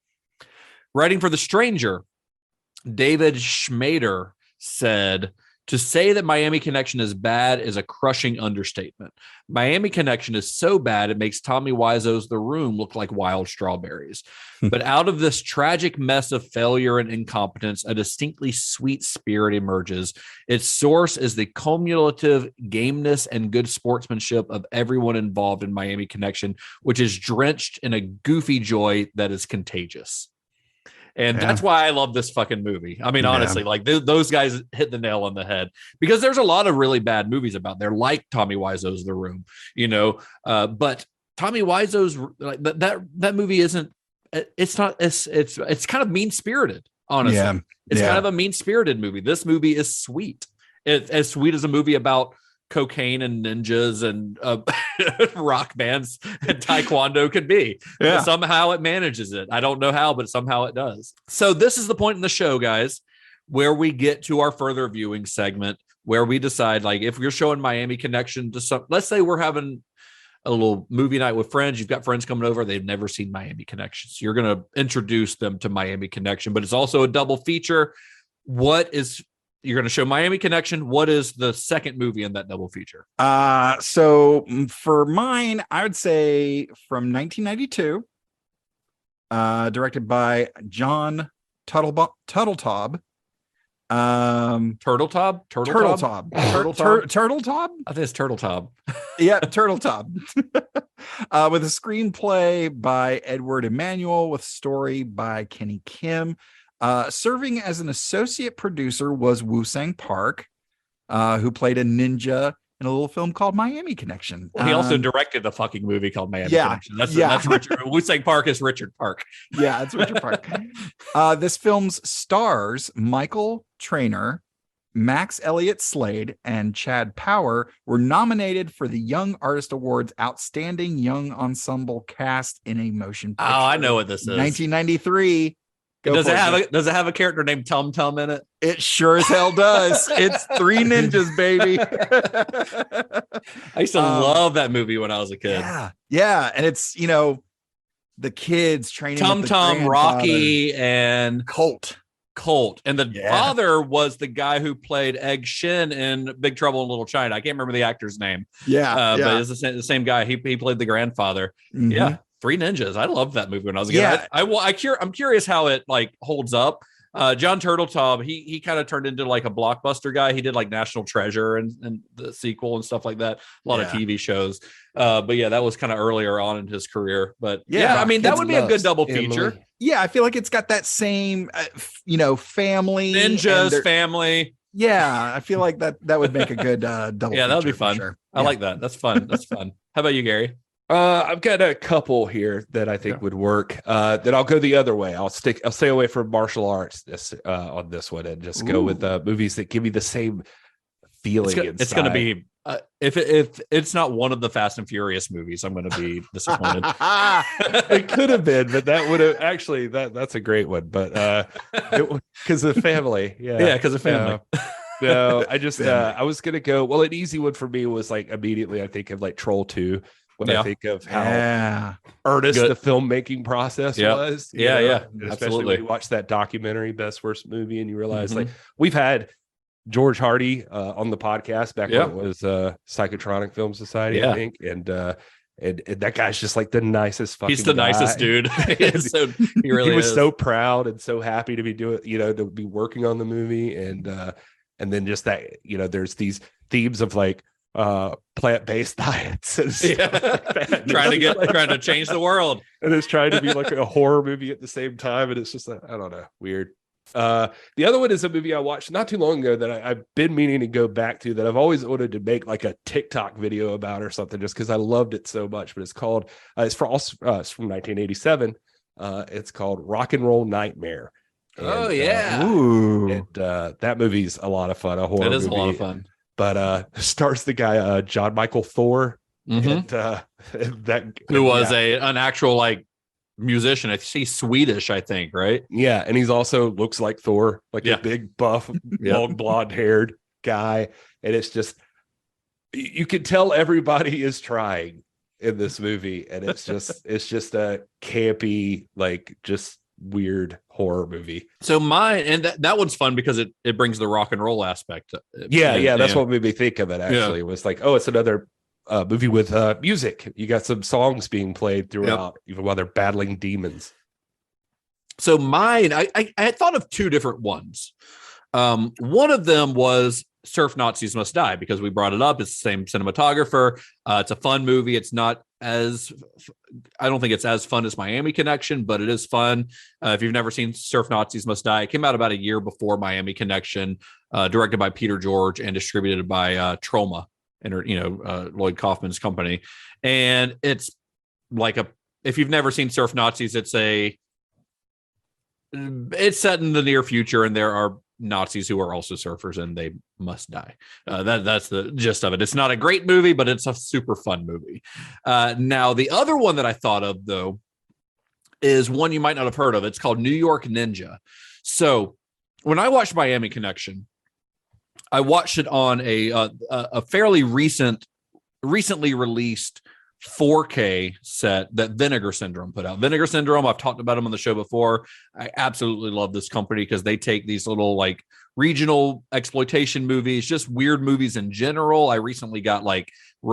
Writing for The Stranger, David Schmader said, to say that Miami Connection is bad is a crushing understatement. Miami Connection is so bad it makes Tommy Wiseau's The Room look like wild strawberries. But out of this tragic mess of failure and incompetence, a distinctly sweet spirit emerges. Its source is the cumulative gameness and good sportsmanship of everyone involved in Miami Connection, which is drenched in a goofy joy that is contagious. And that's why I love this fucking movie. I mean, honestly, like those guys hit the nail on the head, because there's a lot of really bad movies about there, like Tommy Wiseau's The Room, you know, but Tommy Wiseau's like that movie isn't, it's kind of mean spirited, honestly. Yeah. It's kind of a mean spirited movie. This movie is sweet. It's as sweet as a movie about cocaine and ninjas and rock bands and taekwondo could be. Yeah. But somehow it manages it. I don't know how, but somehow it does. So this is the point in the show, guys, where we get to our further viewing segment, where we decide, like, if you're showing Miami Connection to some, let's say we're having a little movie night with friends. You've got friends coming over. They've never seen Miami Connection. So you're going to introduce them to Miami Connection, but it's also a double feature. You're going to show Miami Connection. What is the second movie in that double feature? So for mine, I would say from 1992, directed by John Turtletaub. Turtletaub? Turtletaub. Turtletaub? I think it's Turtletaub. Yeah, Turtletaub. With a screenplay by Edward Emanuel, with story by Kenny Kim. Serving as an associate producer was Woo-Sang Park, who played a ninja in a little film called Miami Connection. Well, he also directed a fucking movie called Miami Connection. That's Richard. Woo-Sang Park is Richard Park. Yeah, it's Richard Park. This film's stars Michael Traynor, Max Elliott Slade, and Chad Power were nominated for the Young Artist Awards Outstanding Young Ensemble Cast in a Motion Picture. Oh, I know what this is. 1993. Does it have a character named Tum Tum in it? It sure as hell does. It's Three Ninjas, baby. I used to love that movie when I was a kid. Yeah. And it's, you know, the kids training Tum Tum, Rocky, and Colt. And the father was the guy who played Egg Shin in Big Trouble in Little China. I can't remember the actor's name. But it's the same guy. He played the grandfather. Mm-hmm. Yeah. Three Ninjas. I loved that movie when I was a kid. I'm curious how it like holds up. John Turtletaub, he kind of turned into like a blockbuster guy. He did like National Treasure and the sequel and stuff like that. A lot of TV shows. But yeah, that was kind of earlier on in his career. But I mean, that would be a good double feature. Yeah, I feel like it's got that same, family. Ninjas, family. Yeah, I feel like that would make a good double. Yeah, that would be feature fun. for sure. I like that. That's fun. That's fun. How about you, Gary? I've got a couple here that I think would work. That I'll go the other way. I'll stay away from martial arts on this one and just go with movies that give me the same feeling. It's going to be if it's not one of the Fast and Furious movies, I'm going to be disappointed. It could have been, but that would have actually that's a great one. But because of family, because of family. No, I just Then- I was gonna go. Well, an easy one for me was like immediately I think of like Troll 2 when Yeah. I think of how Yeah. earnest Good. the filmmaking process Yep. was. Yeah, yeah, and especially absolutely. when you watch that documentary, Best Worst Movie, and you realize Mhm. like we've had George Hardy on the podcast back Yeah. when it was Psychotronic Film Society, Yeah. I think, and that guy's just like the nicest fucking He's the nicest guy. dude. He really he was is. so proud and so happy to be doing, to be working on the movie, and then just that, there's these themes of like plant-based diets and stuff Yeah. like that. trying to change the world. And it's trying to be like a horror movie at the same time, and it's just like, I don't know, weird. The other one is a movie I watched not too long ago that I've been meaning to go back to, that I've always wanted to make like a TikTok video about or something, just because I loved it so much. But it's called it's from 1987. It's called Rock and Roll Nightmare. Oh, And, yeah. Ooh. and that movie's a lot of fun. A horror It is movie. a lot of fun. But stars the guy John Michael Thor, Mhm. and that Who was yeah. an actual like musician. He's Swedish, I think, right? Yeah, and he's also looks like Thor, like Yeah. a big buff, Yep. long blonde haired guy. And it's just, you can tell everybody is trying in this movie, and it's just a campy, like just weird horror movie. So mine, and that one's fun because it brings the rock and roll aspect. Yeah, that's And- what made me think of it. Actually, it was like, oh, it's another movie with music. You got some songs being played throughout, even while they're battling demons. So mine, I had thought of two different ones. One of them was Surf Nazis Must Die, because we brought it up. It's the same cinematographer. It's a fun movie. It's not I don't think it's as fun as Miami Connection, but it is fun. If you've never seen Surf Nazis Must Die, it came out about a year before Miami Connection, directed by Peter George and distributed by Troma, Lloyd Kaufman's company. And it's like if you've never seen Surf Nazis, it's set in the near future, and there are Nazis who are also surfers, and they must die. That's the gist of it. It's not a great movie, but it's a super fun movie. Now, the other one that I thought of, though, is one you might not have heard of. It's called New York Ninja. So when I watched Miami Connection, I watched it on a fairly recently released 4K set that Vinegar Syndrome put out. Vinegar Syndrome, I've talked about them on the show before. I absolutely love this company because they take these little like regional exploitation movies, just weird movies in general. I recently got like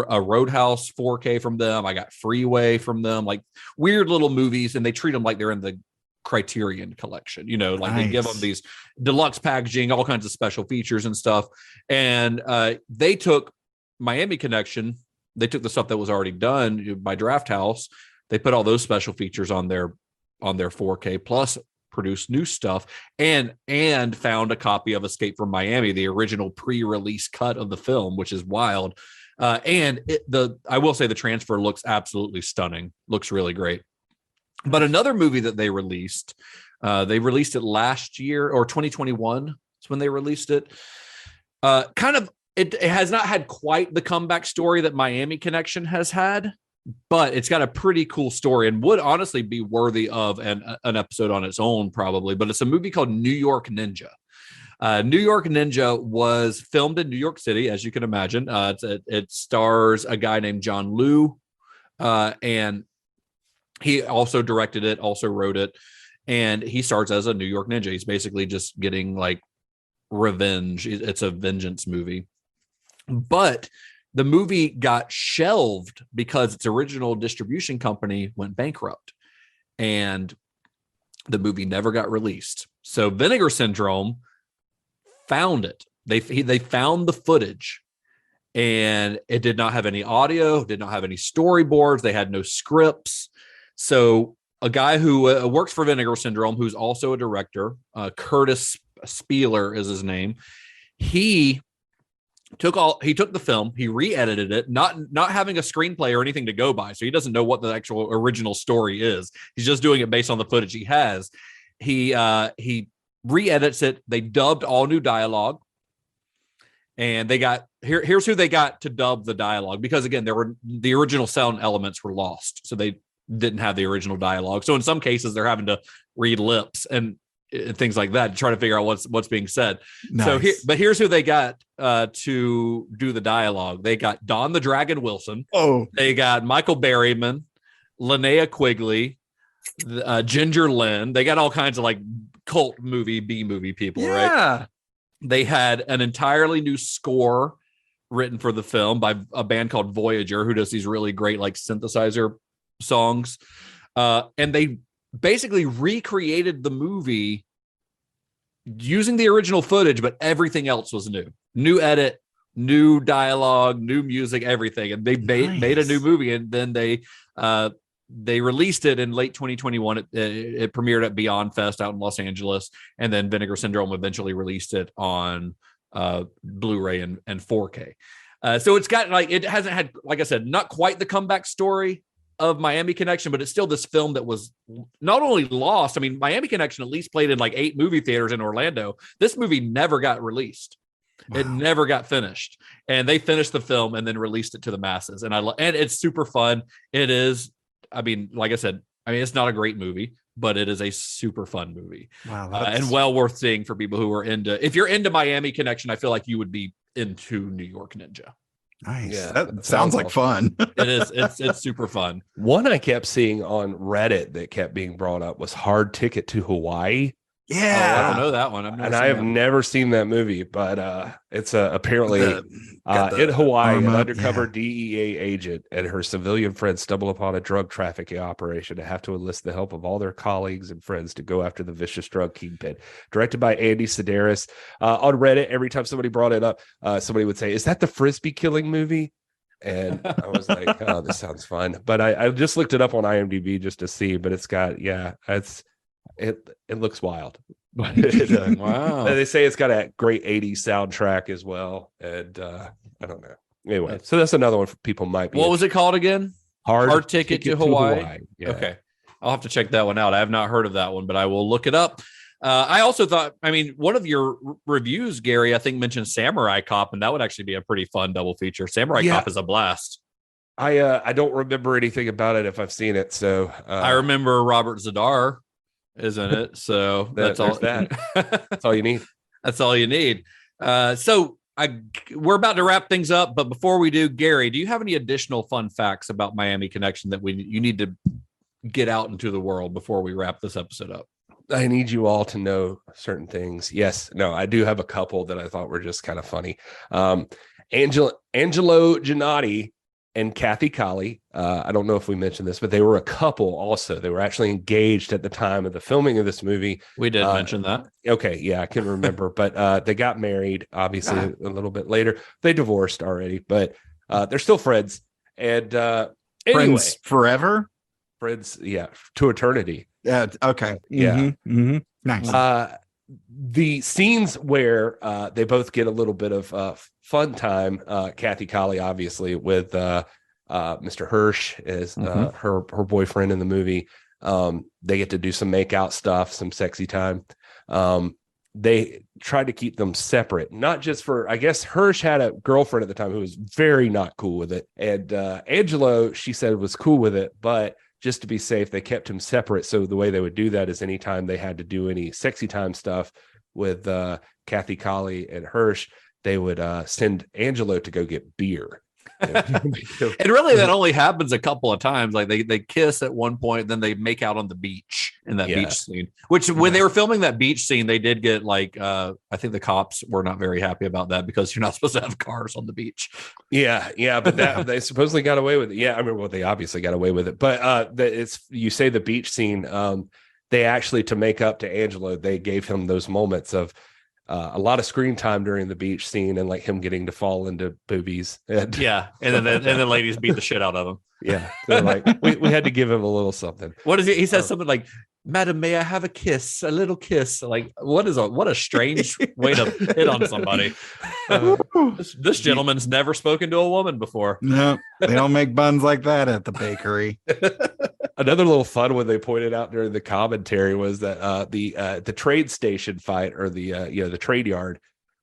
a Roadhouse 4K from them. I got Freeway from them, like weird little movies, and they treat them like they're in the Criterion collection, like they give them these deluxe packaging, all kinds of special features and stuff. And they took Miami Connection. They took the stuff that was already done by Drafthouse. They put all those special features on their 4K, plus produced new stuff, and found a copy of Escape from Miami, the original pre-release cut of the film, which is wild. I will say the transfer looks absolutely stunning. Looks really great. But another movie that they released it last year, or 2021 is when they released it. It has not had quite the comeback story that Miami Connection has had, but it's got a pretty cool story and would honestly be worthy of an episode on its own, probably. But it's a movie called New York Ninja. New York Ninja was filmed in New York City, as you can imagine. It stars a guy named John Liu, and he also directed it, also wrote it, and he starts as a New York ninja. He's basically just getting like revenge. It's a vengeance movie. But the movie got shelved because its original distribution company went bankrupt, and the movie never got released. So Vinegar Syndrome found it. They found the footage, and it did not have any audio, did not have any storyboards. They had no scripts. So a guy who works for Vinegar Syndrome, who's also a director, Curtis Spieler is his name. He took the film, he re-edited it, not having a screenplay or anything to go by, so he doesn't know what the actual original story is. He's just doing it based on the footage he has. He re-edits it. They dubbed all new dialogue, and they got here's who they got to dub the dialogue, because again, the original sound elements were lost, so they didn't have the original dialogue. So in some cases, they're having to read lips, and things like that, trying to figure out what's being said. Nice. But here's who they got to do the dialogue. They got Don the Dragon Wilson. Oh, They got Michael Berryman, Linnea Quigley, Ginger Lynn. They got all kinds of like cult movie, B-movie people, right? They had an entirely new score written for the film by a band called Voyager, who does these really great like synthesizer songs. And they basically recreated the movie using the original footage, but everything else was new edit, new dialogue, new music, everything. And they made a new movie, and then they released it in late 2021. It premiered at Beyond Fest out in Los Angeles, and then Vinegar Syndrome eventually released it on Blu-ray and 4K. So it's got like, it hasn't had, like I said, not quite the comeback story of Miami Connection, but it's still this film that was not only lost. I mean, Miami Connection at least played in like 8 movie theaters in Orlando. This movie never got released. Wow. It never got finished, and they finished the film and then released it to the masses. And and it's super fun. It is. I mean, like I said, it's not a great movie, but it is a super fun movie. Wow. And well worth seeing for people who are if you're into Miami Connection, I feel like you would be into New York Ninja. Nice. Yeah, that sounds like fun. It is. It's super fun. One I kept seeing on Reddit that kept being brought up was Hard Ticket to Hawaii. Yeah. I don't know that one. I have never seen that movie, but it's apparently in Hawaii, an undercover DEA agent and her civilian friends stumble upon a drug trafficking operation and have to enlist the help of all their colleagues and friends to go after the vicious drug kingpin. Directed by Andy Sedaris. On Reddit, every time somebody brought it up, somebody would say, "Is that the frisbee killing movie?" And I was like, "Oh, this sounds fun." But I just looked it up on IMDb just to see, but it's got it looks wild. Wow. They say it's got a great 80s soundtrack as well. And I don't know. Anyway, so that's another one for people might be. What was it called again? Hard Ticket to Hawaii. Yeah. Okay. I'll have to check that one out. I have not heard of that one, but I will look it up. I also thought, one of your reviews, Gary, I think mentioned Samurai Cop, and that would actually be a pretty fun double feature. Samurai Cop is a blast. I don't remember anything about it if I've seen it. So I remember Robert Zadar isn't it? So that's all. That's all you need. That's all you need. So we're about to wrap things up, but before we do, Gary, do you have any additional fun facts about Miami Connection that you need to get out into the world before we wrap this episode up? I need you all to know certain things. Yes, no, I do have a couple that I thought were just kind of funny. Angelo Giannotti and Kathy Colley. I don't know if we mentioned this, but they were a couple also. They were actually engaged at the time of the filming of this movie. We did mention that. Okay. Yeah, I can remember, but they got married, obviously, a little bit later. They divorced already, but they're still friends. And anyway, friends forever? Friends, yeah, to eternity. Yeah, okay. Yeah. Mm-hmm. Nice. The scenes where they both get a little bit of fun time, Kathy Colley, obviously, with Mr. Hirsch is her boyfriend in the movie. They get to do some makeout stuff, some sexy time. They tried to keep them separate, not just for, I guess Hirsch had a girlfriend at the time who was very not cool with it. And Angelo, she said, was cool with it, but just to be safe, they kept him separate. So the way they would do that is anytime they had to do any sexy time stuff with Kathy Colley and Hirsch, they would send Angelo to go get beer. And really, that only happens a couple of times. Like they kiss at one point, then they make out on the beach in that beach scene. Which when they were filming that beach scene, they did get like I think the cops were not very happy about that because you're not supposed to have cars on the beach. Yeah, but they supposedly got away with it. Yeah, I mean, well, they obviously got away with it. But you say the beach scene. They actually, to make up to Angelo, they gave him those moments of a lot of screen time during the beach scene and like him getting to fall into boobies. And then ladies beat the shit out of him. Yeah. They're like, we had to give him a little something. What is it? He says something like, "Madam, may I have a kiss? A little kiss?" Like, what a strange way to hit on somebody. This gentleman's never spoken to a woman before. No, they don't make buns like that at the bakery. Another little fun one they pointed out during the commentary was that the trade station fight, or the trade yard,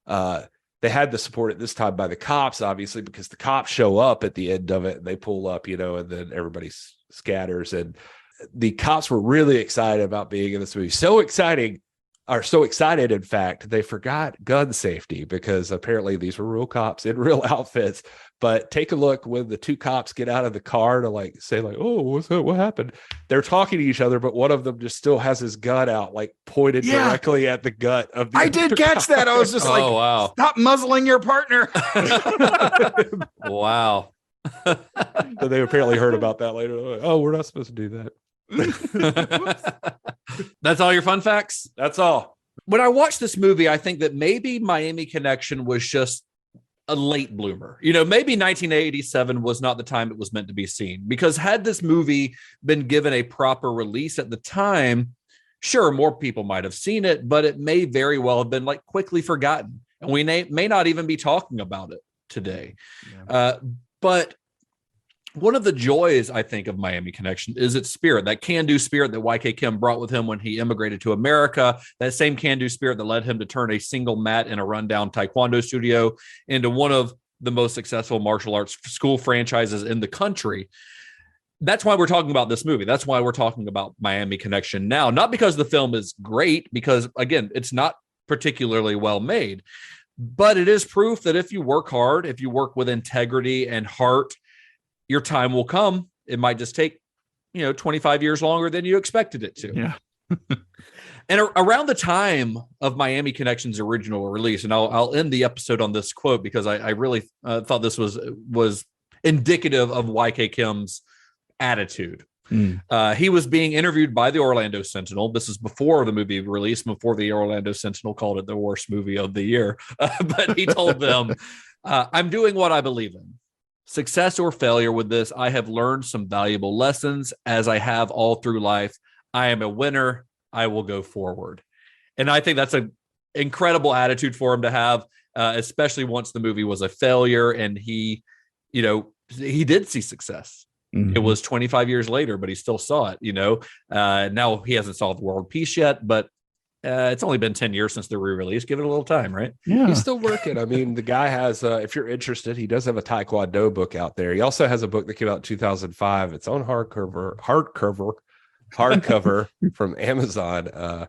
they had the support at this time by the cops, obviously, because the cops show up at the end of it and they pull up, and then everybody scatters. And the cops were really excited about being in this movie. So exciting are so excited, in fact, they forgot gun safety because apparently these were real cops in real outfits. But take a look when the two cops get out of the car to like say like, oh, what's that? What happened? They're talking to each other, but one of them just still has his gun out, like pointed directly at the gut of the I did catch that. I was just like, Oh, wow. stop muzzling your partner. Wow. So they apparently heard about that later. Like, oh, we're not supposed to do that. That's all your fun facts? That's all. When I watched this movie, I think that maybe Miami Connection was just a late bloomer. You know, maybe 1987 was not the time it was meant to be seen, because had this movie been given a proper release at the time, sure, more people might have seen it, but it may very well have been like quickly forgotten. And we may not even be talking about it today. Yeah. But one of the joys, I think, of Miami Connection is its spirit, that can-do spirit that YK Kim brought with him when he immigrated to America, that same can-do spirit that led him to turn a single mat in a rundown Taekwondo studio into one of the most successful martial arts school franchises in the country. That's why we're talking about this movie. That's why we're talking about Miami Connection now, not because the film is great, because, again, it's not particularly well made, but it is proof that if you work hard, if you work with integrity and heart, your time will come. It might just take, 25 years longer than you expected it to. Yeah. And around the time of Miami Connection's original release, and I'll end the episode on this quote because I really thought this was indicative of YK Kim's attitude. He was being interviewed by the Orlando Sentinel. This is before the movie released, before the Orlando Sentinel called it the worst movie of the year. But he told them, I'm doing what I believe in. Success or failure with this, I have learned some valuable lessons, as I have all through life. I am a winner. I will go forward. And I think that's an incredible attitude for him to have, especially once the movie was a failure and he did see success. Mm-hmm. It was 25 years later, but he still saw it, now he hasn't solved world peace yet, but it's only been 10 years since the re-release. Give it a little time, right? Yeah. He's still working. I mean, the guy has, if you're interested, he does have a Taekwondo book out there. He also has a book that came out in 2005. It's on hardcover from Amazon. I'm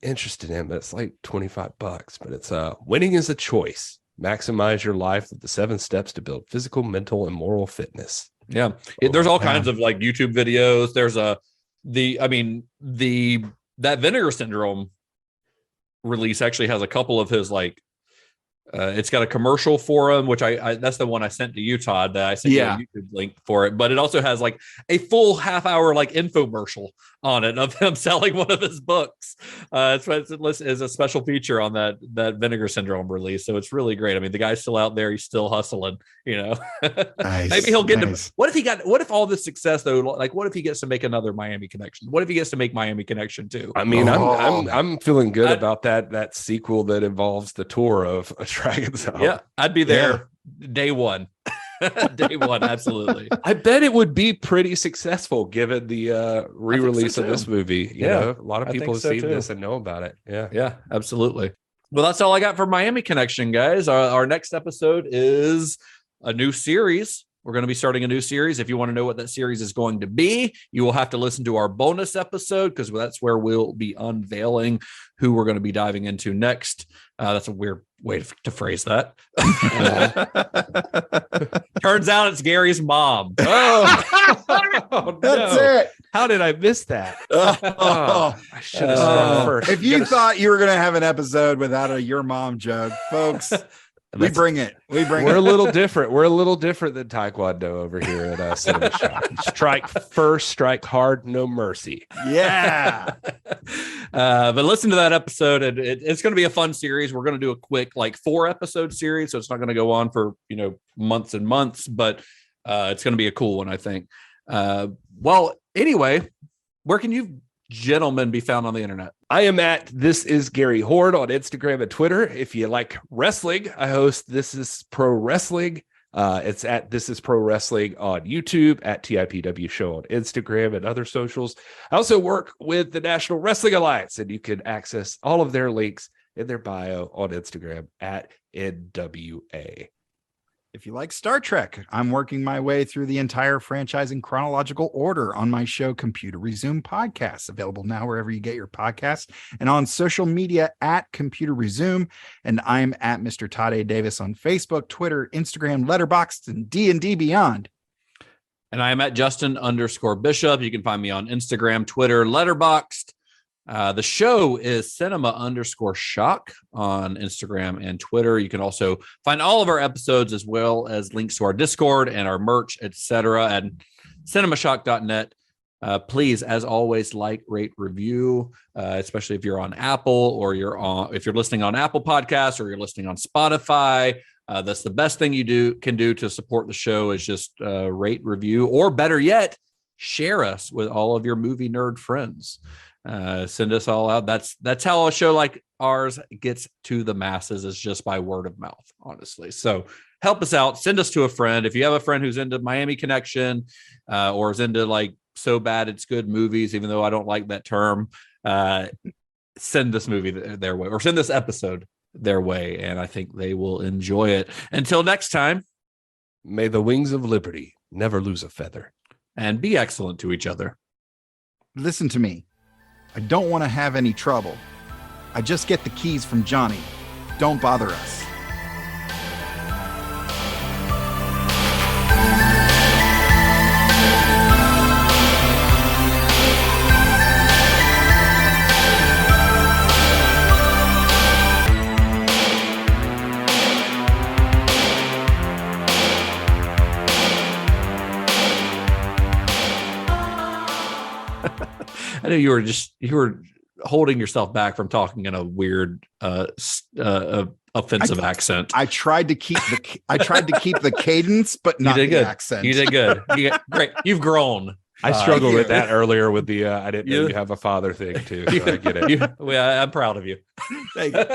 interested in, but it's like $25, but it's Winning is a Choice. Maximize your life with the 7 steps to build physical, mental, and moral fitness. Yeah. There's all kinds of like YouTube videos. There's that Vinegar Syndrome release actually has a couple of his it's got a commercial for him, which I that's the one I sent to you, Todd, that I sent you a YouTube link for it. But it also has like a full half-hour infomercial on it of him selling one of his books. It's a special feature on that Vinegar Syndrome release. So it's really great. I mean, the guy's still out there. He's still hustling, Nice, maybe he'll get to, what if all this success though, what if he gets to make another Miami Connection? What if he gets to make Miami Connection too? I mean, I'm feeling good about that sequel that involves the tour of a Dragon's Hour. Yeah, I'd be there day one. Day one, absolutely. I bet it would be pretty successful given the re-release of this movie. You know, a lot of people have seen this and know about it. Yeah, absolutely. Well, that's all I got for Miami Connection, guys. Our next episode is a new series. We're going to be starting a new series. If you want to know what that series is going to be, you will have to listen to our bonus episode, because that's where we'll be unveiling who we're going to be diving into next. That's a weird way to phrase that. Turns out it's Gary's mom. Oh, that's it. How did I miss that? I should have started first. If you thought you were going to have an episode without a your mom joke, folks, we bring it. We're a little different. We're a little different than Taekwondo over here at Cinema Shock. Strike first, strike hard, no mercy. Yeah. But listen to that episode, and it's going to be a fun series. We're going to do a quick 4-episode series, so it's not going to go on for months and months, but it's going to be a cool one, I think. Well, anyway, where can you gentlemen be found on the internet? I am at This Is Gary Horne on Instagram and Twitter. If you like wrestling, I host This Is Pro Wrestling. It's at This Is Pro Wrestling on YouTube, at TIPW Show on Instagram and other socials. I also work with the National Wrestling Alliance, and you can access all of their links in their bio on Instagram at NWA. If you like Star Trek, I'm working my way through the entire franchise in chronological order on my show, Computer Resume Podcast, available now wherever you get your podcasts and on social media at Computer Resume. And I'm at Mr. Todd A. Davis on Facebook, Twitter, Instagram, Letterboxd, and D&D Beyond. And I am at Justin_Bishop. You can find me on Instagram, Twitter, Letterboxd. The show is Cinema_Shock on Instagram and Twitter. You can also find all of our episodes as well as links to our Discord and our merch, etc. at cinemashock.net. Please, as always, like, rate, review, especially if you're on Apple or if you're listening on Apple Podcasts or you're listening on Spotify. That's the best thing you can do to support the show is just rate, review, or better yet, share us with all of your movie nerd friends. Send us all out. That's how a show like ours gets to the masses, is just by word of mouth, honestly. So help us out. Send us to a friend. If you have a friend who's into Miami Connection or is into like So Bad It's Good movies, even though I don't like that term, send this movie their way, or send this episode their way, and I think they will enjoy it. Until next time, may the wings of liberty never lose a feather. And be excellent to each other. Listen to me. I don't want to have any trouble. I just get the keys from Johnny. Don't bother us. I know you were holding yourself back from talking in a weird, offensive accent. I tried to keep the cadence, but not the accent. You did good. Great. You've grown. I struggled with that earlier with the I didn't know you have a father thing too. So I get it. I'm proud of you. Thank you.